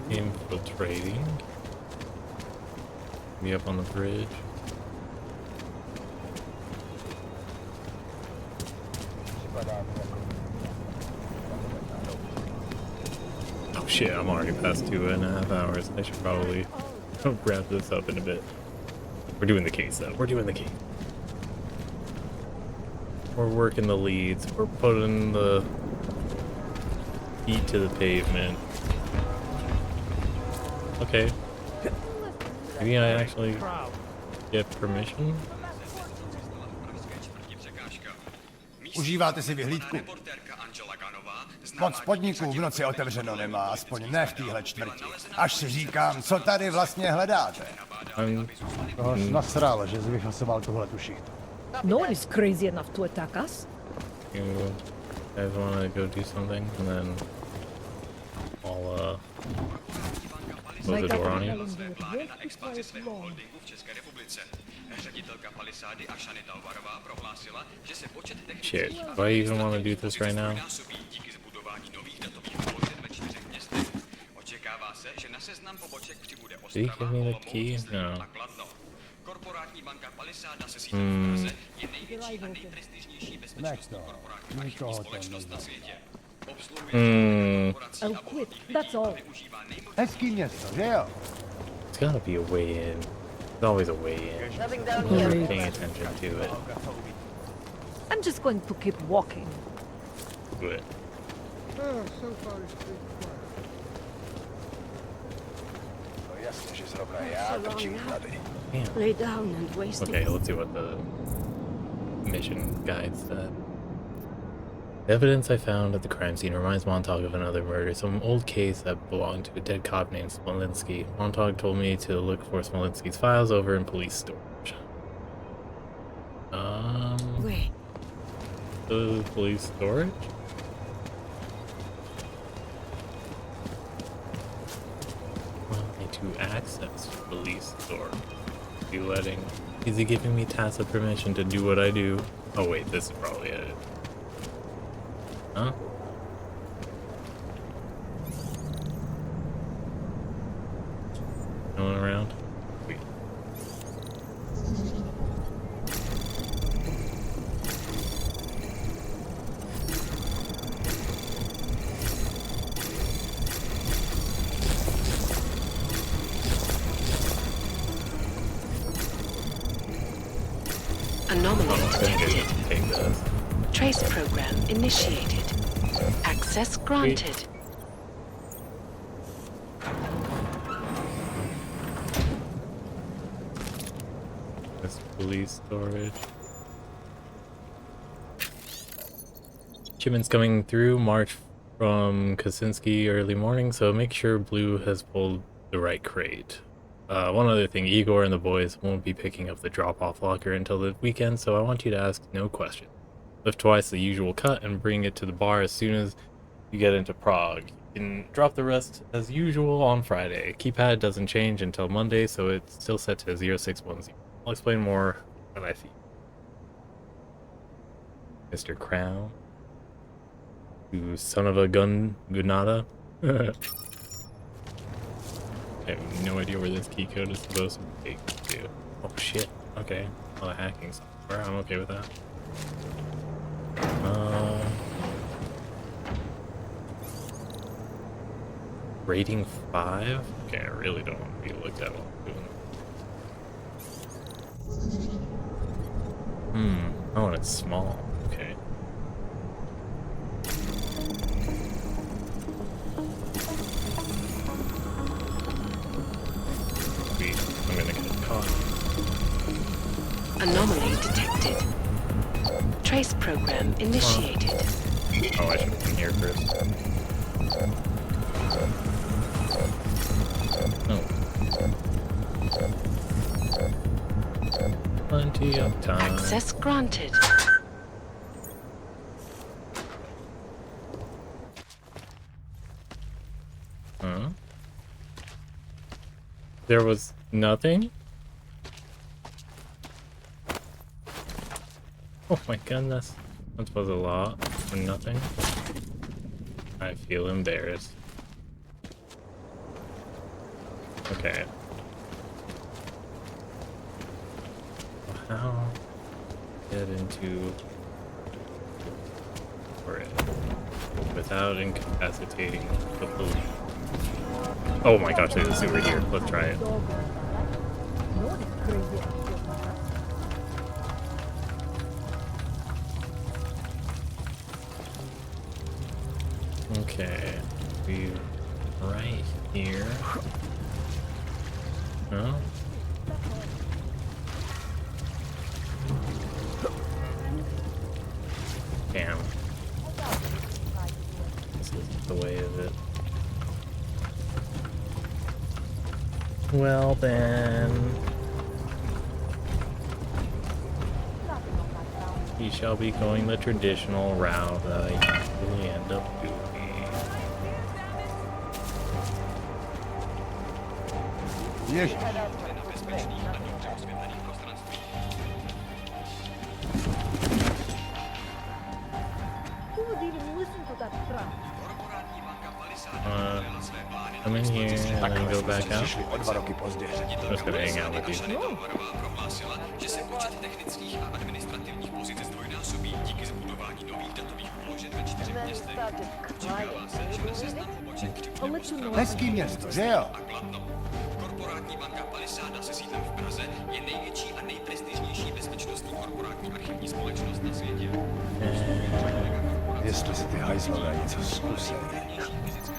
infiltrating. Be up on the bridge. Oh shit, I'm already past 2.5 hours. I should probably wrap this up in a bit. We're doing the case though. We're doing the case. We're working the leads. We're putting the feet to the pavement. Okay. Maybe I actually get permission? Užíváte si vyhlídku? Moc podniků v noci otevřeno nemá, aspoň ne v téhle čtvrti. Až si říkám, co tady vlastně hledáte. Toho nasralo, že jsi vyhasoval tuhletu šichtu. No one is crazy enough to attack us. You guys want to go do something and then I'll close the door on you. Shit, do I even want to do this right now? Did he give me the key? No. I'll quit, that's all. Hezký město, že jo? It's gotta be a way in. There's always a way in. Nothing down I'm here. never paying attention to it. I'm just going to keep walking. Do it. Oh, so far it's pretty quiet. No jasně, že zrovna já točím tady. Damn. Lay down and waste Okay, it. let's see what the mission guide said. The evidence I found at the crime scene reminds Montauk of another murder, some old case that belonged to a dead cop named Smolinski. Montauk told me to look for Smolinski's files over in police storage. Wait. The police storage? Well, I need to access police storage. Is he giving me tacit permission to do what I do? Oh wait, this is probably it. Huh? No one around? Sweet. Anomaly detected. Take this. Trace program initiated. Access granted. This police storage. Shipments coming through March from Kaczynski early morning, so make sure Blue has pulled the right crate. One other thing, Igor and the boys won't be picking up the drop-off locker until the weekend, so I want you to ask no questions. Lift twice the usual cut and bring it to the bar as soon as you get into Prague. You can drop the rest as usual on Friday. Keypad doesn't change until Monday, so it's still set to 0610. I'll explain more when I see Mr. Crown. You son of a gun, Gunada. I have no idea where this key code is supposed to take to. Oh shit. Okay. A lot of hacking software. I'm okay with that. Rating 5? Okay, I really don't want to be looked at while I'm doing it. Oh, and it's small. Okay. Sweet. I'm gonna get caught. Anomaly detected. Trace program initiated. Oh, I should have been here first. Oh. Plenty of time. Access granted. Huh? There was nothing? Oh my goodness. That was a lot for nothing. I feel embarrassed. Okay. How get into for it without incapacitating the police? Oh my gosh, there's a sewer here. Let's try it. Okay, we right here. No? Damn. This isn't the way of it. Well then. We shall be going the traditional route that I usually end up doing. Ježiš. Who would even listen to that crap? Come in here and then go back out. I'm just gonna hang out with you. I'll let you know. Hezký město, že jo? Korporátní banka Palisada se sídlem v Praze je největší a nejprestižnější bezpečnostní korporátní archivní společnost na světě. Jestli si ty hajzlové něco zkusí.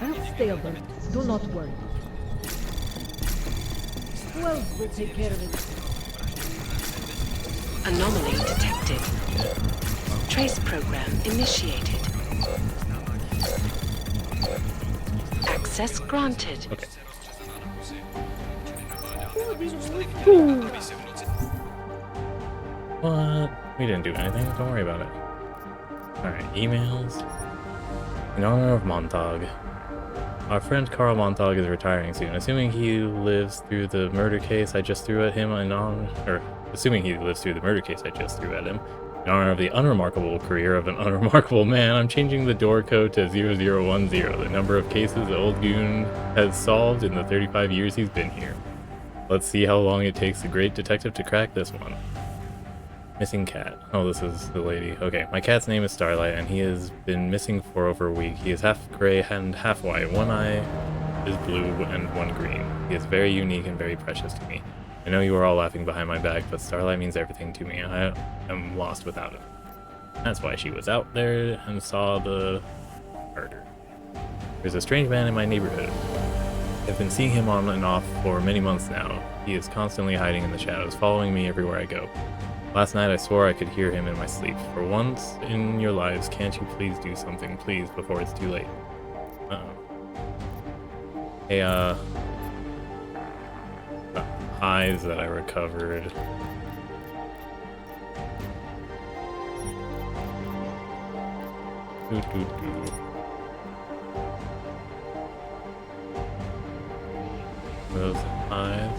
I'll stay alert. Do not worry. Who else will take care of it? Anomaly detected. Trace program initiated. Access granted. Okay. What? We didn't do anything. Don't worry about it. Alright, emails. In honor of Montag. Our friend Carl Montag is retiring soon. Assuming he lives through the murder case I just threw at him assuming he lives through the murder case I just threw at him, in honor of the unremarkable career of an unremarkable man, I'm changing the door code to 0010, the number of cases the old goon has solved in the 35 years he's been here. Let's see how long it takes the great detective to crack this one. Missing cat. Oh, this is the lady. Okay, my cat's name is Starlight, and he has been missing for over a week. He is half gray and half white. One eye is blue and one green. He is very unique and very precious to me. I know you are all laughing behind my back, but Starlight means everything to me. I am lost without him. That's why she was out there and saw the murder. There's a strange man in my neighborhood. I've been seeing him on and off for many months now. He is constantly hiding in the shadows, following me everywhere I go. Last night I swore I could hear him in my sleep. For once in your lives, can't you please do something, please, before it's too late? Hey, the eyes that I recovered. Those eyes.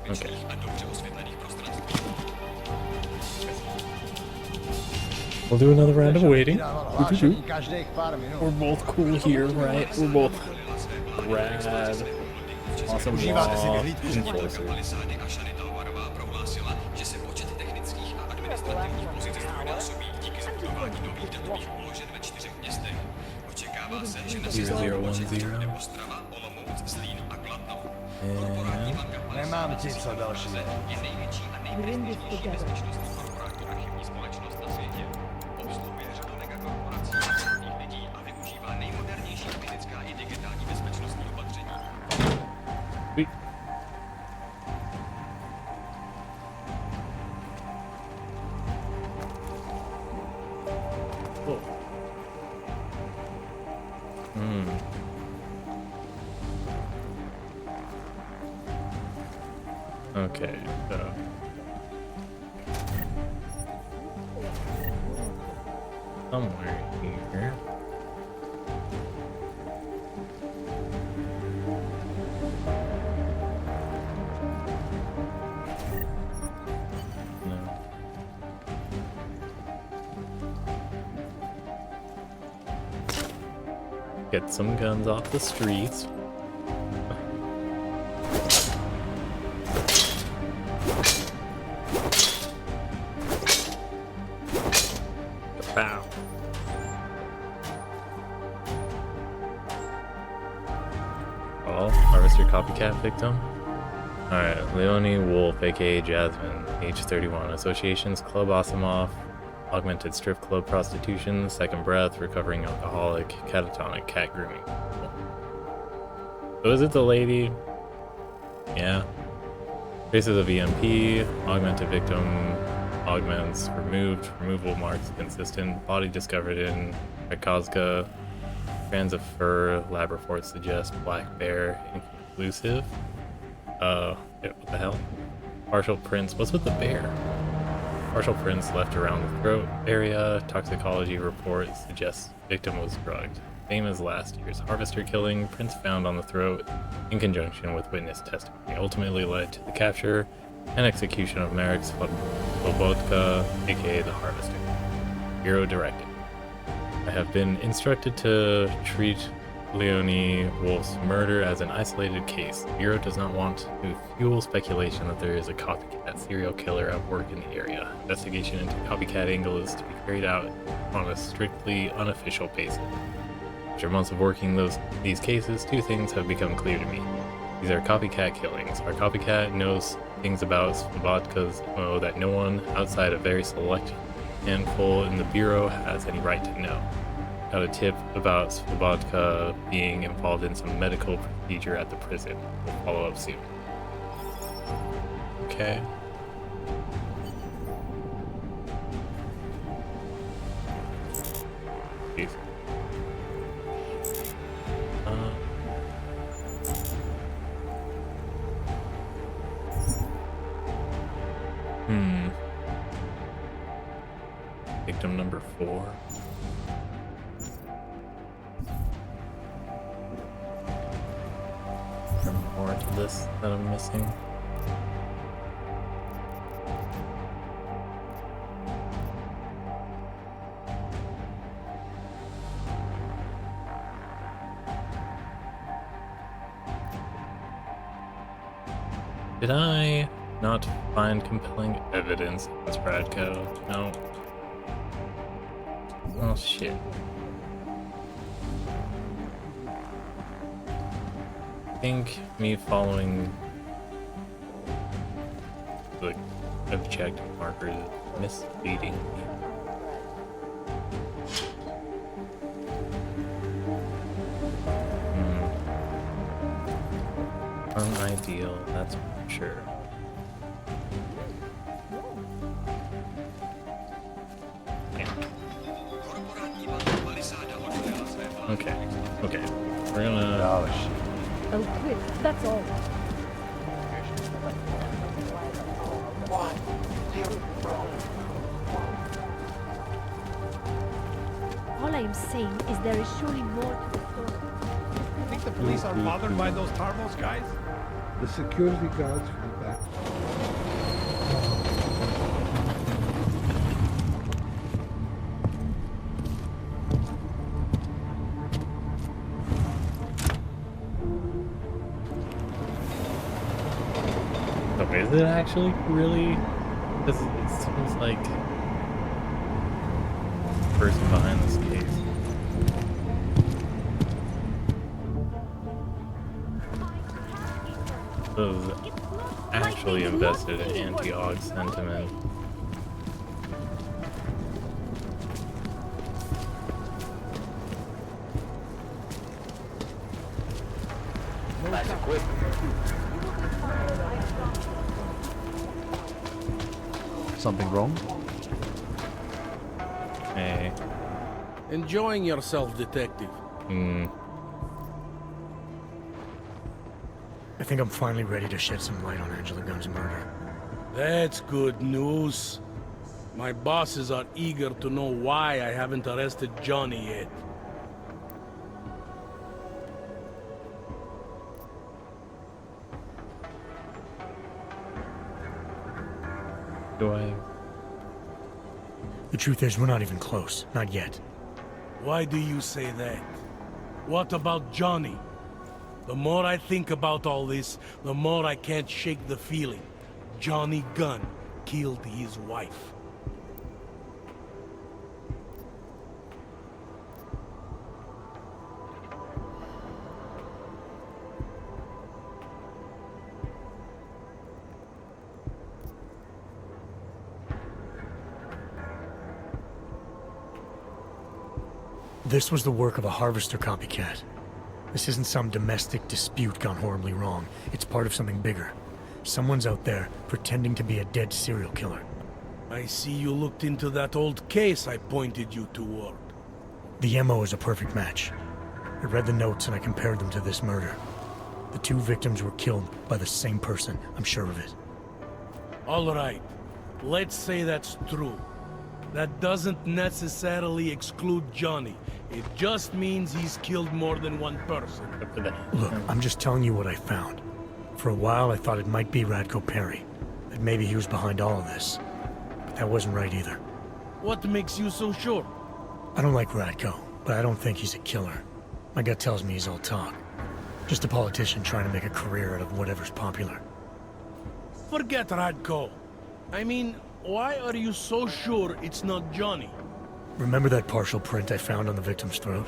Okay. We'll do another round of waiting. We're both cool here, right? We're both rad, awesome law enforcers. Zero 010. Nemám ti co další. We're in this together. Okay, so somewhere here. No. Get some guns off the streets. Bow. Oh, harvester copycat victim. Alright, Leonie Wolf, aka Jasmine, age 31. Associations, Club Asimov, Augmented Strip Club Prostitution, Second Breath, Recovering Alcoholic, Catatonic, Cat Grooming. So is it the lady? Yeah. Traces of EMP, Augmented Victim, augments, removed, removal marks consistent, body discovered in Rekozga, strands of fur, lab reports suggest black bear, Partial prints left around the throat area. Toxicology report suggests victim was drugged. Same as last year's harvester killing. Prints found on the throat in conjunction with witness testimony ultimately led to the capture and execution of Marek Slobodka, aka the Harvester. Bureau directive. I have been instructed to treat Leonie Wolf's murder as an isolated case. The Bureau does not want to fuel speculation that there is a copycat serial killer at work in the area. Investigation into copycat angle is to be carried out on a strictly unofficial basis. After months of working these cases, two things have become clear to me. These are copycat killings. Our copycat knows things about Slobodka's MO that no one outside a very select handful in the Bureau has any right to know. Got a tip about Slobodka being involved in some medical procedure at the prison. We'll follow up soon. Okay. Jeez. Victim number 4. There more to this that I'm missing. Did I not find compelling evidence against Radko? No. Oh shit. I think me following the objective markers is misleading me. Unideal, that's for sure. Okay, okay. We're gonna... Oh, shit. Oh, quick, that's all. All I am saying is there is surely more to the story. You think the police are bothered by those Tarvos guys? The security guards will be back. Is it actually really? Because it seems like the person behind this case. Was actually invested in anti-Og sentiment. Nice equipment. Something wrong? Hey. Enjoying yourself, detective. I think I'm finally ready to shed some light on Angela Gunn's murder. That's good news. My bosses are eager to know why I haven't arrested Johnny yet. Do I? The truth is, we're not even close. Not yet. Why do you say that? What about Johnny? The more I think about all this, the more I can't shake the feeling. Johnny Gunn killed his wife. This was the work of a harvester copycat. This isn't some domestic dispute gone horribly wrong. It's part of something bigger. Someone's out there pretending to be a dead serial killer. I see you looked into that old case I pointed you toward. The MO is a perfect match. I read the notes and I compared them to this murder. The two victims were killed by the same person, I'm sure of it. All right. Let's say that's true. That doesn't necessarily exclude Johnny. It just means he's killed more than one person. Look, I'm just telling you what I found. For a while, I thought it might be Radko Perry. That maybe he was behind all of this. But that wasn't right either. What makes you so sure? I don't like Radko, but I don't think he's a killer. My gut tells me he's all talk. Just a politician trying to make a career out of whatever's popular. Forget Radko. I mean, why are you so sure it's not Johnny? Remember that partial print I found on the victim's throat?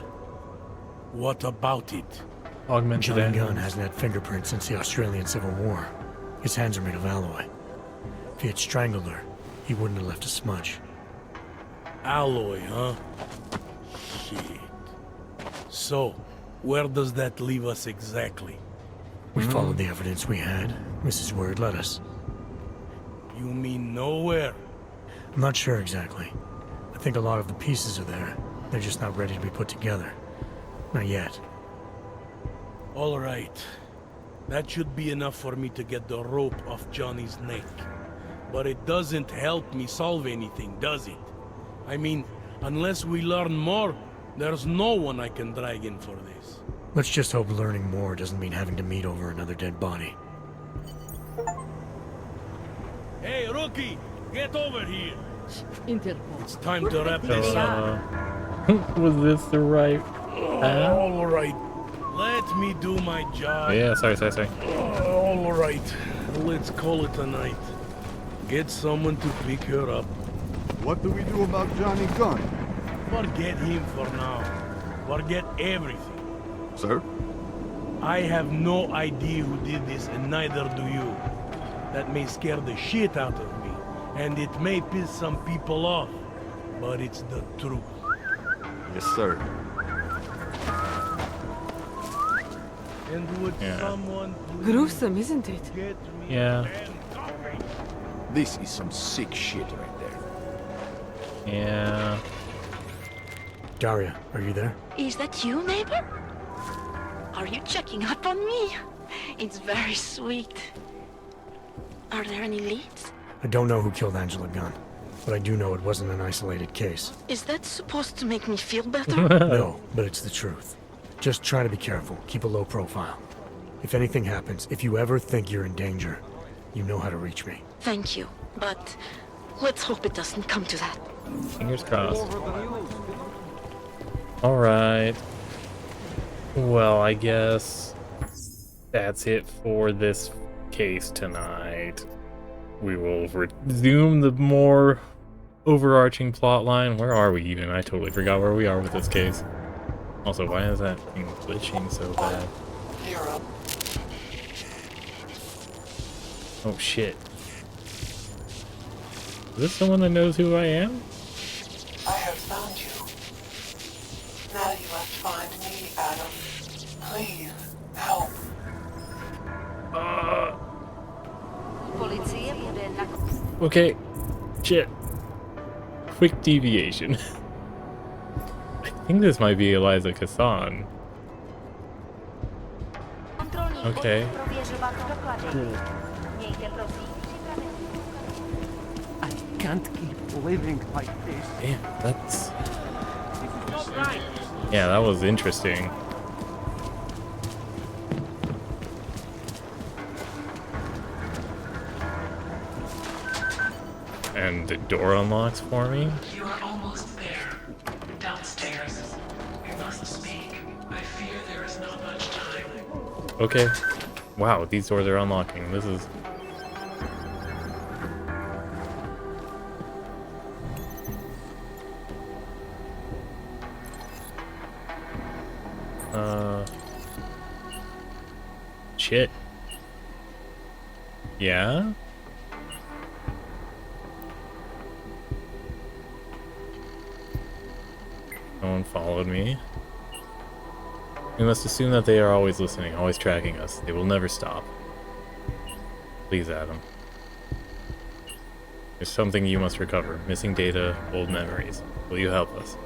What about it? Augmented Johnny Gunn hasn't had fingerprints since the Australian Civil War. His hands are made of alloy. If he had strangled her, he wouldn't have left a smudge. Alloy, huh? Shit. So, where does that leave us exactly? We followed the evidence we had. This is where it led us. You mean nowhere? I'm not sure exactly. I think a lot of the pieces are there. They're just not ready to be put together. Not yet. All right. That should be enough for me to get the rope off Johnny's neck. But it doesn't help me solve anything, does it? I mean, unless we learn more, there's no one I can drag in for this. Let's just hope learning more doesn't mean having to meet over another dead body. Hey, rookie! Get over here! Interpol. It's time to wrap this up. Was this the right path? All right. Let me do my job. Yeah, sorry. All right. Let's call it a night. Get someone to pick her up. What do we do about Johnny Gunn? Forget him for now. Forget everything. Sir? I have no idea who did this, and neither do you. That may scare the shit out of me, and it may piss some people off, but it's the truth. Yes, sir. And would someone Gruesome, isn't it? get me Yeah. a damn coffee? This is some sick shit right there. Yeah. Daria, are you there? Is that you, neighbor? Are you checking up on me? It's very sweet. Are there any leads? I don't know who killed Angela Gunn, but I do know it wasn't an isolated case. Is that supposed to make me feel better? No, but it's the truth. Just try to be careful. Keep a low profile. If anything happens, if you ever think you're in danger, you know how to reach me. Thank you, but let's hope it doesn't come to that. Fingers crossed. Alright. Well, I guess that's it for this case tonight. We will resume the more overarching plot line. Where are we even? I totally forgot where we are with this case. Also, why is that thing glitching so bad? Oh shit. Is this someone that knows who I am? I have found you. Now you must find me, Adam. Please, help. Okay. Shit. Quick deviation. I think this might be Eliza Kassan. Okay. I can't keep living like this. Damn, that's... This is not right. Yeah, that was interesting. And the door unlocks for me? You are almost there. Downstairs. We must speak. I fear there is not much time. Okay. Wow, these doors are unlocking. This is... Shit. Yeah? No one followed me. We must assume that they are always listening, always tracking us. They will never stop. Please, Adam. There's something you must recover. Missing data, old memories. Will you help us?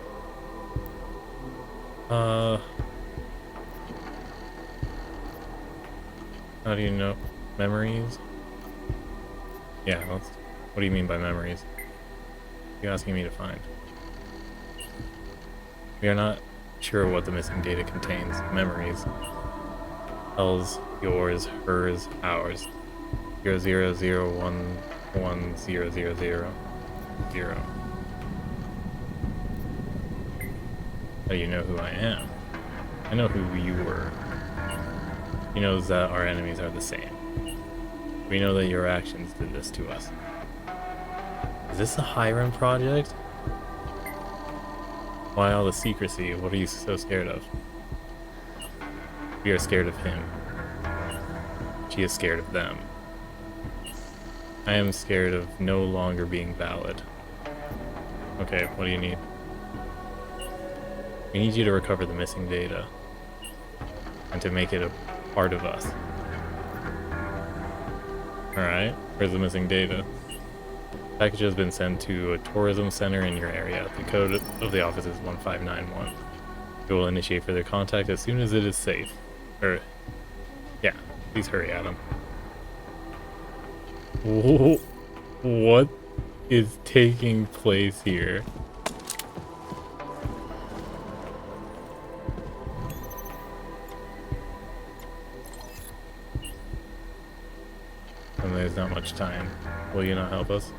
How do you know? Memories? Yeah, let's What do you mean by memories? What are you asking me to find? We are not sure what the missing data contains. Memories. L's, yours, hers, ours. 000110000. How do you know who I am? I know who you were. He knows that our enemies are the same. We know that your actions did this to us. Is this a Hiram project? Why all the secrecy? What are you so scared of? We are scared of him. She is scared of them. I am scared of no longer being valid. Okay, what do you need? We need you to recover the missing data. And to make it a part of us. Alright, where's the missing data? The package has been sent to a tourism center in your area. The code of the office is 1591. We will initiate further contact as soon as it is safe. Yeah, please hurry, Adam. What is taking place here? And there's not much time. Will you not help us?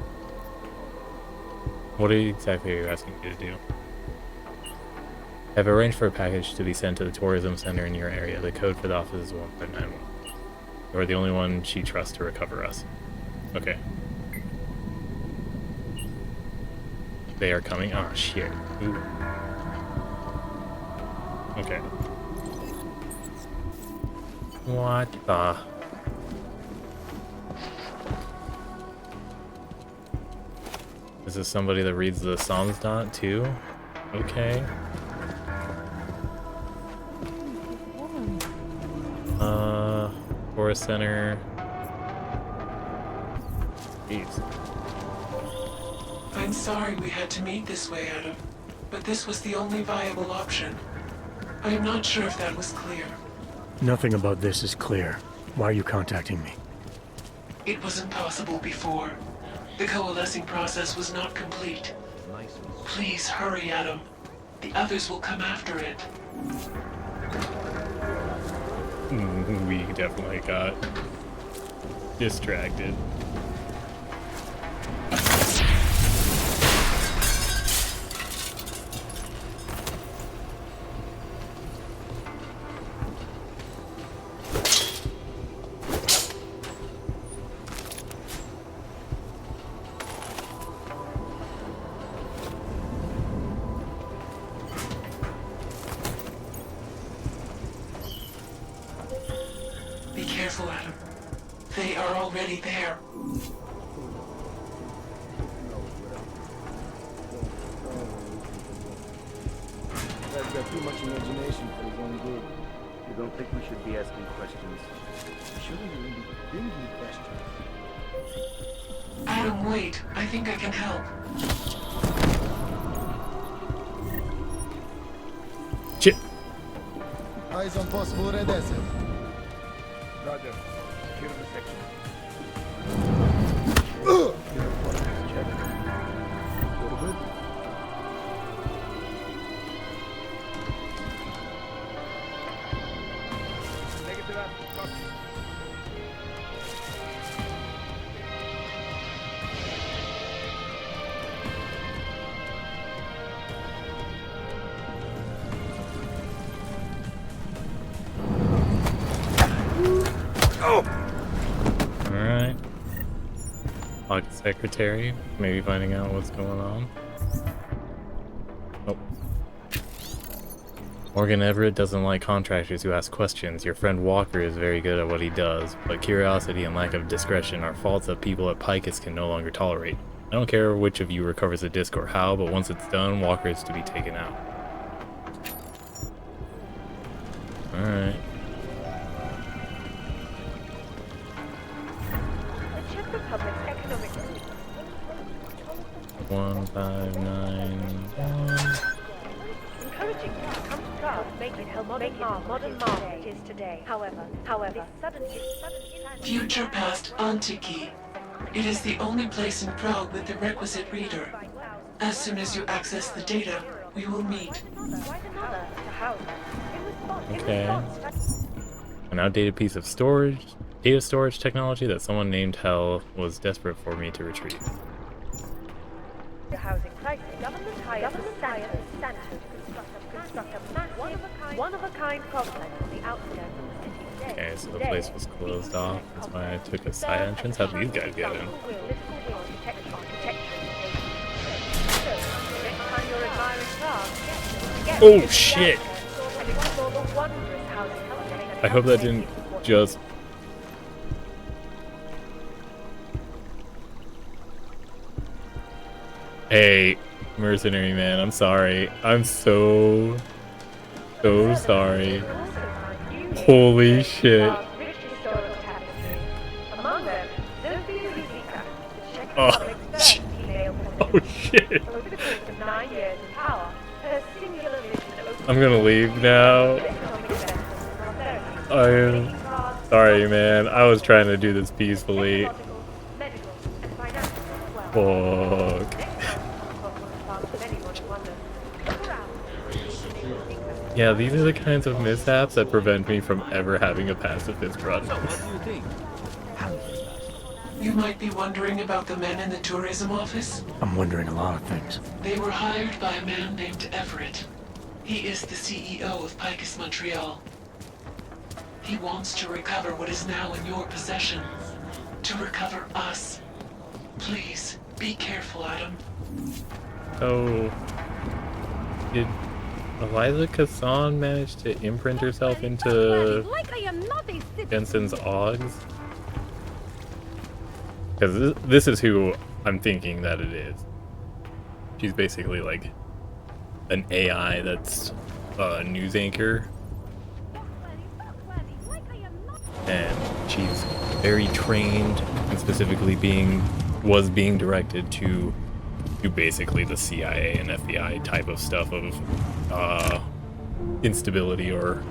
What exactly are you asking me to do? I've arranged for a package to be sent to the tourism center in your area. The code for the office is 1591. You are the only one she trusts to recover us. Okay. They are coming? Oh, shit. Ooh. Okay. What the... Is this somebody that reads the Samsdot too? Okay. Forest Center. Jeez. I'm sorry we had to meet this way, Adam, but this was the only viable option. I'm not sure if that was clear. Nothing about this is clear. Why are you contacting me? It wasn't possible before. The coalescing process was not complete. Please hurry, Adam. The others will come after it. We definitely got distracted. Be careful, Adam. They are already there. I've got too much imagination for his own good. You don't think we should be asking questions? We shouldn't even be thinking questions. Adam, wait. I think I can help. Shit. Eyes on possible red asset. Roger. Secure the section. Check. Very good. Negative asset. Copy. Alright. Talk to secretary, maybe finding out what's going on. Oh. Morgan Everett doesn't like contractors who ask questions. Your friend Walker is very good at what he does, but curiosity and lack of discretion are faults that people at Picus can no longer tolerate. I don't care which of you recovers the disc or how, but once it's done, Walker is to be taken out. Alright. Czech Republic's economic 1591. encouraging cars make it a modern market it is today. However, this sudden Future past Antiki. It is the only place in Prague with the requisite reader. As soon as you access the data, we will meet. Okay. An outdated piece of data storage technology that someone named Hell was desperate for me to retrieve. The housing crisis. Government hires standards to construct a massive, one-of-a-kind complex on the outskirts of the city today. Okay, so the place was closed off. That's why I took a side entrance. How did these guys get in? Oh shit! I hope that didn't just... Hey, mercenary man, I'm sorry. I'm so sorry. Holy shit. Oh, oh shit. I'm gonna leave now. I'm sorry, man. I was trying to do this peacefully. Fuck. Yeah, these are the kinds of mishaps that prevent me from ever having a pacifist run. You might be wondering about the men in the tourism office. I'm wondering a lot of things. They were hired by a man named Everett. He is the CEO of Picus Montreal. He wants to recover what is now in your possession. To recover us. Please, be careful, Adam. Oh. Did Eliza Casson manage to imprint herself into Jensen's Oggs? Because this is who I'm thinking that it is. She's basically like an AI that's a news anchor. And she's very trained and specifically was being directed to do basically the CIA and FBI type of stuff of instability or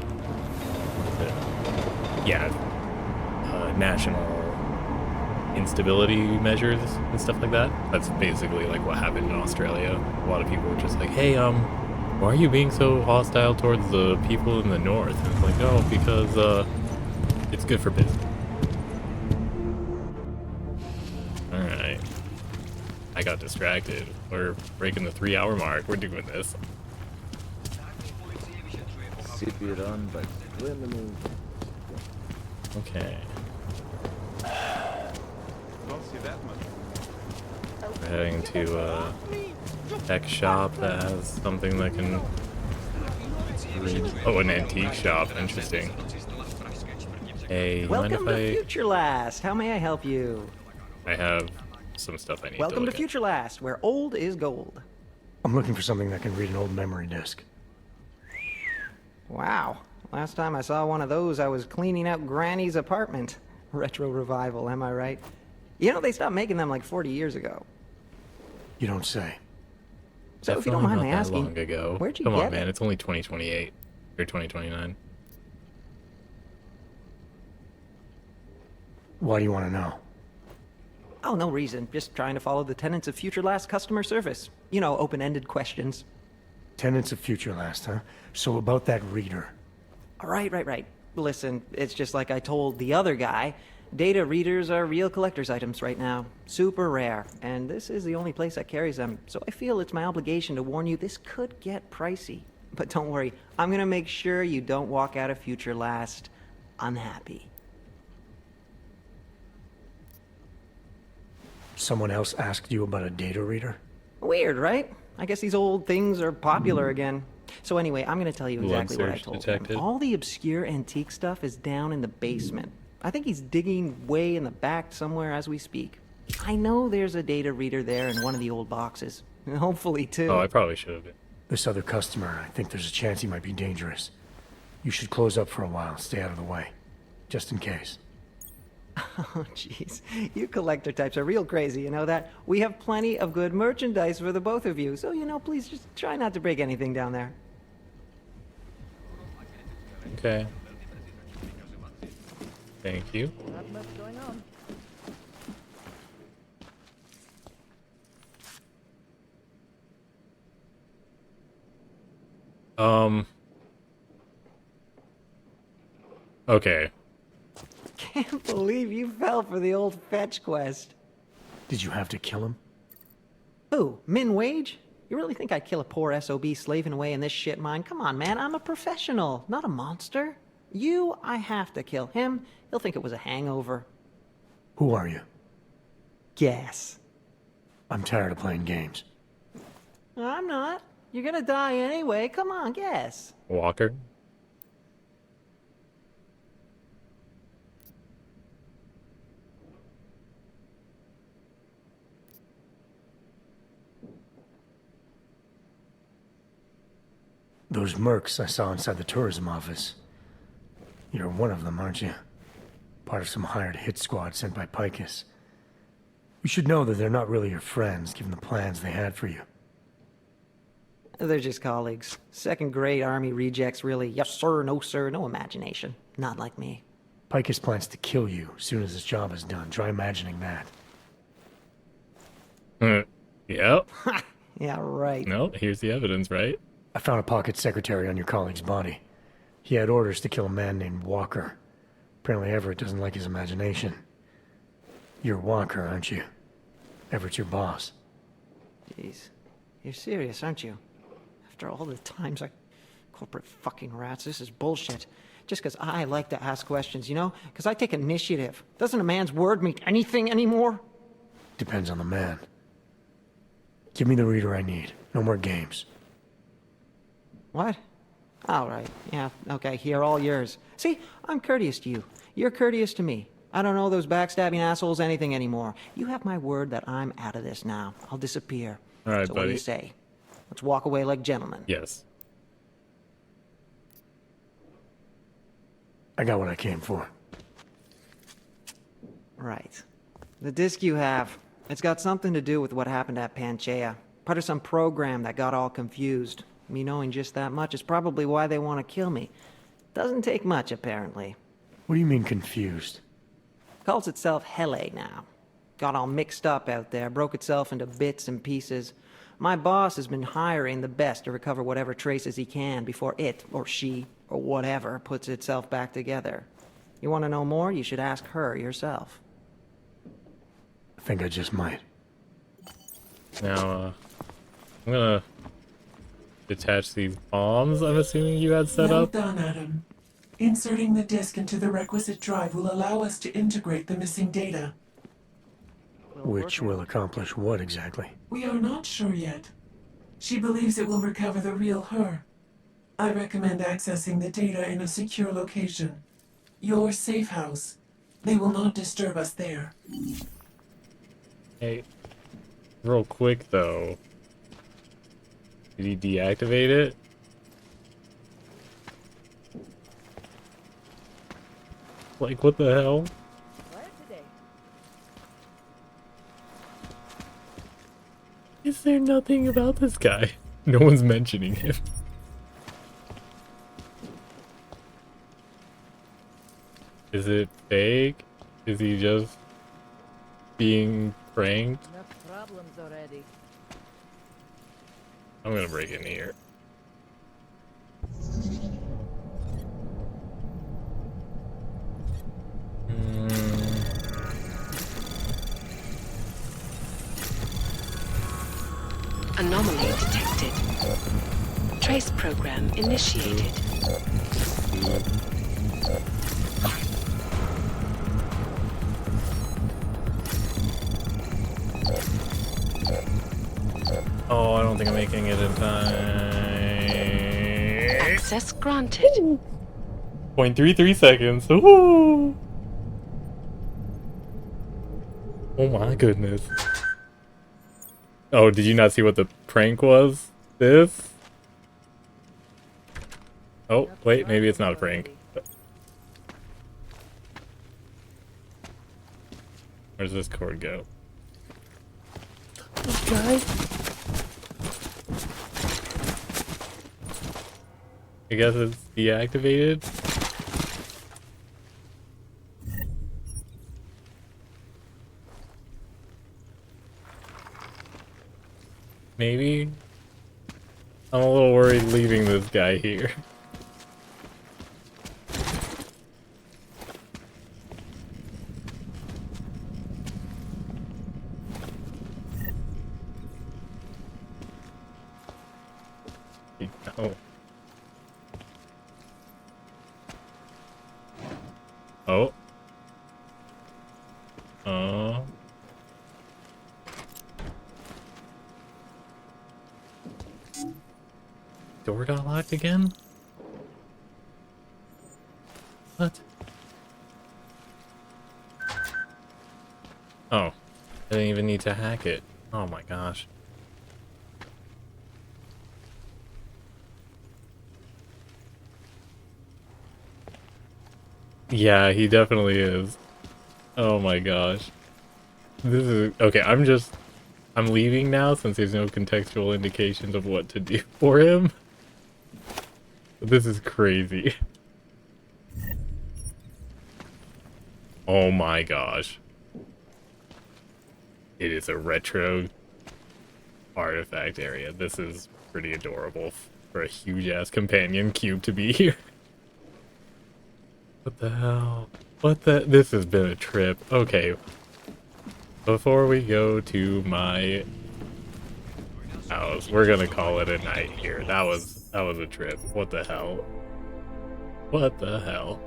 national instability measures and stuff like that. That's basically like what happened in Australia. A lot of people were just like, hey, why are you being so hostile towards the people in the north? And it's like, oh, because it's good for business. Alright. I got distracted. We're breaking the 3-hour mark. We're doing this. City run by criminals. Okay. Don't see that much. We're heading to a tech shop that has something that can read. Oh, an antique shop. Interesting. Hey, you mind Welcome if to Future Last. How may I help you? I have some stuff I need Welcome to to look at. Future Last, where old is gold. I'm looking for something that can read an old memory disk. Wow. Last time I saw one of those, I was cleaning out Granny's apartment. Retro revival, am I right? You know, they stopped making them like 40 years ago. You don't say. So if you don't mind Not my that asking, long ago. where'd you Come get on, man. it? It's only 2028 or 2029. Why do you want to know? Oh, no reason. Just trying to follow the tenets of Future Last customer service. You know, open-ended questions. Tenants of Future Last, huh? So about that reader. Right. Listen, it's just like I told the other guy. Data readers are real collector's items right now. Super rare. And this is the only place that carries them. So I feel it's my obligation to warn you this could get pricey. But don't worry, I'm gonna make sure you don't walk out of Future Last unhappy. Someone else asked you about a data reader? Weird, right? I guess these old things are popular again. So anyway, I'm gonna tell you Lung exactly what I search told detected. him. All the obscure antique stuff is down in the basement. I think he's digging way in the back somewhere as we speak. I know there's a data reader there in one of the old boxes. Hopefully, too. Oh, I probably should have been. This other customer, I think there's a chance he might be dangerous. You should close up for a while, stay out of the way. Just in case. Oh, jeez. You collector types are real crazy, you know that? We have plenty of good merchandise for the both of you, so, you know, please just try not to break anything down there. Okay. Thank you. Not much going on. Okay. Can't believe you fell for the old fetch quest. Did you have to kill him? Who? Min Wage? You really think I'd kill a poor SOB slaving away in this shit mine? Come on, man, I'm a professional, not a monster. You, I have to kill him. He'll think it was a hangover. Who are you? Guess. I'm tired of playing games. I'm not. You're gonna die anyway. Come on, guess. Walker? Those mercs I saw inside the tourism office. You're one of them, aren't you? Part of some hired hit squad sent by Picus. You should know that they're not really your friends, given the plans they had for you. They're just colleagues. Second-grade army rejects, really. Yes, sir, no imagination. Not like me. Picus plans to kill you as soon as his job is done. Try imagining that. Yep. Yeah, right. No, here's the evidence, right? I found a pocket secretary on your colleague's body. He had orders to kill a man named Walker. Apparently Everett doesn't like his imagination. You're Walker, aren't you? Everett's your boss. Jeez. You're serious, aren't you? After all the times corporate fucking rats, this is bullshit. Just because I like to ask questions, you know? Because I take initiative. Doesn't a man's word mean anything anymore? Depends on the man. Give me the reader I need. No more games. What? All right. Yeah, okay, here, all yours. See, I'm courteous to you. You're courteous to me. I don't know those backstabbing assholes anything anymore. You have my word that I'm out of this now. I'll disappear. All right, so buddy. what do you say? Let's walk away like gentlemen. Yes. I got what I came for. Right. The disc you have, it's got something to do with what happened at Panchaea. Part of some program that got all confused. Me knowing just that much is probably why they want to kill me. Doesn't take much, apparently. What do you mean confused? Calls itself Hele now. Got all mixed up out there, broke itself into bits and pieces. My boss has been hiring the best to recover whatever traces he can before it, or she, or whatever, puts itself back together. You want to know more? You should ask her yourself. I think I just might. Now, I'm gonna detach these bombs, I'm assuming you had set Well up. done, Adam. Inserting the disk into the requisite drive will allow us to integrate the missing data. Which will accomplish what exactly? We are not sure yet. She believes it will recover the real her. I recommend accessing the data in a secure location. Your safe house. They will not disturb us there. Hey, real quick though. Did he deactivate it? Like, what the hell? Is there nothing about this guy? No one's mentioning him. Is it fake? Is he just being pranked? Enough problems already. I'm gonna break in here. Anomaly detected. Trace program initiated. Oh, I don't think I'm making it in time. Access granted. 0.33 seconds. Ooh. Oh my goodness. Oh, did you not see what the prank was? This? Oh, wait, maybe it's not a prank. Where's this cord go? This guy? I guess it's deactivated. Maybe. I'm a little worried leaving this guy here. Oh. Oh. Oh. Door got locked again? What? Oh. I didn't even need to hack it. Oh my gosh. Yeah, he definitely is. Oh my gosh. This is... Okay, I'm leaving now since there's no contextual indications of what to do for him. This is crazy. Oh my gosh. It is a retro artifact area. This is pretty adorable for a huge-ass companion cube to be here. What the hell? This has been a trip. Okay. Before we go to my house, we're gonna call it a night here. That was a trip. What the hell? What the hell?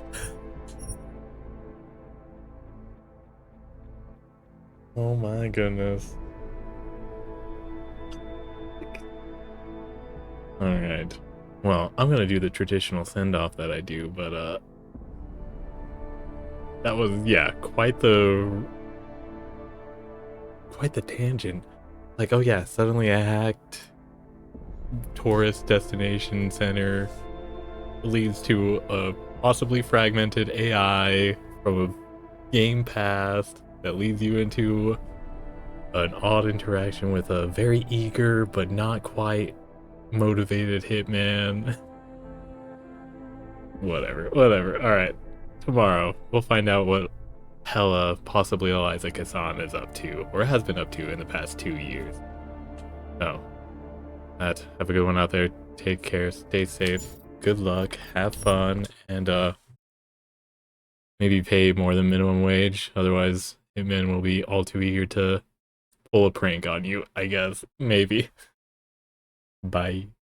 Oh my goodness. Alright. Well, I'm gonna do the traditional send-off that I do, but that was, yeah, quite the tangent. Like, oh yeah, suddenly a hacked tourist destination center leads to a possibly fragmented AI from a game past that leads you into an odd interaction with a very eager but not quite motivated hitman. Whatever. Alright. Tomorrow, we'll find out what Hella, possibly Eliza Kassan, is up to, or has been up to in the past 2 years. So, have a good one out there. Take care, stay safe, good luck, have fun, and maybe pay more than minimum wage. Otherwise, hitmen will be all too eager to pull a prank on you, I guess. Maybe. Bye.